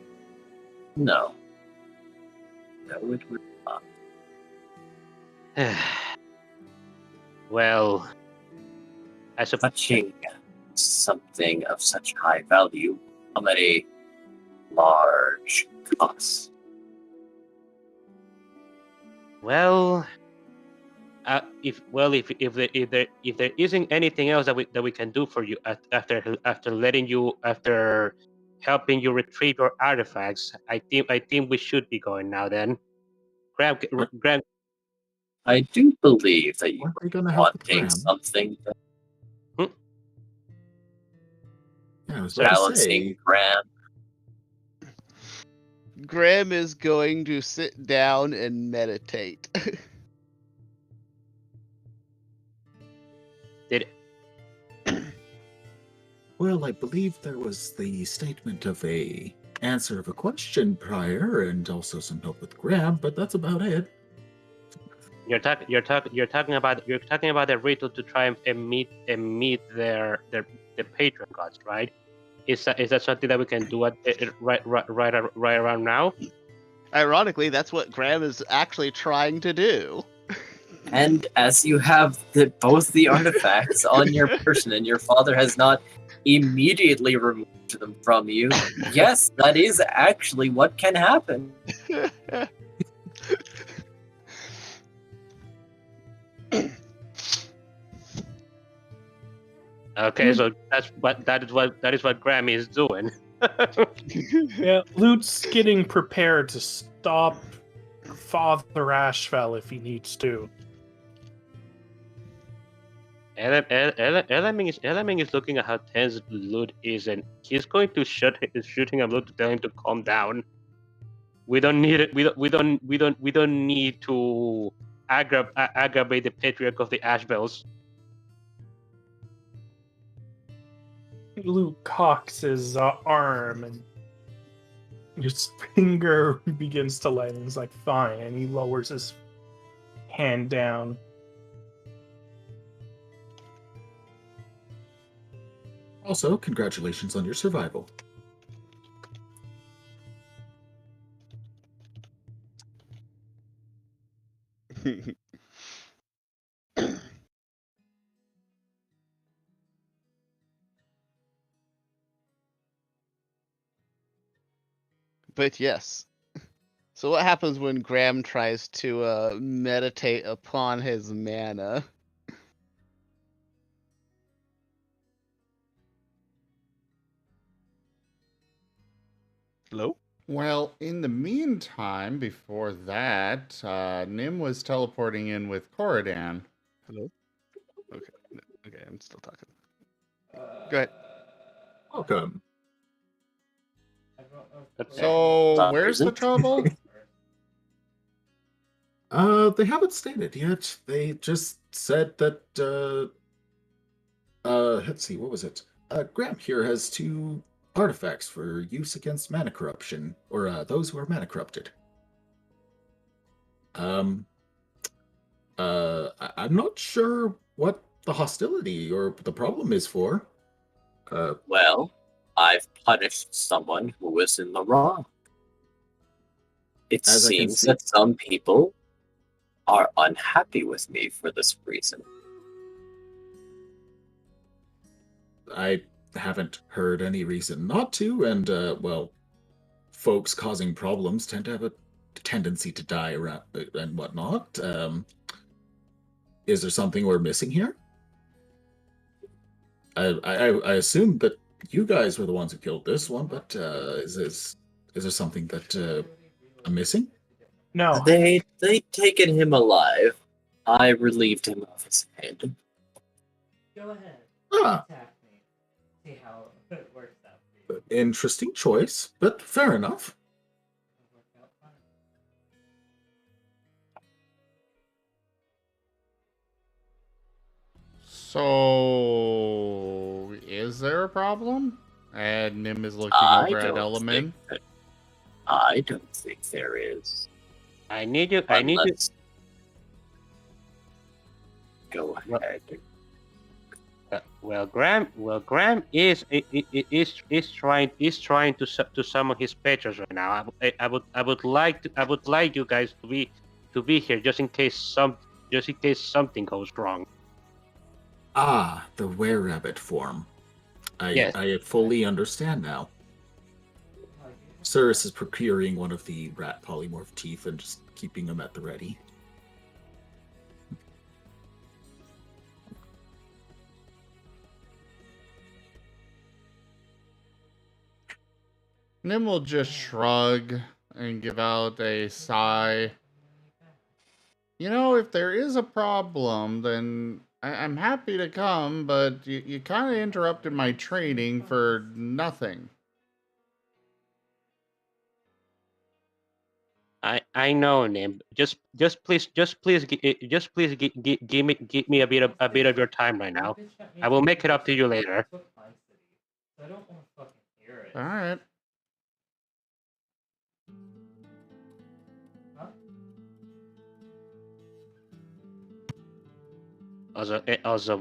No. No, it would not. Well, I suppose. Touching something of such high value come at a large cost. Well, if there isn't anything else that we can do for you after helping you retrieve your artifacts, I think we should be going now. Then, Graham, I do believe that you Aren't they are gonna help with wanting Graham? something Yeah, I was Sorry. about to balancing say. Graham. Graham is going to sit down and meditate. Well, I believe there was the statement of a answer of a question prior, and also some help with Graham, but that's about it. You're talking about the ritual to try and meet the patron gods, right? Is that something that we can do right around now? Ironically, that's what Graham is actually trying to do. And as you have both the artifacts on your person and your father has not immediately removed them from you, yes, that is actually what can happen. Okay, so that is what Graham is doing. Yeah, Lute's getting prepared to stop Father Ashfell if he needs to. Elaming is looking at how tense Lute is, and he's going to shoot him Lute to tell him to calm down. We don't need it. We don't need to aggravate the patriarch of the Ashbells. Luke cocks his arm and his finger begins to light, and he's like, fine, and he lowers his hand down. Also, congratulations on your survival. But yes. So what happens when Graham tries to meditate upon his mana? Hello? Well, in the meantime, before that, Nim was teleporting in with Corridan. Hello? Okay, I'm still talking. Go ahead. Welcome. So, where's the trouble? They haven't stated yet. They just said that, let's see, what was it? Graham here has 2 artifacts for use against mana corruption, or, those who are mana corrupted. I'm not sure what the hostility or the problem is for. Well, I've punished someone who was in the wrong. It As I can seems see- that some people are unhappy with me for this reason. I haven't heard any reason not to, and, well, folks causing problems tend to have a tendency to die around and whatnot. Is there something we're missing here? I assumed that you guys were the ones who killed this one, but is there something that I'm missing? No. They'd taken him alive. I relieved him of his head. Go ahead. Ah, Attack me. See how it works out for you. interesting choice, but fair enough. It'll work out fine. So, is there a problem? And Nim is looking I over at don't Element. I don't think there is. I need you. I need you. Unless- Go ahead. Well, Graham is trying to summon his patrons right now. I would like you guys to be here just in case something goes wrong. Ah, the were-rabbit form. Yes. I fully understand now. Cirrus is procuring one of the rat polymorph teeth and just keeping them at the ready. Nim will just shrug and give out a sigh. You know, if there is a problem, then I'm happy to come, but you kind of interrupted my training for nothing. I know, Nim. Just please give me a bit of your time right now. I will make it up to you later. I don't want to fucking hear it. All right. Also,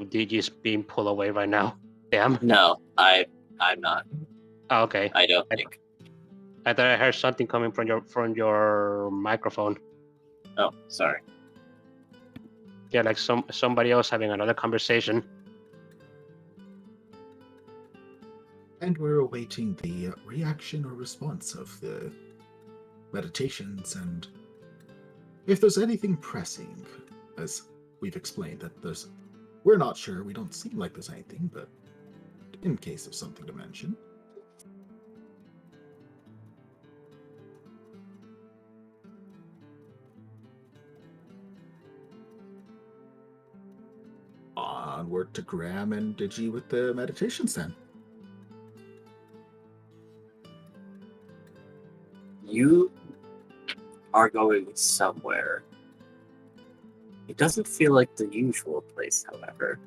DG's being pulled away right now. Damn. No, I'm not. Oh, okay. I don't think. I thought I heard something coming from your microphone. Oh, sorry. Yeah, like somebody else having another conversation. And we're awaiting the reaction or response of the meditations, and if there's anything pressing, as we've explained, that we're not sure, we don't seem like there's anything, but in case of something to mention. Onward to Graham and Digi with the meditations then. You are going somewhere. It doesn't feel like the usual place, however.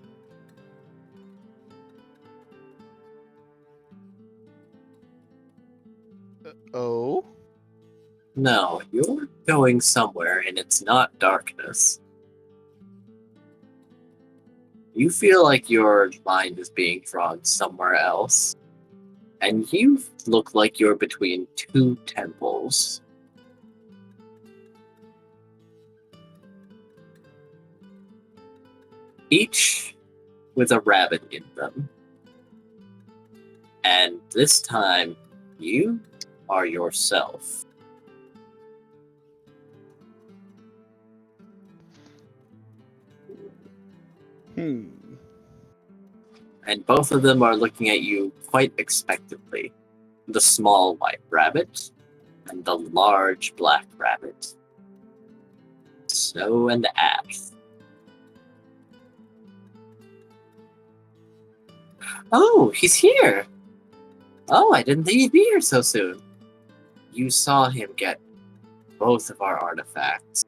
Oh? No, you're going somewhere and it's not darkness. You feel like your mind is being drawn somewhere else. And you look like you're between two temples. Each with a rabbit in them. And this time, you are yourself. And both of them are looking at you quite expectantly. The small white rabbit and the large black rabbit. Snow and Ash. Oh, he's here! Oh, I didn't think he'd be here so soon. You saw him get both of our artifacts.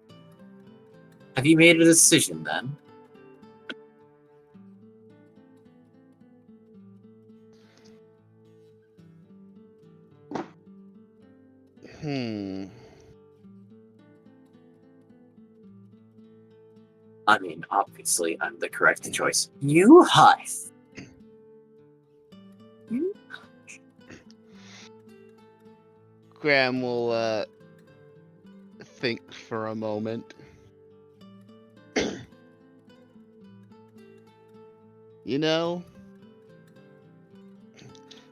Have you made a decision then? I mean, obviously, I'm the correct choice. You hush. Graham will think for a moment. You know,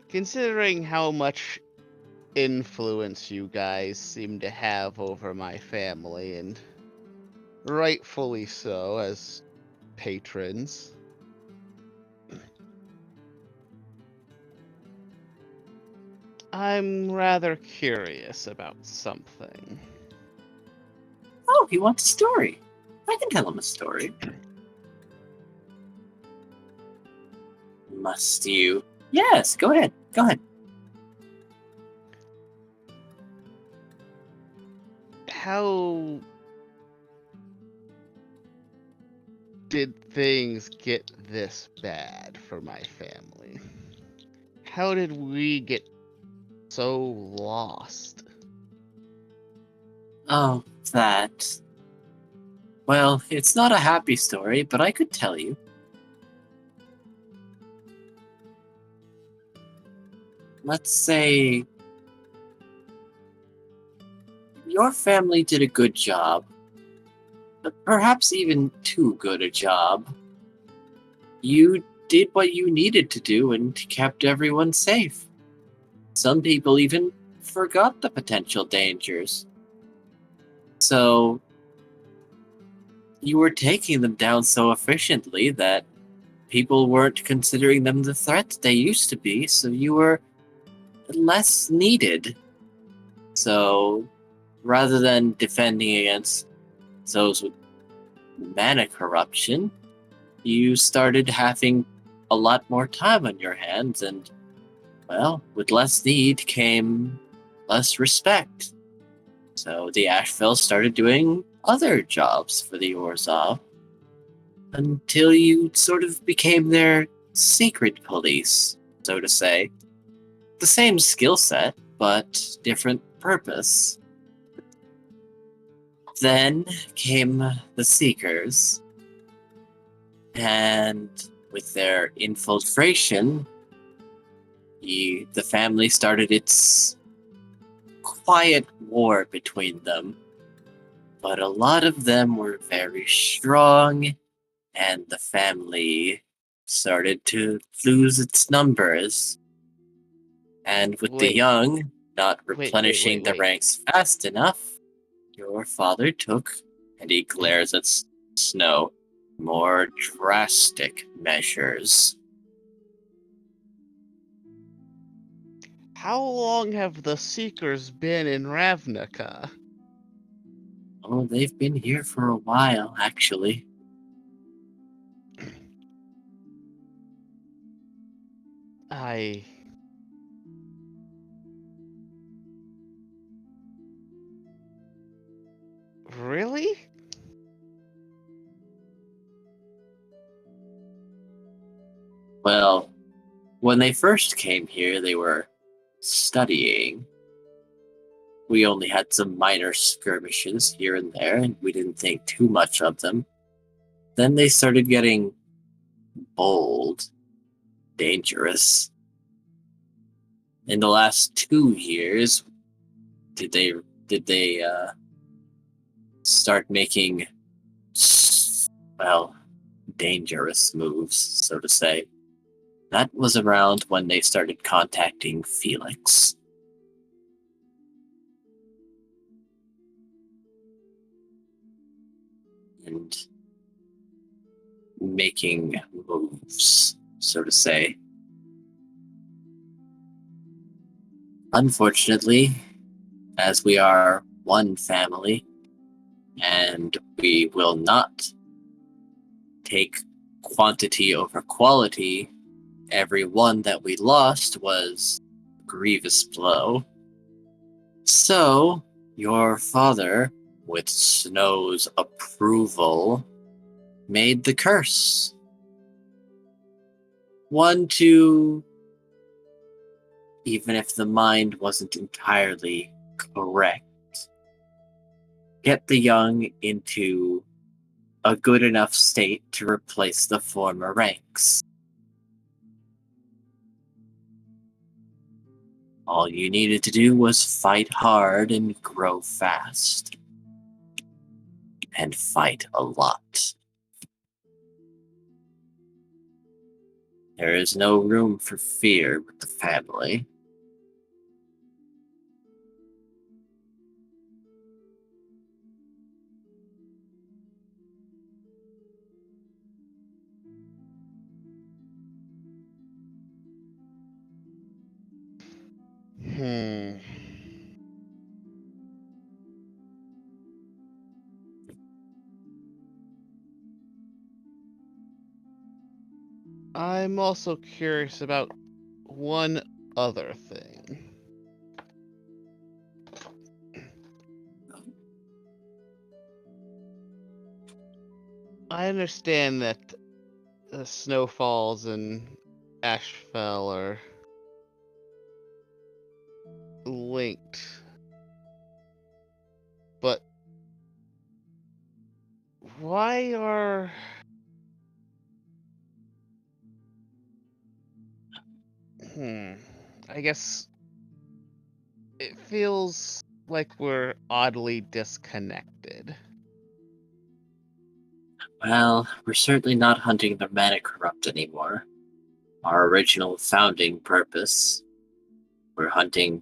considering how much influence you guys seem to have over my family, and rightfully so, as patrons. I'm rather curious about something. Oh, he wants a story. I can tell him a story. Must you? Yes, go ahead. Go ahead. How did things get this bad for my family? How did we get so lost? Oh, that. Well, it's not a happy story, but I could tell you. Let's say your family did a good job, but perhaps even too good a job. You did what you needed to do and kept everyone safe. Some people even forgot the potential dangers. So, you were taking them down so efficiently that people weren't considering them the threat they used to be, so you were less needed. So, rather than defending against those with mana corruption, you started having a lot more time on your hands, and, well, with less need came less respect. So the Asheville started doing other jobs for the Orzhov until you sort of became their secret police, so to say. The same skill set, but different purpose. Then came the Seekers, and with their infiltration, the family started its quiet war between them. But a lot of them were very strong, and the family started to lose its numbers. And with the Wait, young not wait, replenishing the wait. ranks fast enough, your father took, and he glares at Snow, more drastic measures. How long have the Seekers been in Ravnica? Oh, they've been here for a while, actually. I... Really? Well, when they first came here, they were studying. We only had some minor skirmishes here and there, and we didn't think too much of them. Then they started getting bold, dangerous. In the last 2 years, did they start making, well, dangerous moves, so to say. That was around when they started contacting Felix. And making moves, so to say. Unfortunately, as we are one family, and we will not take quantity over quality, every one that we lost was a grievous blow. So, your father, with Snow's approval, made the curse. One to, even if the mind wasn't entirely correct, get the young into a good enough state to replace the former ranks. All you needed to do was fight hard and grow fast. And fight a lot. There is no room for fear with the family. I'm also curious about one other thing. I understand that the snowfalls and Ashfell are linked, but why are I guess it feels like we're oddly disconnected. Well, we're certainly not hunting the manic corrupt anymore. Our original founding purpose. We're hunting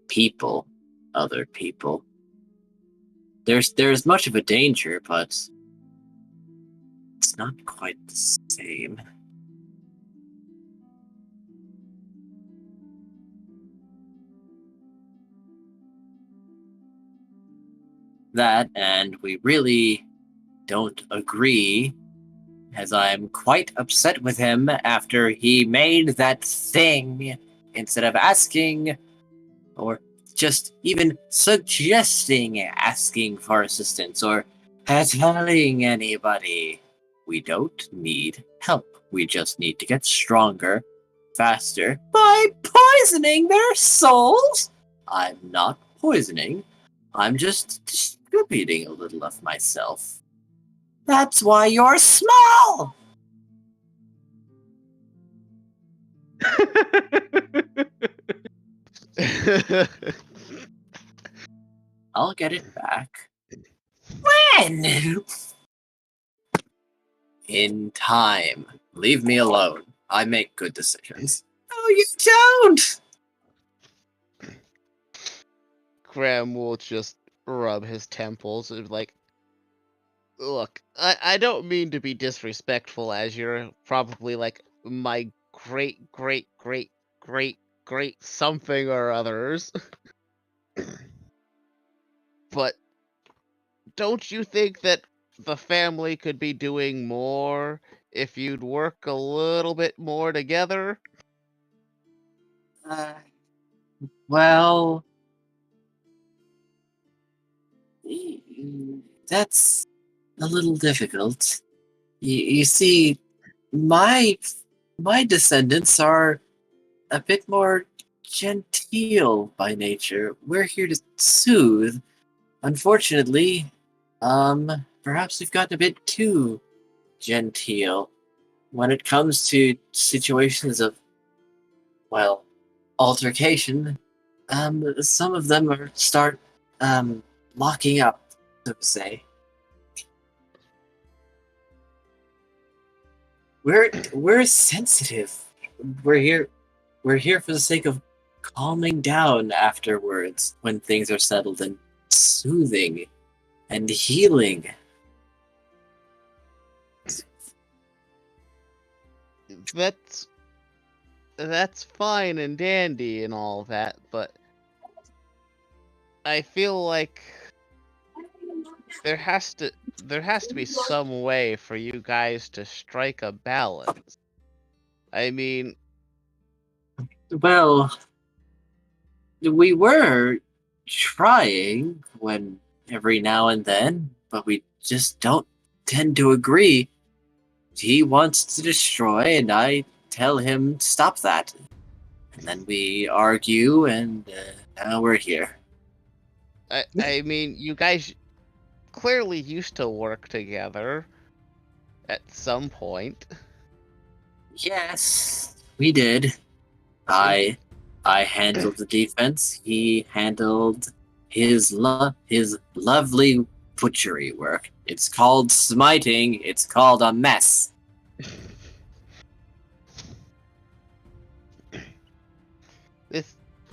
people, other people. There's much of a danger, but it's not quite the same. That, and we really don't agree, as I'm quite upset with him after he made that thing instead of asking or just even suggesting asking for assistance or telling anybody. We don't need help. We just need to get stronger, faster, by poisoning their souls. I'm not poisoning. I'm just distributing a little of myself. That's why you're small! I'll get it back. When? In time. Leave me alone. I make good decisions. Oh, you don't! Graham will just rub his temples and like, look, I don't mean to be disrespectful, as you're probably like my great great great great great something or others. But don't you think that the family could be doing more if you'd work a little bit more together? Well, that's a little difficult. You see, my descendants are a bit more genteel by nature. We're here to soothe. Unfortunately, perhaps we've gotten a bit too genteel when it comes to situations of, well, altercation. Some of them start locking up, so to say. We're sensitive. We're here for the sake of calming down afterwards when things are settled and soothing and healing. That's fine and dandy and all that, but I feel like there has to be some way for you guys to strike a balance. I mean, Well, we were trying when every now and then, but we just don't tend to agree. He wants to destroy, and I tell him to stop that. And then we argue, and now we're here. I mean, you guys clearly used to work together at some point. Yes, we did. I handled the defense. He handled his lovely butchery work. It's called smiting. It's called a mess.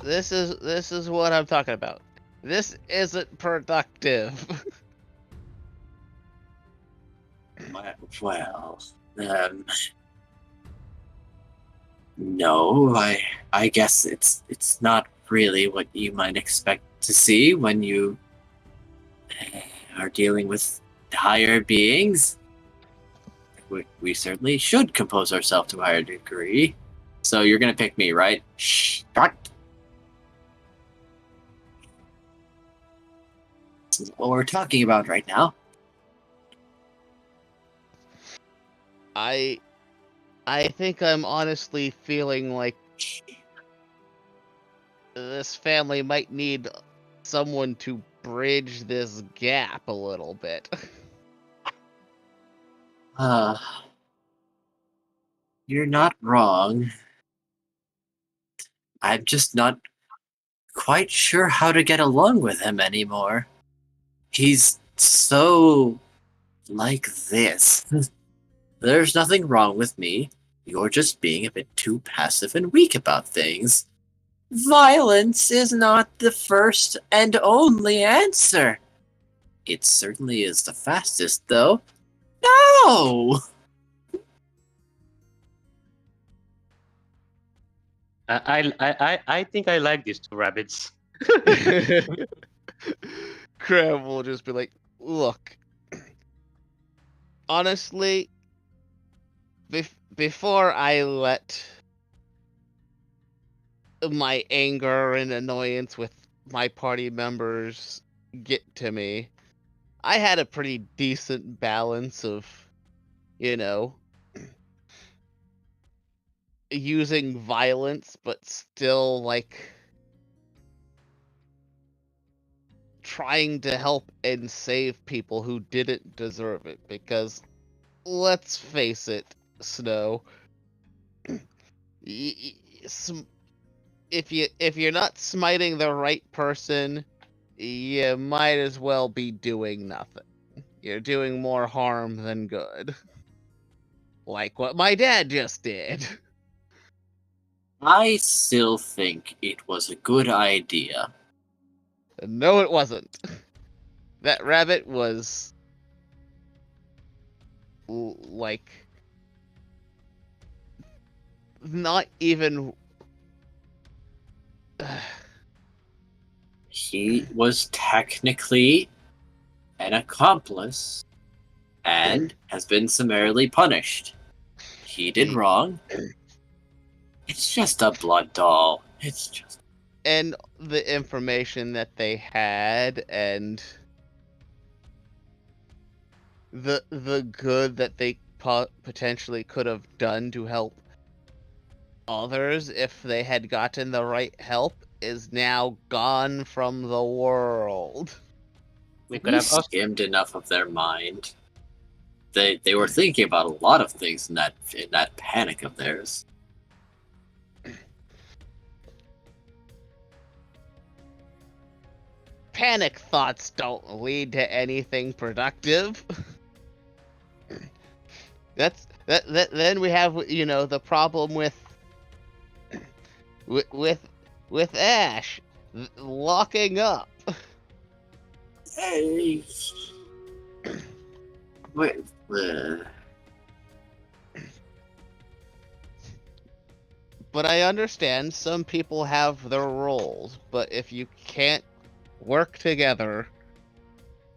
This is what I'm talking about. This isn't productive. Well, no, I guess it's not really what you might expect to see when you are dealing with higher beings. we certainly should compose ourselves to a higher degree. So you're gonna pick me, right? Shut. This is what we're talking about right now. I think I'm honestly feeling like this family might need someone to bridge this gap a little bit. You're not wrong. I'm just not quite sure how to get along with him anymore. He's so like this. There's nothing wrong with me. You're just being a bit too passive and weak about things. Violence is not the first and only answer. It certainly is the fastest, though. No! I think I like these two rabbits. Crab will just be like, look, honestly, before I let my anger and annoyance with my party members get to me, I had a pretty decent balance of, you know, using violence, but still, like, trying to help and save people who didn't deserve it. Because, let's face it, Snow, if you're not smiting the right person, you might as well be doing nothing. You're doing more harm than good. Like what my dad just did. I still think it was a good idea. No, it wasn't. That rabbit was like not even. He was technically an accomplice and has been summarily punished. He did wrong. It's just a blood doll. It's just. And the information that they had and the good that they potentially could have done to help others if they had gotten the right help is now gone from the world. We could We have also skimmed enough of their mind. They were thinking about a lot of things in that panic of theirs. Panic thoughts don't lead to anything productive. Then we have, you know, the problem with Ash locking up. Hey. Wait. But I understand some people have their roles, but if you can't work together,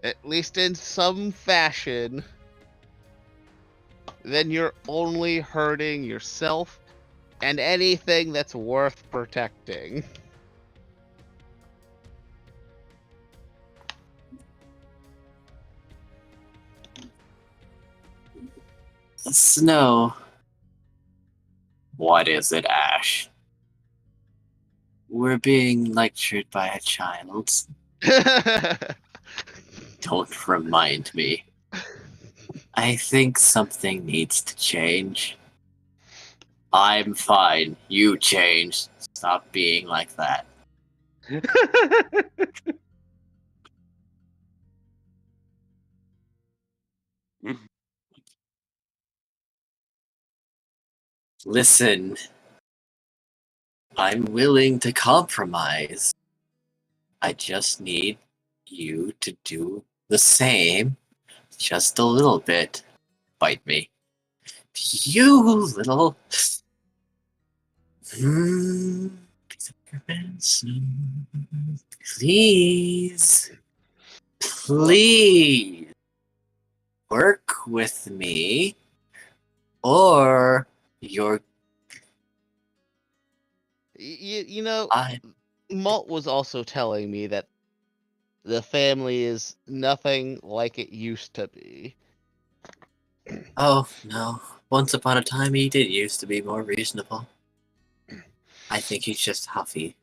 at least in some fashion, then you're only hurting yourself and anything that's worth protecting. Snow. What is it, Ash? We're being lectured by a child. Don't remind me. I think something needs to change. I'm fine. You change. Stop being like that. Listen, I'm willing to compromise. I just need you to do the same, just a little bit. Bite me. You little. Please. Please. Work with me Or you're You know, I Malt was also telling me that the family is nothing like it used to be. oh no. Once upon a time he did used to be more reasonable. I think he's just huffy.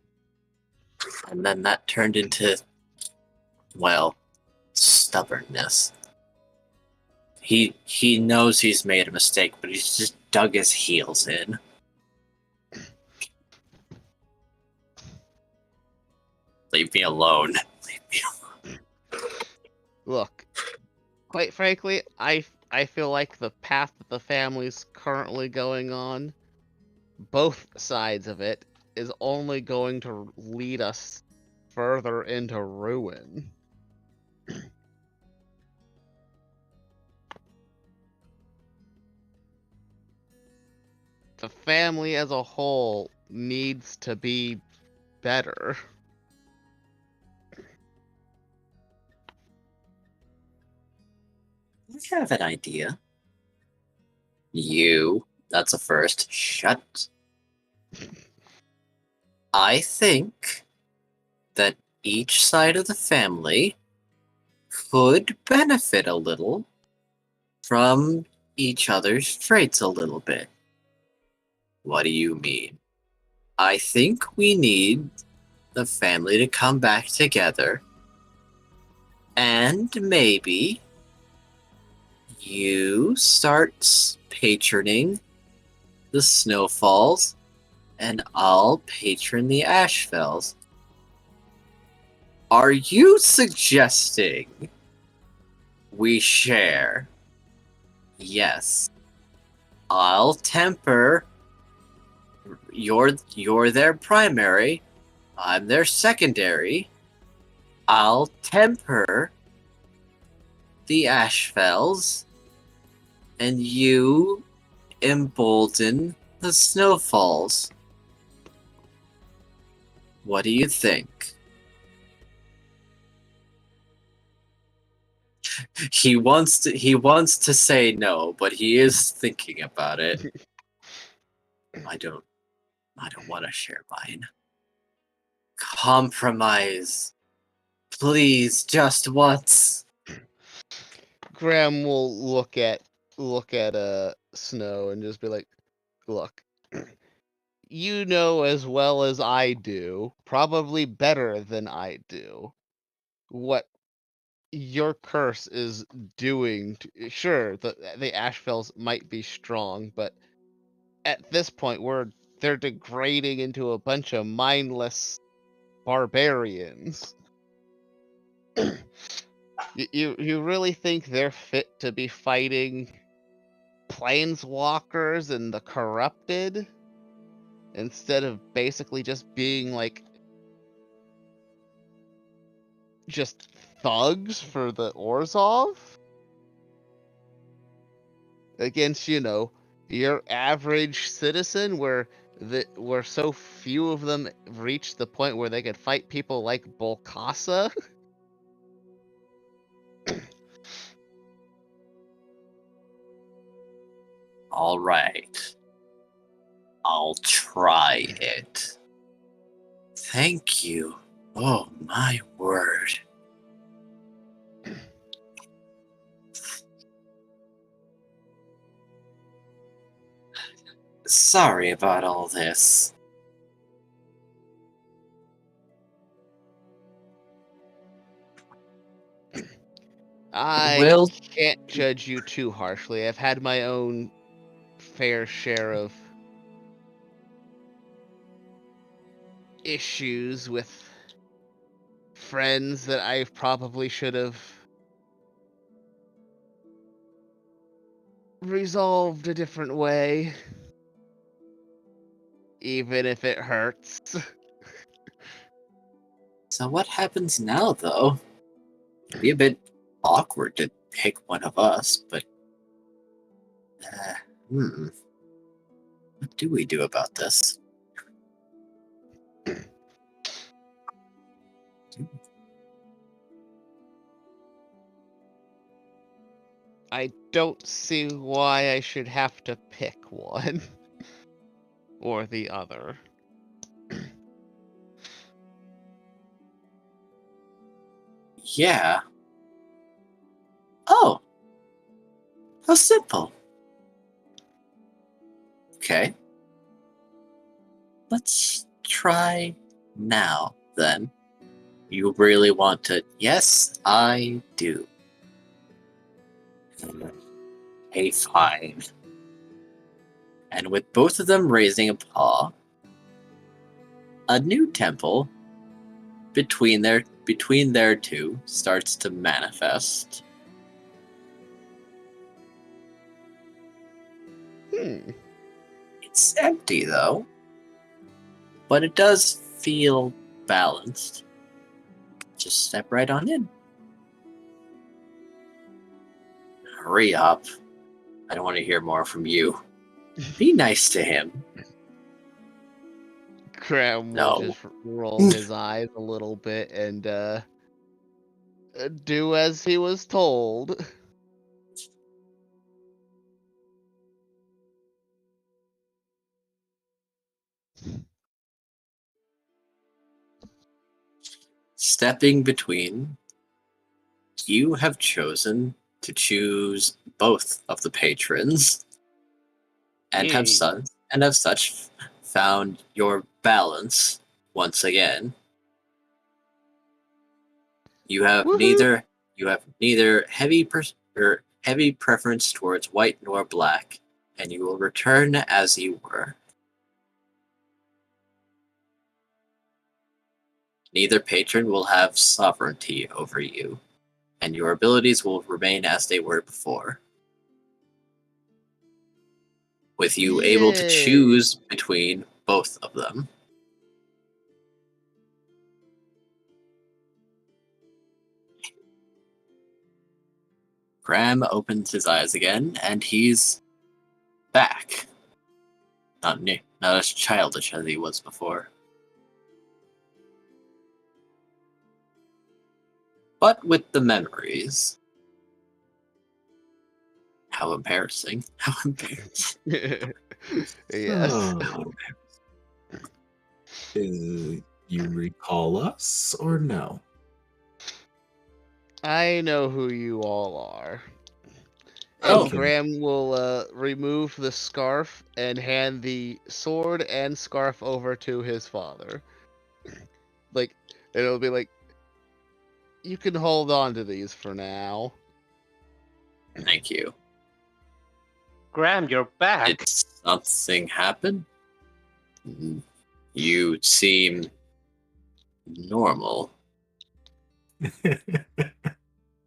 And then that turned into, well, stubbornness. He knows he's made a mistake, but he's just dug his heels in. Leave me alone. Leave me alone. Look, quite frankly, I feel like the path that the family's currently going on, both sides of it, is only going to lead us further into ruin. The family as a whole needs to be better. I have an idea. That's a first. Shut. I think that each side of the family could benefit a little from each other's traits a little bit. What do you mean? I think we need the family to come back together, and maybe you start patroning the snowfalls, and I'll patron the ashfells. Are you suggesting we share? Yes. I'll temper. You're their primary. I'm their secondary. I'll temper the ashfells, and you embolden the snowfalls. What do you think? He wants to say no, but he is thinking about it. I don't want to share mine. Compromise. Please, just once. Graham will look at Snow and just be like, "Look, you know as well as I do, probably better than I do, what your curse is doing to, sure, the Ashfells might be strong, but at this point they're degrading into a bunch of mindless barbarians. You really think they're fit to be fighting planeswalkers and the corrupted instead of basically just being like just thugs for the Orzhov against, your average citizen, where so few of them reach the point where they could fight people like Bolkasa? All right. I'll try it. Thank you. Oh, my word. Sorry about all this. I Well, can't judge you too harshly. I've had my own fair share of issues with friends that I probably should have resolved a different way, even if it hurts. so what happens now, though? It'd be a bit awkward to pick one of us, but... What do we do about this? I don't see why I should have to pick one or the other. Yeah. Oh. How simple. Okay. Let's try now, then. You really want to? Yes, I do. A 5. And with both of them raising a paw, a new temple between their two starts to manifest. It's empty though, but it does feel balanced. Just step right on in. Hurry up. I don't want to hear more from you. Be nice to him. Graham will No. just roll his eyes a little bit and do as he was told. Stepping between, you have chosen to choose both of the patrons and have as such found your balance once again. You have Woohoo! neither heavy preference towards white nor black, and you will return as you were. Neither patron will have sovereignty over you, and your abilities will remain as they were before. With you able to choose between both of them. Graham opens his eyes again, and he's back. Not as childish as he was before. But with the memories. How embarrassing. How embarrassing. Yes. Oh. Do you recall us or no? I know who you all are. Oh. And Graham will remove the scarf and hand the sword and scarf over to his father. And it'll be like, you can hold on to these for now. Thank you. Graham, you're back. Did something happen? You seem normal.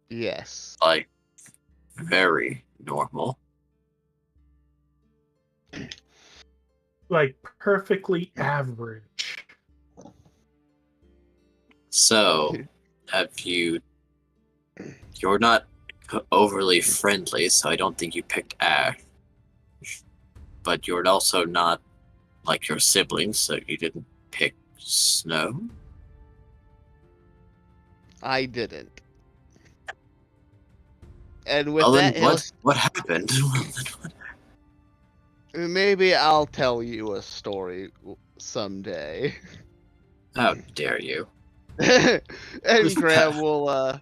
Yes. Like, very normal. Like perfectly average. So, you're not overly friendly, so I don't think you picked Ash. But you're also not like your siblings, so you didn't pick Snow. I didn't. And with Well, that, then what happened? maybe I'll tell you a story someday. How dare you? And Graham will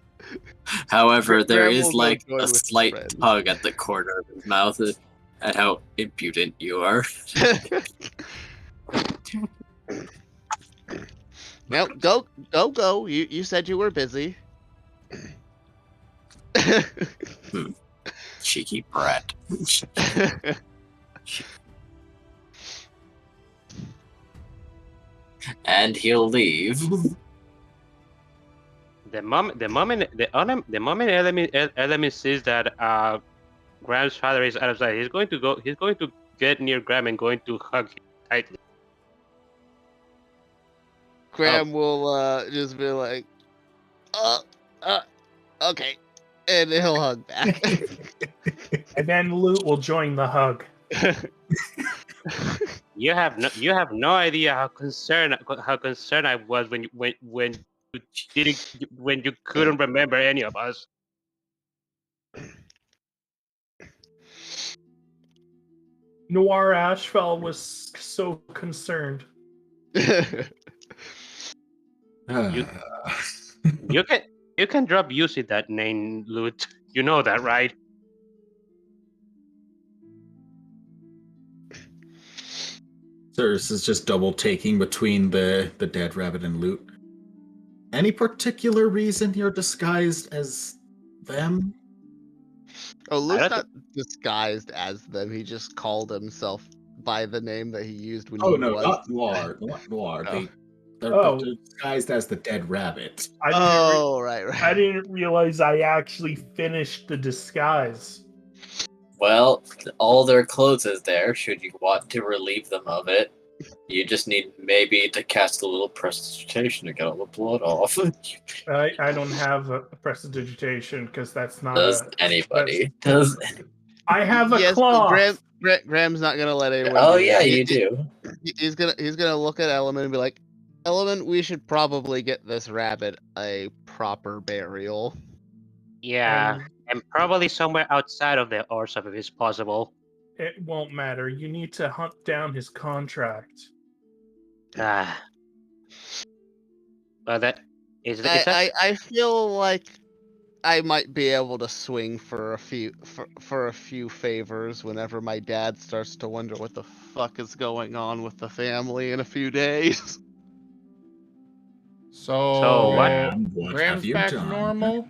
However, there Graham is will go like join a with his slight friends. tug at the corner of his mouth at how impudent you are. No, go. You said you were busy. Cheeky brat. And he'll leave. The moment Element sees that Graham's father is outside, he's going to get near Graham and going to hug him tightly. Graham will just be like, okay, and he'll hug back. And then Loot will join the hug. You have no idea how concerned I was when you couldn't remember any of us. Noir Ashfell was so concerned. You can drop using that name, Loot. You know that, right? Cirrus is just double taking between the dead rabbit and Loot. Any particular reason you're disguised as them? Oh, I Luke's don't. not disguised as them. He just called himself by the name that he used when Oh he no, was. not Noir. Not Noir. Oh. They're Oh. disguised as the dead rabbit. I Right. didn't realize I actually finished the disguise. Well, all their clothes is there, should you want to relieve them of it. You just need maybe to cast a little prestidigitation to get all the blood off. I don't have a prestidigitation because that's not Does a. anybody? That's, Does I have a Yes, cloth. Graham's not gonna let anyone. Oh do yeah, that. you do. He's gonna look at Element and be like, Element, we should probably get this rabbit a proper burial. Yeah, and probably somewhere outside of the Orsov if it's possible. It won't matter. You need to hunt down his contract. Ah. Well, that is that. I feel like I might be able to swing for a few favors whenever my dad starts to wonder what the fuck is going on with the family in a few days. So what? What Graham's have you back to done? normal?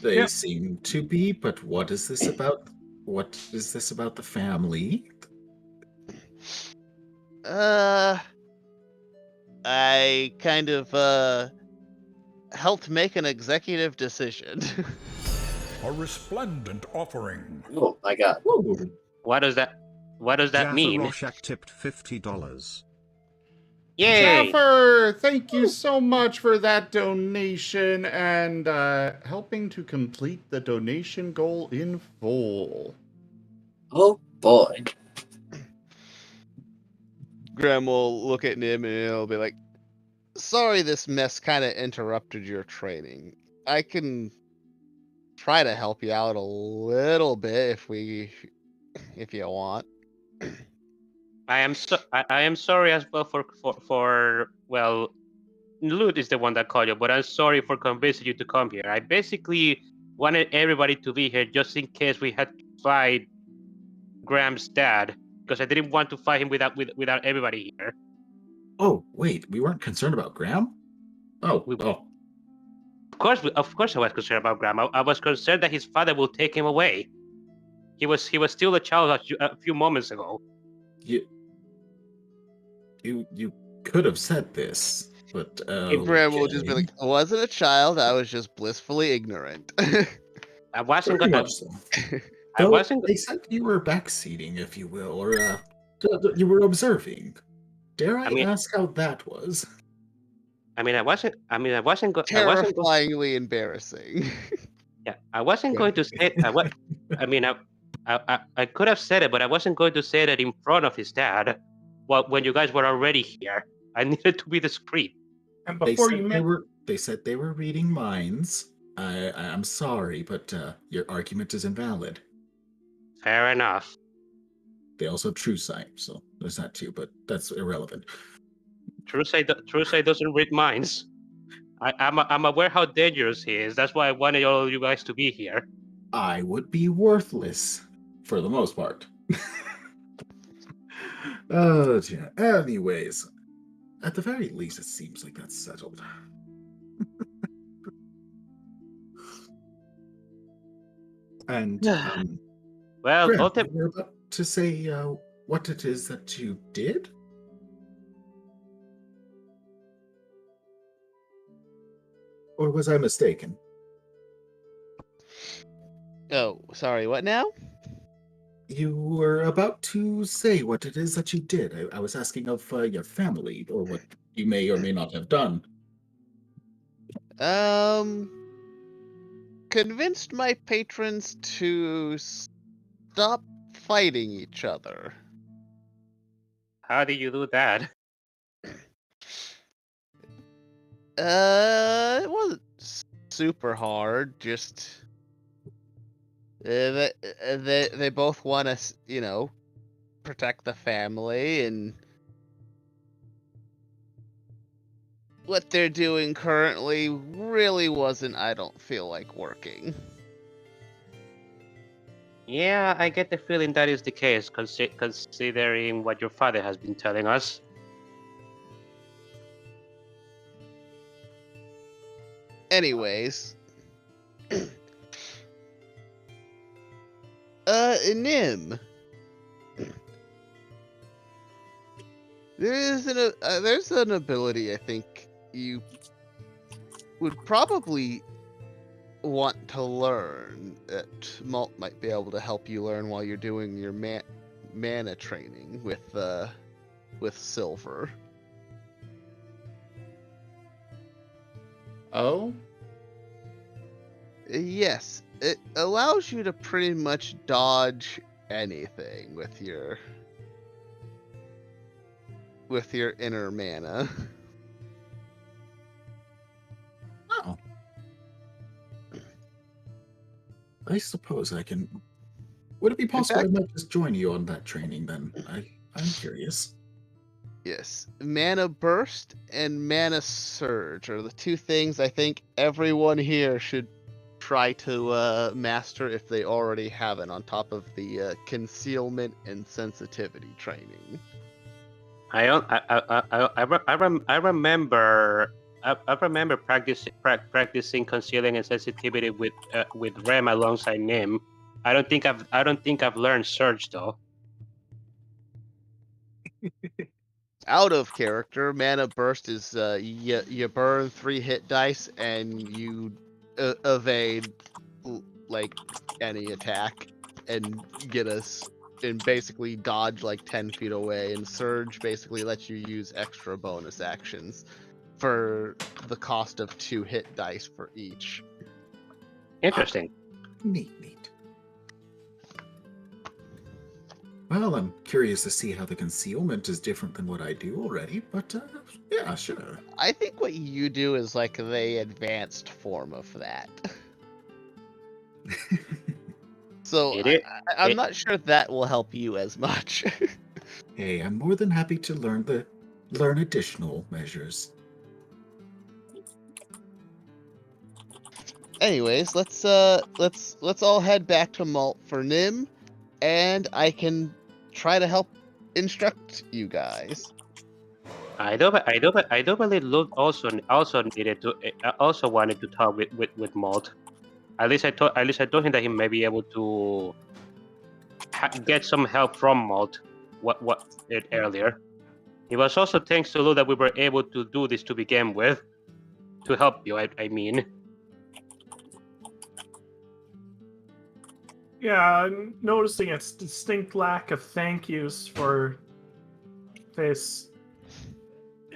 They Yep. seem to be, but what is this about? What is this about the family? I kind of helped make an executive decision. A resplendent offering. Oh my god. Whoa. What does that? What does that Jaffa mean? Rorschach tipped $50. Yay! Jaffer, thank you so much for that donation and helping to complete the donation goal in full. Oh boy. Graham will look at Nim and he'll be like, sorry this mess kind of interrupted your training. I can try to help you out a little bit if you want. I am sorry as well for well, Loot is the one that called you, but I'm sorry for convincing you to come here. I basically wanted everybody to be here just in case we had to fight Graham's dad, because I didn't want to fight him without everybody here. Oh, wait, we weren't concerned about Graham? Oh, Of course, I was concerned about Graham. I was concerned that his father will take him away. He was still a child a few moments ago. You could have said this, but Graham will just be like, I wasn't a child, I was just blissfully ignorant. I wasn't Very going much so. I wasn't. They said you were backseating, if you will, or you were observing. Dare I ask how that was? I wasn't Terrifyingly embarrassing. Yeah, I wasn't going to say. I could have said it, but I wasn't going to say that in front of his dad. Well, when you guys were already here, I needed to be discreet. And They said they were reading minds. I'm sorry, but your argument is invalid. Fair enough. They also true sight, so there's that too, but that's irrelevant. True say doesn't read minds. I'm aware how dangerous he is. That's why I wanted all of you guys to be here. I would be worthless for the most part. Oh, yeah. Anyways, at the very least, it seems like that's settled. And well, Graham, you were about to say what it is that you did? Or was I mistaken? Oh, sorry, what now? You were about to say what it is that you did. I was asking of your family, or what you may or may not have done. Convinced my patrons to stop fighting each other. How did you do that? It wasn't super hard, just They both want to, protect the family, and what they're doing currently really wasn't, I don't feel like, working. Yeah, I get the feeling that is the case, considering what your father has been telling us. Anyways, Nim, there's an ability I think you would probably want to learn that Malt might be able to help you learn while you're doing your mana training with Silver. Oh? Yes, it allows you to pretty much dodge anything with your inner mana. Oh. I suppose I can. Would it be possible I might just join you on that training then? I'm curious. Yes, Mana Burst and Mana Surge are the two things I think everyone here should try to master if they already haven't, on top of the concealment and sensitivity training. I remember practicing concealing and sensitivity with Rem alongside Nim. I don't think I've learned Surge though. Out of character, Mana Burst is you burn 3 hit dice and you evade like any attack and get us and basically dodge like 10 feet away. And Surge basically lets you use extra bonus actions for the cost of 2 hit dice for each. Interesting. Neat. Well, I'm curious to see how the concealment is different than what I do already, but yeah, sure. I think what you do is like the advanced form of that. So I'm not sure that will help you as much. Hey, I'm more than happy to learn additional measures. Anyways, let's all head back to Malt for Nim, and I can try to help instruct you guys. I do believe Luke also wanted to talk with Malt. At least I told him that he may be able to get some help from Malt. Earlier. It was also thanks to Luke that we were able to do this to begin with, to help you. I mean. Yeah, I'm noticing a distinct lack of thank yous for this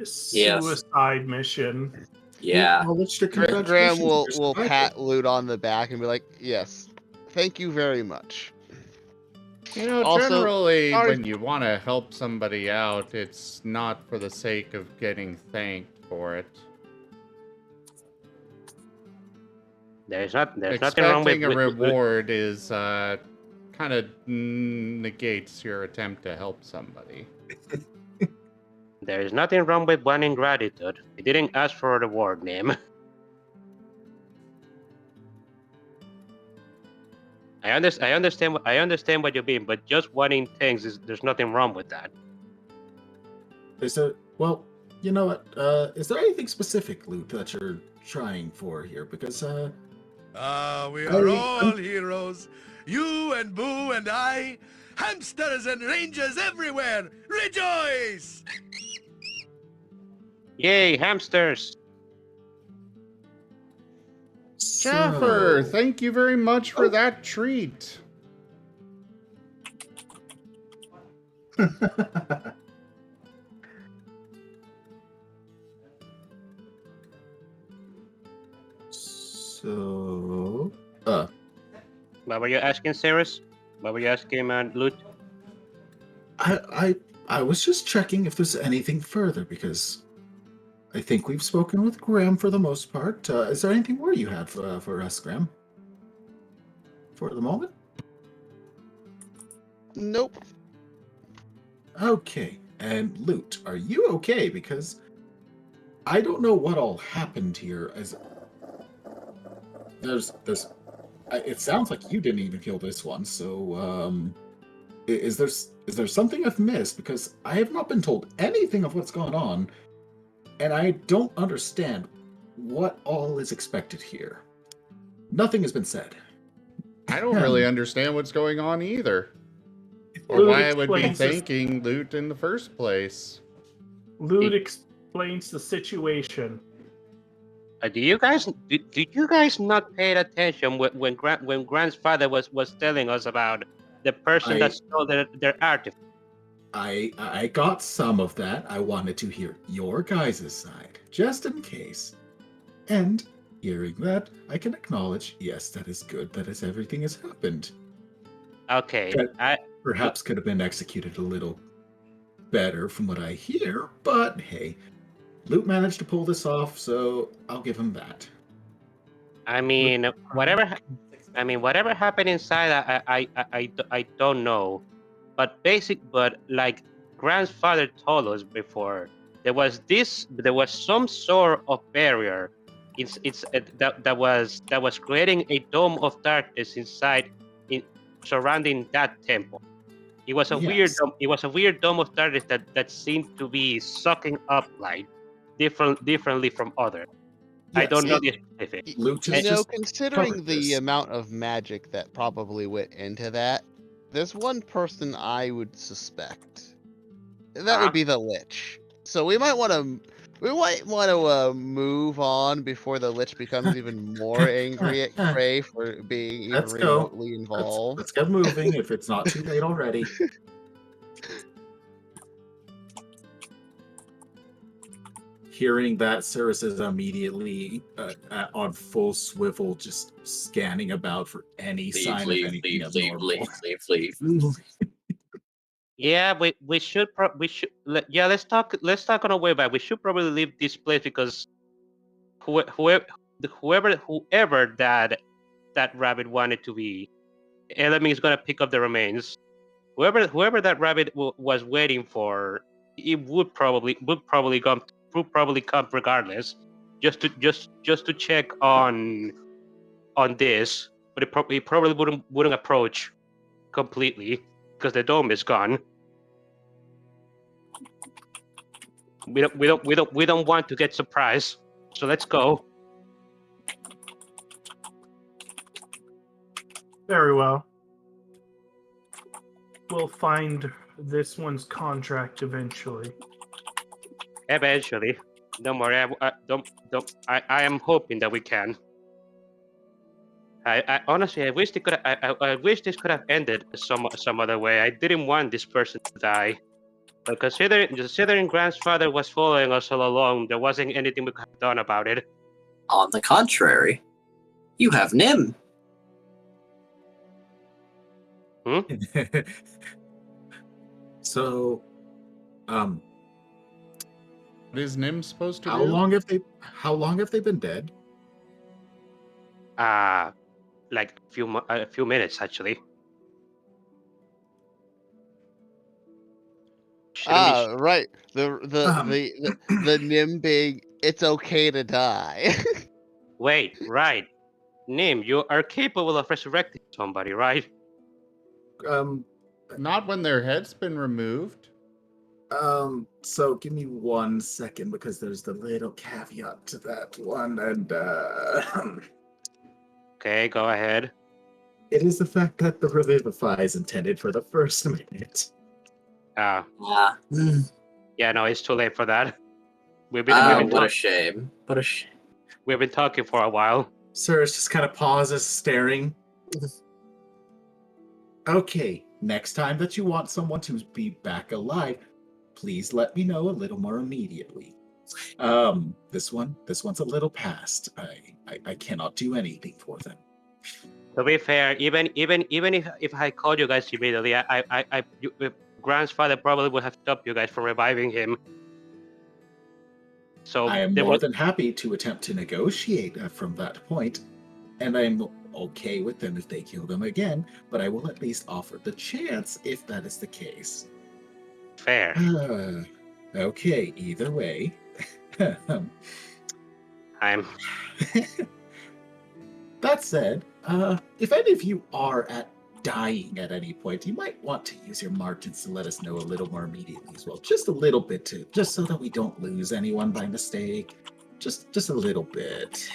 suicide mission. Yeah. Graham will pat Loot on the back and be like, "Yes, thank you very much." Generally, when you want to help somebody out, it's not for the sake of getting thanked for it. There's nothing wrong with expecting a reward is kind of negates your attempt to help somebody. There is nothing wrong with wanting gratitude. We didn't ask for a reward, Nim. I understand what you mean, but just wanting things there's nothing wrong with that. Well, you know what? Is there anything specific, Luke, that you're trying for here? Because we are all heroes. You and Boo and I, hamsters and rangers everywhere. Rejoice! Yay, hamsters! Jaffer, thank you very much for that treat. So, what were you asking, Cyrus? What were you asking, Loot? I was just checking if there's anything further, because I think we've spoken with Graham for the most part. Is there anything more you had for us, Graham? For the moment? Nope. Okay, and Loot, are you okay? Because I don't know what all happened here. As there's, it sounds like you didn't even kill this one. So, is there something I've missed? Because I have not been told anything of what's gone on, and I don't understand what all is expected here. Nothing has been said. I don't really understand what's going on either. Or Loot why I would be explains this- thanking Loot in the first place. Loot explains the situation. Do you guys did you guys not pay attention when grandfather was telling us about the person that stole their artifact? I got some of that. I wanted to hear your guys' side, just in case. And hearing that, I can acknowledge, yes, that is good. That is everything has happened. Okay, That perhaps could have been executed a little better from what I hear, but hey, Luke managed to pull this off, so I'll give him that. I mean, whatever happened inside, I don't know, but like grandfather told us before, there was some sort of barrier. That was creating a dome of darkness inside, surrounding that temple. It was a weird Yes. it was a weird dome of darkness that seemed to be sucking up light differently from others. I Yes, don't know the specifics. Luke You is know, just considering covered the this. amount of magic that probably went into that, there's one person I would suspect. That would be the Lich. So we might want to move on before the Lich becomes even more angry at Cray for being even Let's go. remotely involved. Let's get moving if it's not too late already. Hearing that, Cirrus is immediately on full swivel, just scanning about for any sign of anything abnormal. Leave. Yeah, we should let's talk on our way back. We should probably leave this place because whoever that rabbit wanted to be, Elemi is gonna pick up the remains. Whoever that rabbit was waiting for, it would probably come regardless, just to check on this. But it probably wouldn't approach completely because the dome is gone. We don't want to get surprised. So let's go. Very well. We'll find this one's contract eventually. Eventually. Don't worry. I am hoping that we can. I honestly, I wish this could have ended some other way. I didn't want this person to die. But considering grandfather was following us all along, there wasn't anything we could have done about it. On the contrary, you have Nim. So, What is Nim supposed to how do? long have they been dead? Like a few minutes actually. Right. The Nim being, it's okay to die. Wait, right. Nim, you are capable of resurrecting somebody, right? Not when their head's been removed. So give me 1 second because there's the little caveat to that one, and Okay, go ahead. it is the fact that the revivify is intended for the first minute. Yeah, no, it's too late for that. What a shame. What a shame. We've been talking for a while. Cirrus just kind of pauses, staring. Okay, next time that you want someone to be back alive, please let me know a little more immediately. This one's a little past. I cannot do anything for them. To be fair, even if I called you guys immediately, grandfather probably would have stopped you guys from reviving him. So I am more than happy to attempt to negotiate from that point, and I'm okay with them if they kill them again, but I will at least offer the chance if that is the case. Fair. Okay, either way. I'm That said, if any of you are dying at any point, you might want to use your margins to let us know a little more immediately as well. Just a little bit too, just so that we don't lose anyone by mistake. Just a little bit.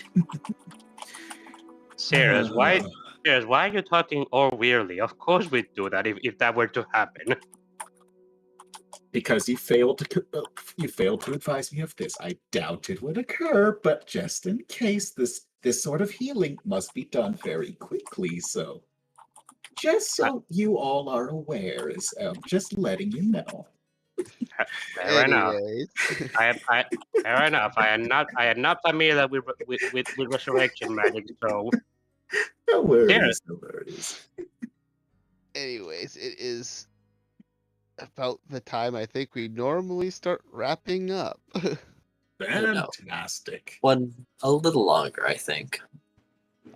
serious. Why are you talking all weirdly? Of course we'd do that if that were to happen. Because you failed to advise me of this. I doubt it would occur, but just in case, this sort of healing must be done very quickly. So, just so you all are aware, is just letting you know. Fair enough. Anyways. Fair enough. I am not familiar with resurrection magic, so No worries, no worries. Anyways, it is about the time I think we normally start wrapping up. Fantastic. One a little longer, I think.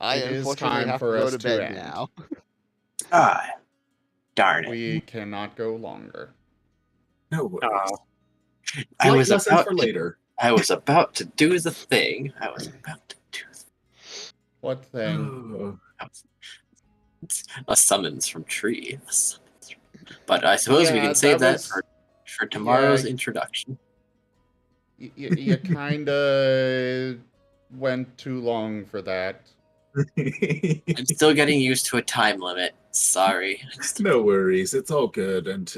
I It is unfortunately time have for to go us to to bed end. now. Ah, darn it. We cannot go longer. No worries. I was lesson about for to, later. I was about to do the thing. I was about to do What thing? a summons from tree. But I suppose we Yeah, can save that was- for tomorrow's yeah, introduction. You kind of went too long for that. I'm still getting used to a time limit. Sorry. No worries, it's all good, and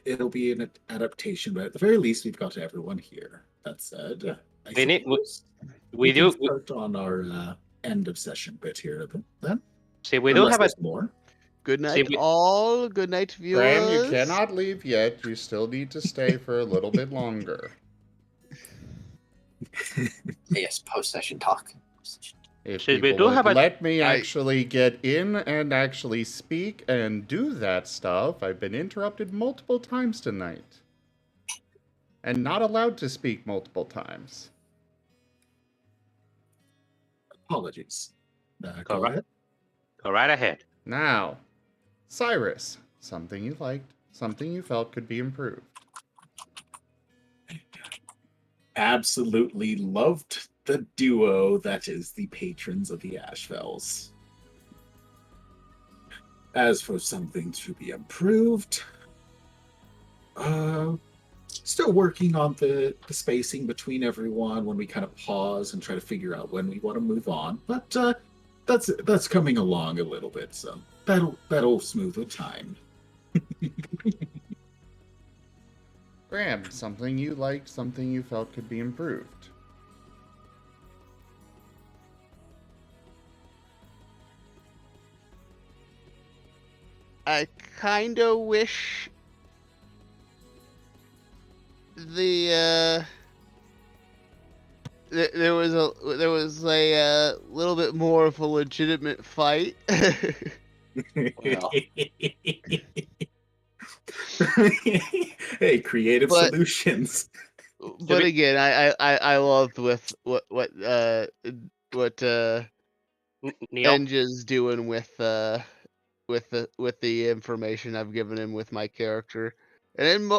it'll be an adaptation. But at the very least, we've got everyone here. That said, we can start on our end of session bit here. Then, see, we do have a more. Good night, all. Good night, viewers. Graham, you cannot leave yet. You still need to stay for a little bit longer. Yes, post-session talk. If See, we people do have would a- let me actually get in and actually speak and do that stuff, I've been interrupted multiple times tonight. And not allowed to speak multiple times. Apologies. Go ahead. Go right ahead. Now, Cyrus, something you liked, something you felt could be improved. Absolutely loved the duo that is the patrons of the Ashfells. As for something to be improved, still working on the spacing between everyone when we kind of pause and try to figure out when we want to move on. But that's coming along a little bit, so that'll smooth with time. Graham, something you liked, something you felt could be improved. I kind of wish there was a little bit more of a legitimate fight. Well. Hey, creative solutions. But again, I loved with what Enja's doing with the information I've given him with my character, and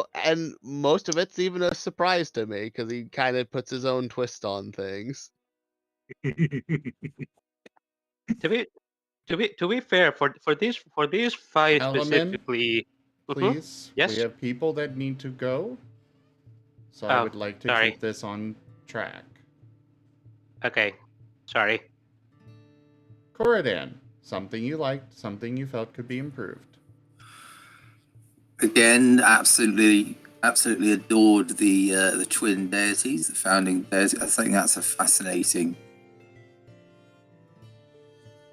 most of it's even a surprise to me because he kind of puts his own twist on things. To be fair, for this fight Element, specifically, please. Yes? We have people that need to go. So I would like to keep this on track. Okay. Sorry. Corridan, something you liked, something you felt could be improved. Again, absolutely adored the twin deities, the founding deities. I think that's a fascinating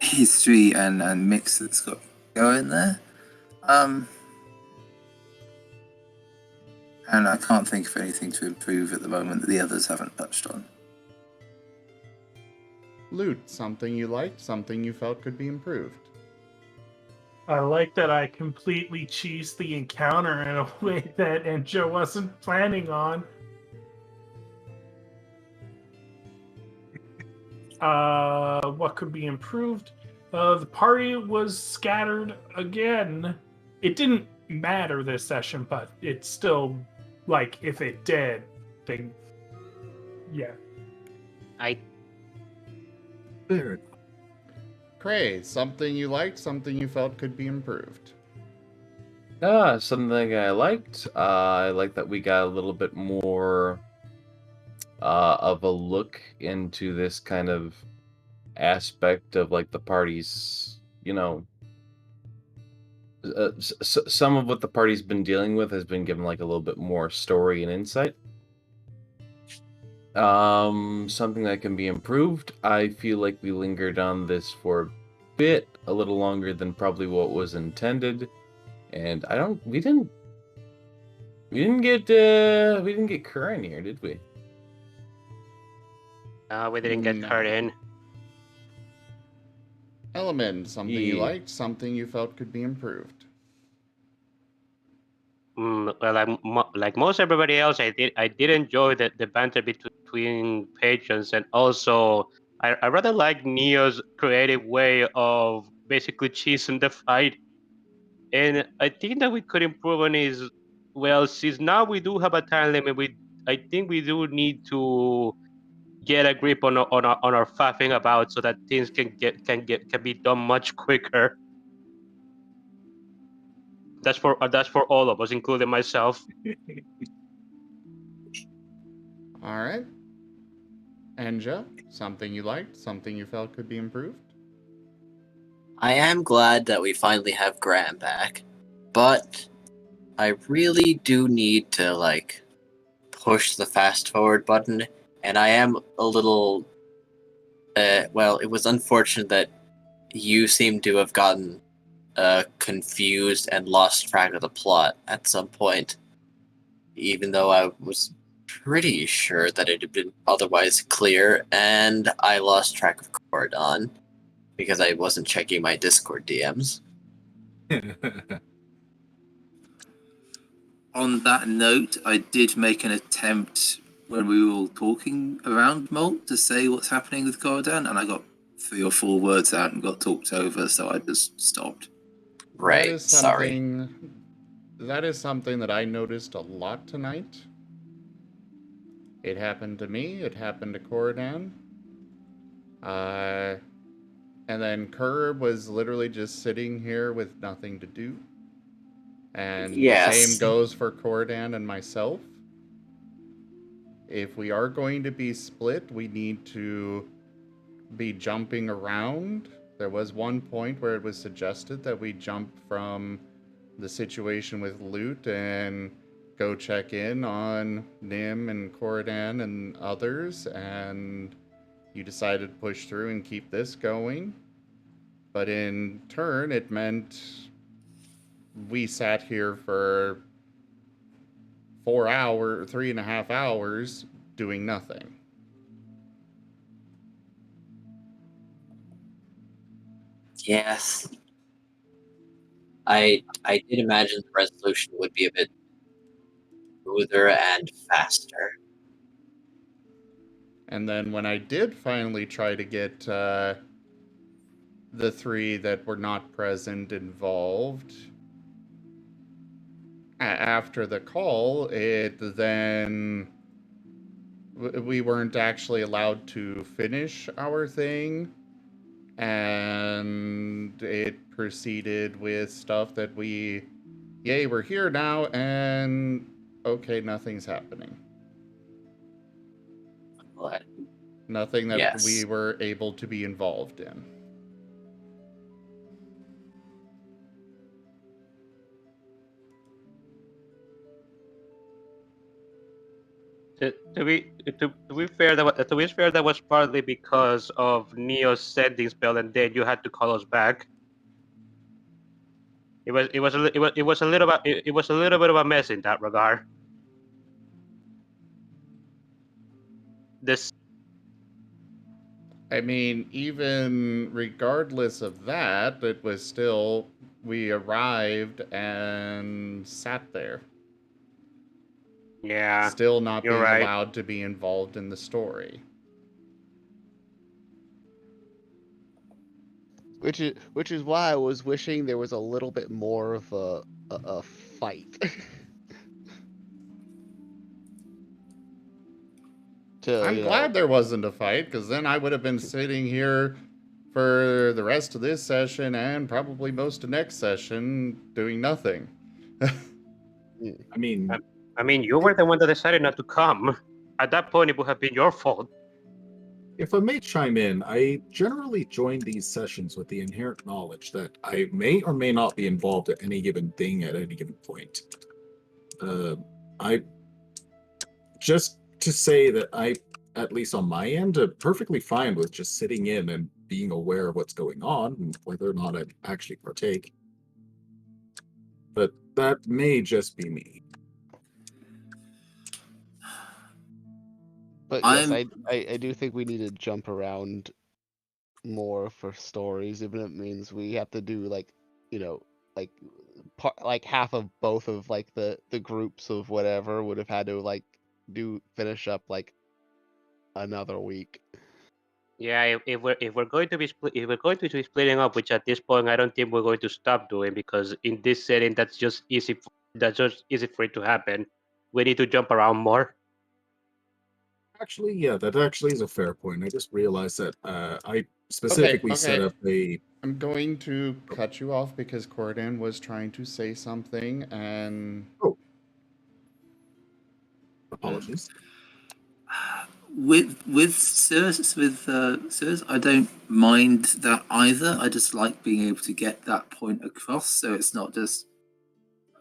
history and mix that's got going there. And I can't think of anything to improve at the moment that the others haven't touched on. Loot, something you liked, something you felt could be improved. I like that I completely cheesed the encounter in a way that Enja wasn't planning on. What could be improved? The party was scattered again. It didn't matter this session, but it's still like if it did, they yeah. Fair. Cray, something you liked, something you felt could be improved. Something I liked. I like that we got a little bit more of a look into this kind of aspect of like the party's, some of what the party's been dealing with has been given like a little bit more story and insight. Something that can be improved. I feel like we lingered on this for a little longer than probably what was intended, and we didn't get Kerr in here, did we? We didn't get No. Kurt in. Element, something you Yeah. liked, something you felt could be improved. Well, like most everybody else, I did enjoy the banter between patrons, and also I rather like Neo's creative way of basically cheesing the fight. And I think that we could improve on is, well, since now we do have a time limit, I think we do need to get a grip on our faffing about so that things can be done much quicker. That's for all of us, including myself. All right. Enja, something you liked, something you felt could be improved. I am glad that we finally have Graham back, but I really do need to push the fast forward button, and I am a little. Well, it was unfortunate that you seem to have gotten confused and lost track of the plot at some point, even though I was pretty sure that it had been otherwise clear, and I lost track of Cordon because I wasn't checking my Discord DMs. On that note, I did make an attempt when we were all talking around Malt to say what's happening with Cordan, and I got 3 or 4 words out and got talked over, so I just stopped. Right, sorry. That is something that I noticed a lot tonight. It happened to me, it happened to Cordan. And then Kerr was literally just sitting here with nothing to do. And Yes. the same goes for Cordan and myself. If we are going to be split, we need to be jumping around. There was one point where it was suggested that we jump from the situation with Loot and go check in on Nim and Cordan and others, and you decided to push through and keep this going. But in turn, it meant we sat here for 3.5 hours doing nothing. Yes. I did imagine the resolution would be a bit smoother and faster. And then when I did finally try to get the 3 that were not present involved, after the call, we weren't actually allowed to finish our thing, and it proceeded with stuff that we're here now, and okay, nothing's happening. What? Nothing that Yes. we were able to be involved in. To be fair, that was partly because of Neo's sending spell, and then you had to call us back. It was a little bit of a mess in that regard. I mean, even regardless of that, it was still, we arrived and sat there. Yeah. Still not you're being right. allowed to be involved in the story. Which is why I was wishing there was a little bit more of a fight. I'm glad there wasn't a fight, because then I would have been sitting here for the rest of this session and probably most of next session doing nothing. I mean, You were the one that decided not to come. At that point, it would have been your fault. if I may chime in, I generally join these sessions with the inherent knowledge that I may or may not be involved at any given thing at any given point. I just to say that I, at least on my end, am perfectly fine with just sitting in and being aware of what's going on and whether or not I actually partake. But that may just be me. But yes, I do think we need to jump around more for stories, even if it means we have to do like, like like half of both of like the groups of whatever would have had to like finish up like another week. Yeah, if we're going to be splitting up, which at this point I don't think we're going to stop doing, because in this setting that's just easy. That's just easy for it to happen. We need to jump around more. Actually, yeah, that actually is a fair point. I just realized that I specifically set up a... I'm going to cut you off because Cordan was trying to say something, and... Oh. Apologies. With Sirs, I don't mind that either. I just like being able to get that point across, so it's not just...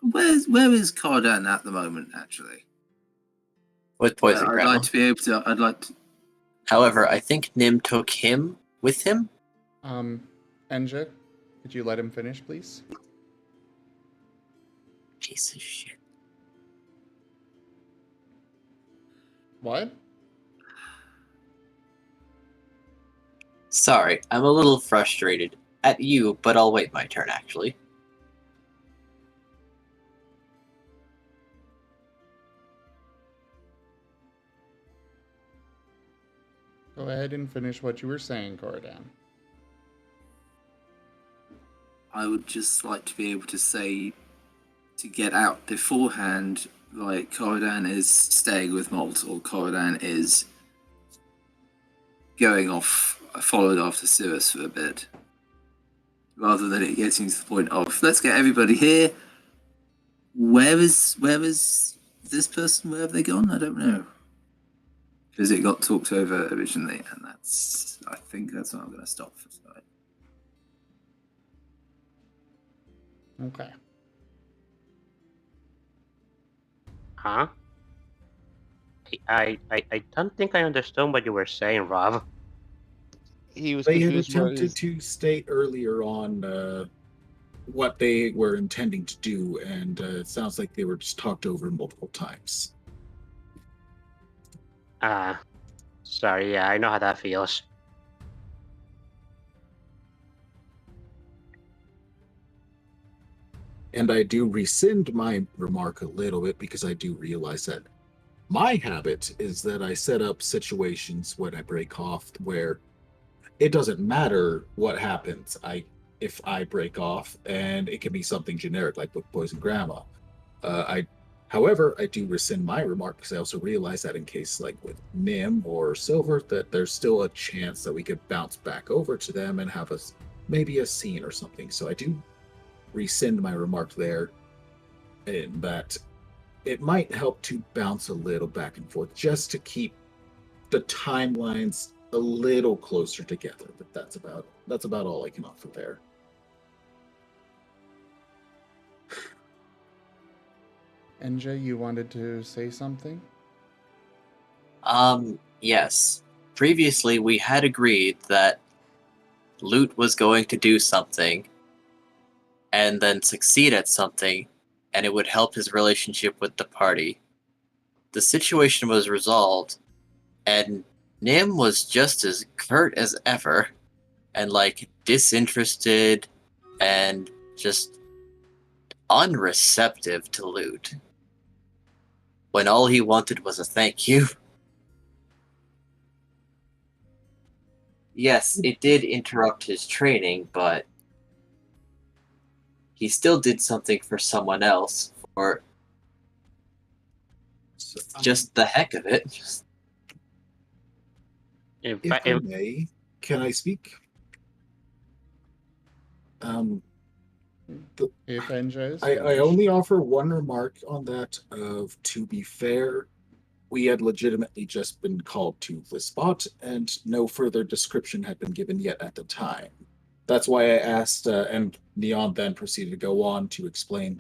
Where is Cardan at the moment, actually? With Poison I'd Grandma. like to be able to... I'd like to... However, I think Nim took him with him. Enja, could you let him finish, please? Piece of shit. What? Sorry, I'm a little frustrated at you, but I'll wait my turn, actually. Go ahead and finish what you were saying, Cordan. I would just like to be able to say, to get out beforehand, like Cordan is staying with Malt, or Cordan is going off, followed after Cirrus for a bit, rather than it getting to the point of, let's get everybody here. Where is this person? Where have they gone? I don't know. Because it got talked over originally, and I think that's what I'm going to stop for tonight. Okay. Huh? I don't think I understood what you were saying, Rob. He was They had confused where attempted to state earlier on what they were intending to do, and it sounds like they were just talked over multiple times. Sorry, yeah, I know how that feels. And I do rescind my remark a little bit because I do realize that my habit is that I set up situations when I break off where it doesn't matter what happens. If I break off, and it can be something generic like with Poison Grandma. However, I do rescind my remark because I also realize that in case like with Nim or Silver, that there's still a chance that we could bounce back over to them and have maybe a scene or something. So I do rescind my remark there, in that it might help to bounce a little back and forth just to keep the timelines a little closer together. But that's about all I can offer there. Enja, you wanted to say something? Yes. Previously, we had agreed that Loot was going to do something, and then succeed at something, and it would help his relationship with the party. The situation was resolved, and Nim was just as curt as ever, and like disinterested, and just unreceptive to Loot, when all he wanted was a thank you. Yes, it did interrupt his training, but he still did something for someone else for just the heck of it. In If fact, I may, can I speak? If NJ is I finished. only offer one remark on that. To be fair, we had legitimately just been called to the spot, and no further description had been given yet at the time. That's why I asked, and Neon then proceeded to go on to explain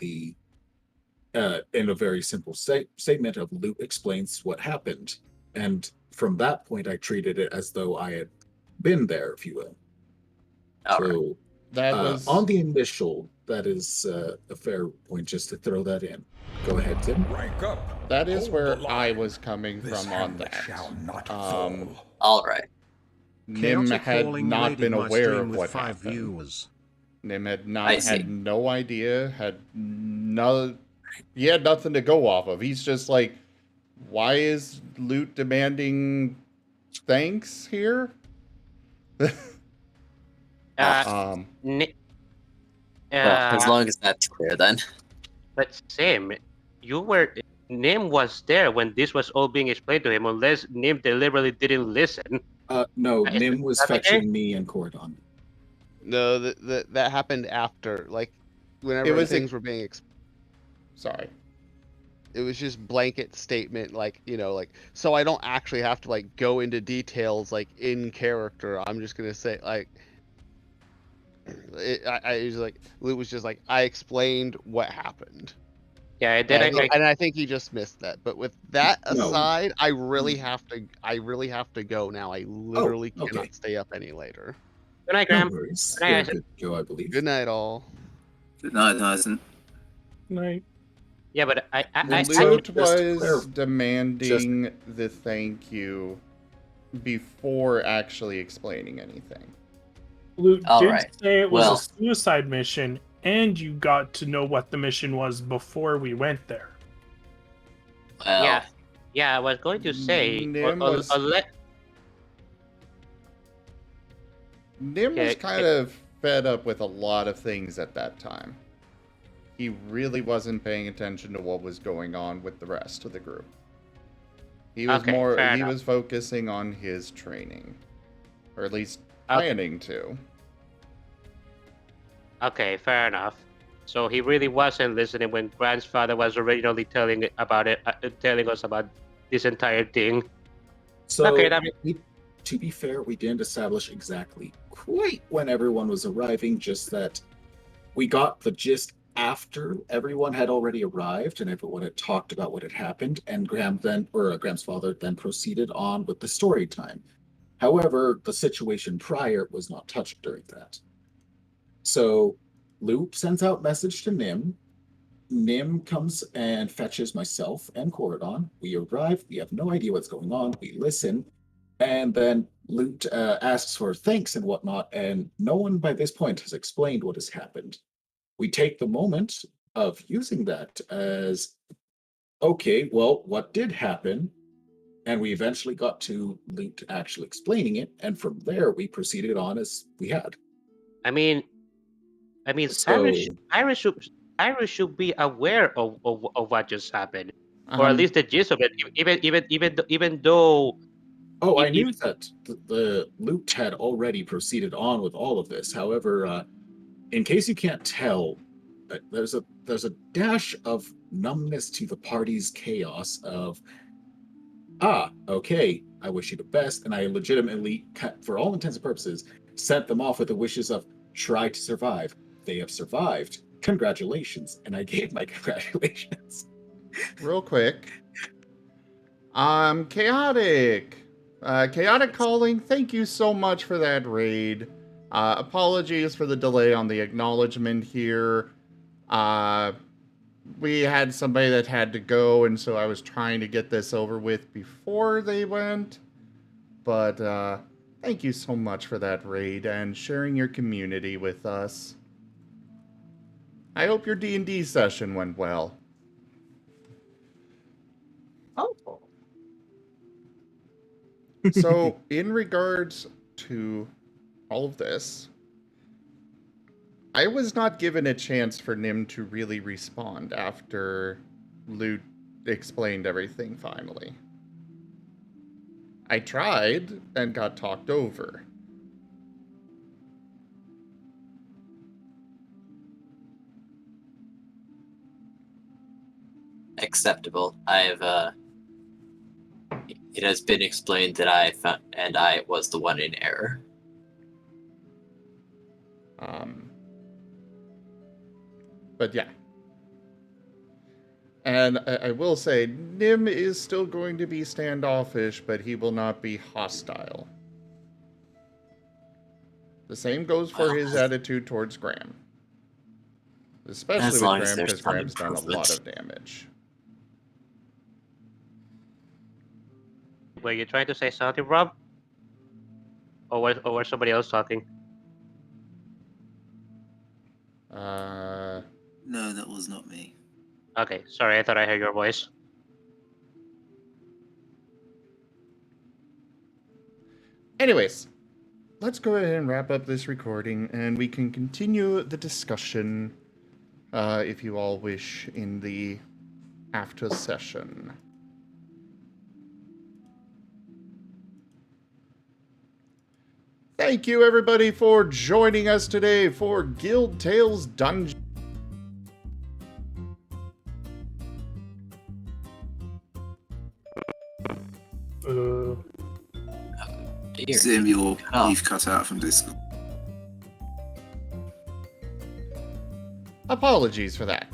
in a very simple statement of Luke explains what happened. And from that point, I treated it as though I had been there, if you will. So, that was on the initial, that is a fair point just to throw that in. Go ahead, Tim. Rank up. That is Hold where the I line. was coming This from on hamlet that. shall not fall. All right. Nim Chaotic had Calling not raided been my aware stream of with what 5 happened. viewers. Nim had I see. had no idea, he had nothing to go off of. He's just like, why is Loot demanding thanks here? Well, as long as that's clear, then. But Sam, Nim was there when this was all being explained to him, unless Nim deliberately didn't listen. No, Is Nim was that the fetching case? me and Cordon. No, that happened after, like, whenever was a- things were being. Sorry. It was just blanket statement, like, like, so I don't actually have to like go into details like in character. I'm just gonna say like, I was like, Lou was just like, I explained what happened. Yeah, And I think he just missed that. But with that No. aside, I really have to go now. I literally cannot stay up any later. Good night, No Graham. worries. Good night, You're Isaac. good, Joe, I believe. Good night, all. Good night, Dyson. Night. Yeah, but Loot was demanding the thank you before actually explaining anything. Luke All did right. say it was Well- a suicide mission, and you got to know what the mission was before we went there. Well, yeah, I was going to say, Nim was kind of fed up with a lot of things at that time. He really wasn't paying attention to what was going on with the rest of the group. He was fair was focusing on his training, or at least planning to. Okay, fair enough. So he really wasn't listening when grandfather was originally telling us about this entire thing. So, okay, to be fair, we didn't establish exactly quite when everyone was arriving, just that we got the gist after everyone had already arrived and everyone had talked about what had happened, and Graham's father then proceeded on with the story time. However, the situation prior was not touched during that. So Loop sends out message to Nim. Nim comes and fetches myself and Corridon. We arrive. We have no idea what's going on. We listen. And then Loot asks for thanks and whatnot. And no one by this point has explained what has happened. We take the moment of using that as, okay, well, what did happen? And we eventually got to Loot actually explaining it. And from there, we proceeded on as we had. I mean, Cyrus should be aware of what just happened, or at least the gist of it. Even though. Oh, I knew that the Loot had already proceeded on with all of this. However, in case you can't tell, there's a dash of numbness to the party's chaos of, okay, I wish you the best, and I legitimately, for all intents and purposes, sent them off with the wishes of try to survive. They have survived. Congratulations. And I gave my congratulations. Real quick. Chaotic. Chaotic Calling, thank you so much for that raid. Apologies for the delay on the acknowledgement here. We had somebody that had to go, and so I was trying to get this over with before they went. But, thank you so much for that raid and sharing your community with us. I hope your D&D session went well. Oh. So, in regards to all of this, I was not given a chance for Nim to really respond after Lute explained everything finally. I tried and got talked over. Acceptable. It has been explained that I found, and I was the one in error. But yeah. And I will say, Nim is still going to be standoffish, but he will not be hostile. The same goes for his attitude towards Graham. Especially As with long as Graham, there's because some Graham's done a lot improvement. of damage. Were you trying to say something, Rob? Or was somebody else talking? No, that was not me. Okay, sorry, I thought I heard your voice. Anyways, let's go ahead and wrap up this recording, and we can continue the discussion, if you all wish, in the after session. Thank you, everybody, for joining us today for Guild Tales Dungeon. Dear. Zim, you've Oh. cut out from Discord. Apologies for that.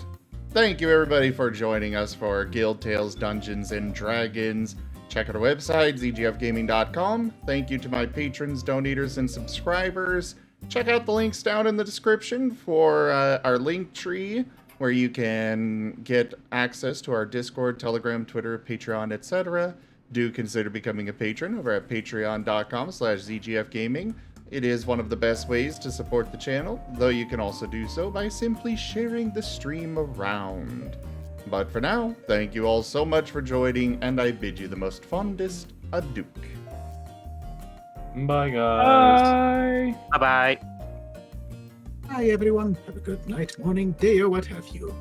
Thank you, everybody, for joining us for Guild Tales Dungeons and Dragons. Check out our website, zgfgaming.com. Thank you to my patrons, donators, and subscribers. Check out the links down in the description for our link tree, where you can get access to our Discord, Telegram, Twitter, Patreon, etc. Do consider becoming a patron over at patreon.com/zgfgaming. It is one of the best ways to support the channel, though you can also do so by simply sharing the stream around. But for now, thank you all so much for joining, and I bid you the most fondest adieu. Bye, guys. Bye bye. Hi, everyone. Have a good night, morning, day, or what have you.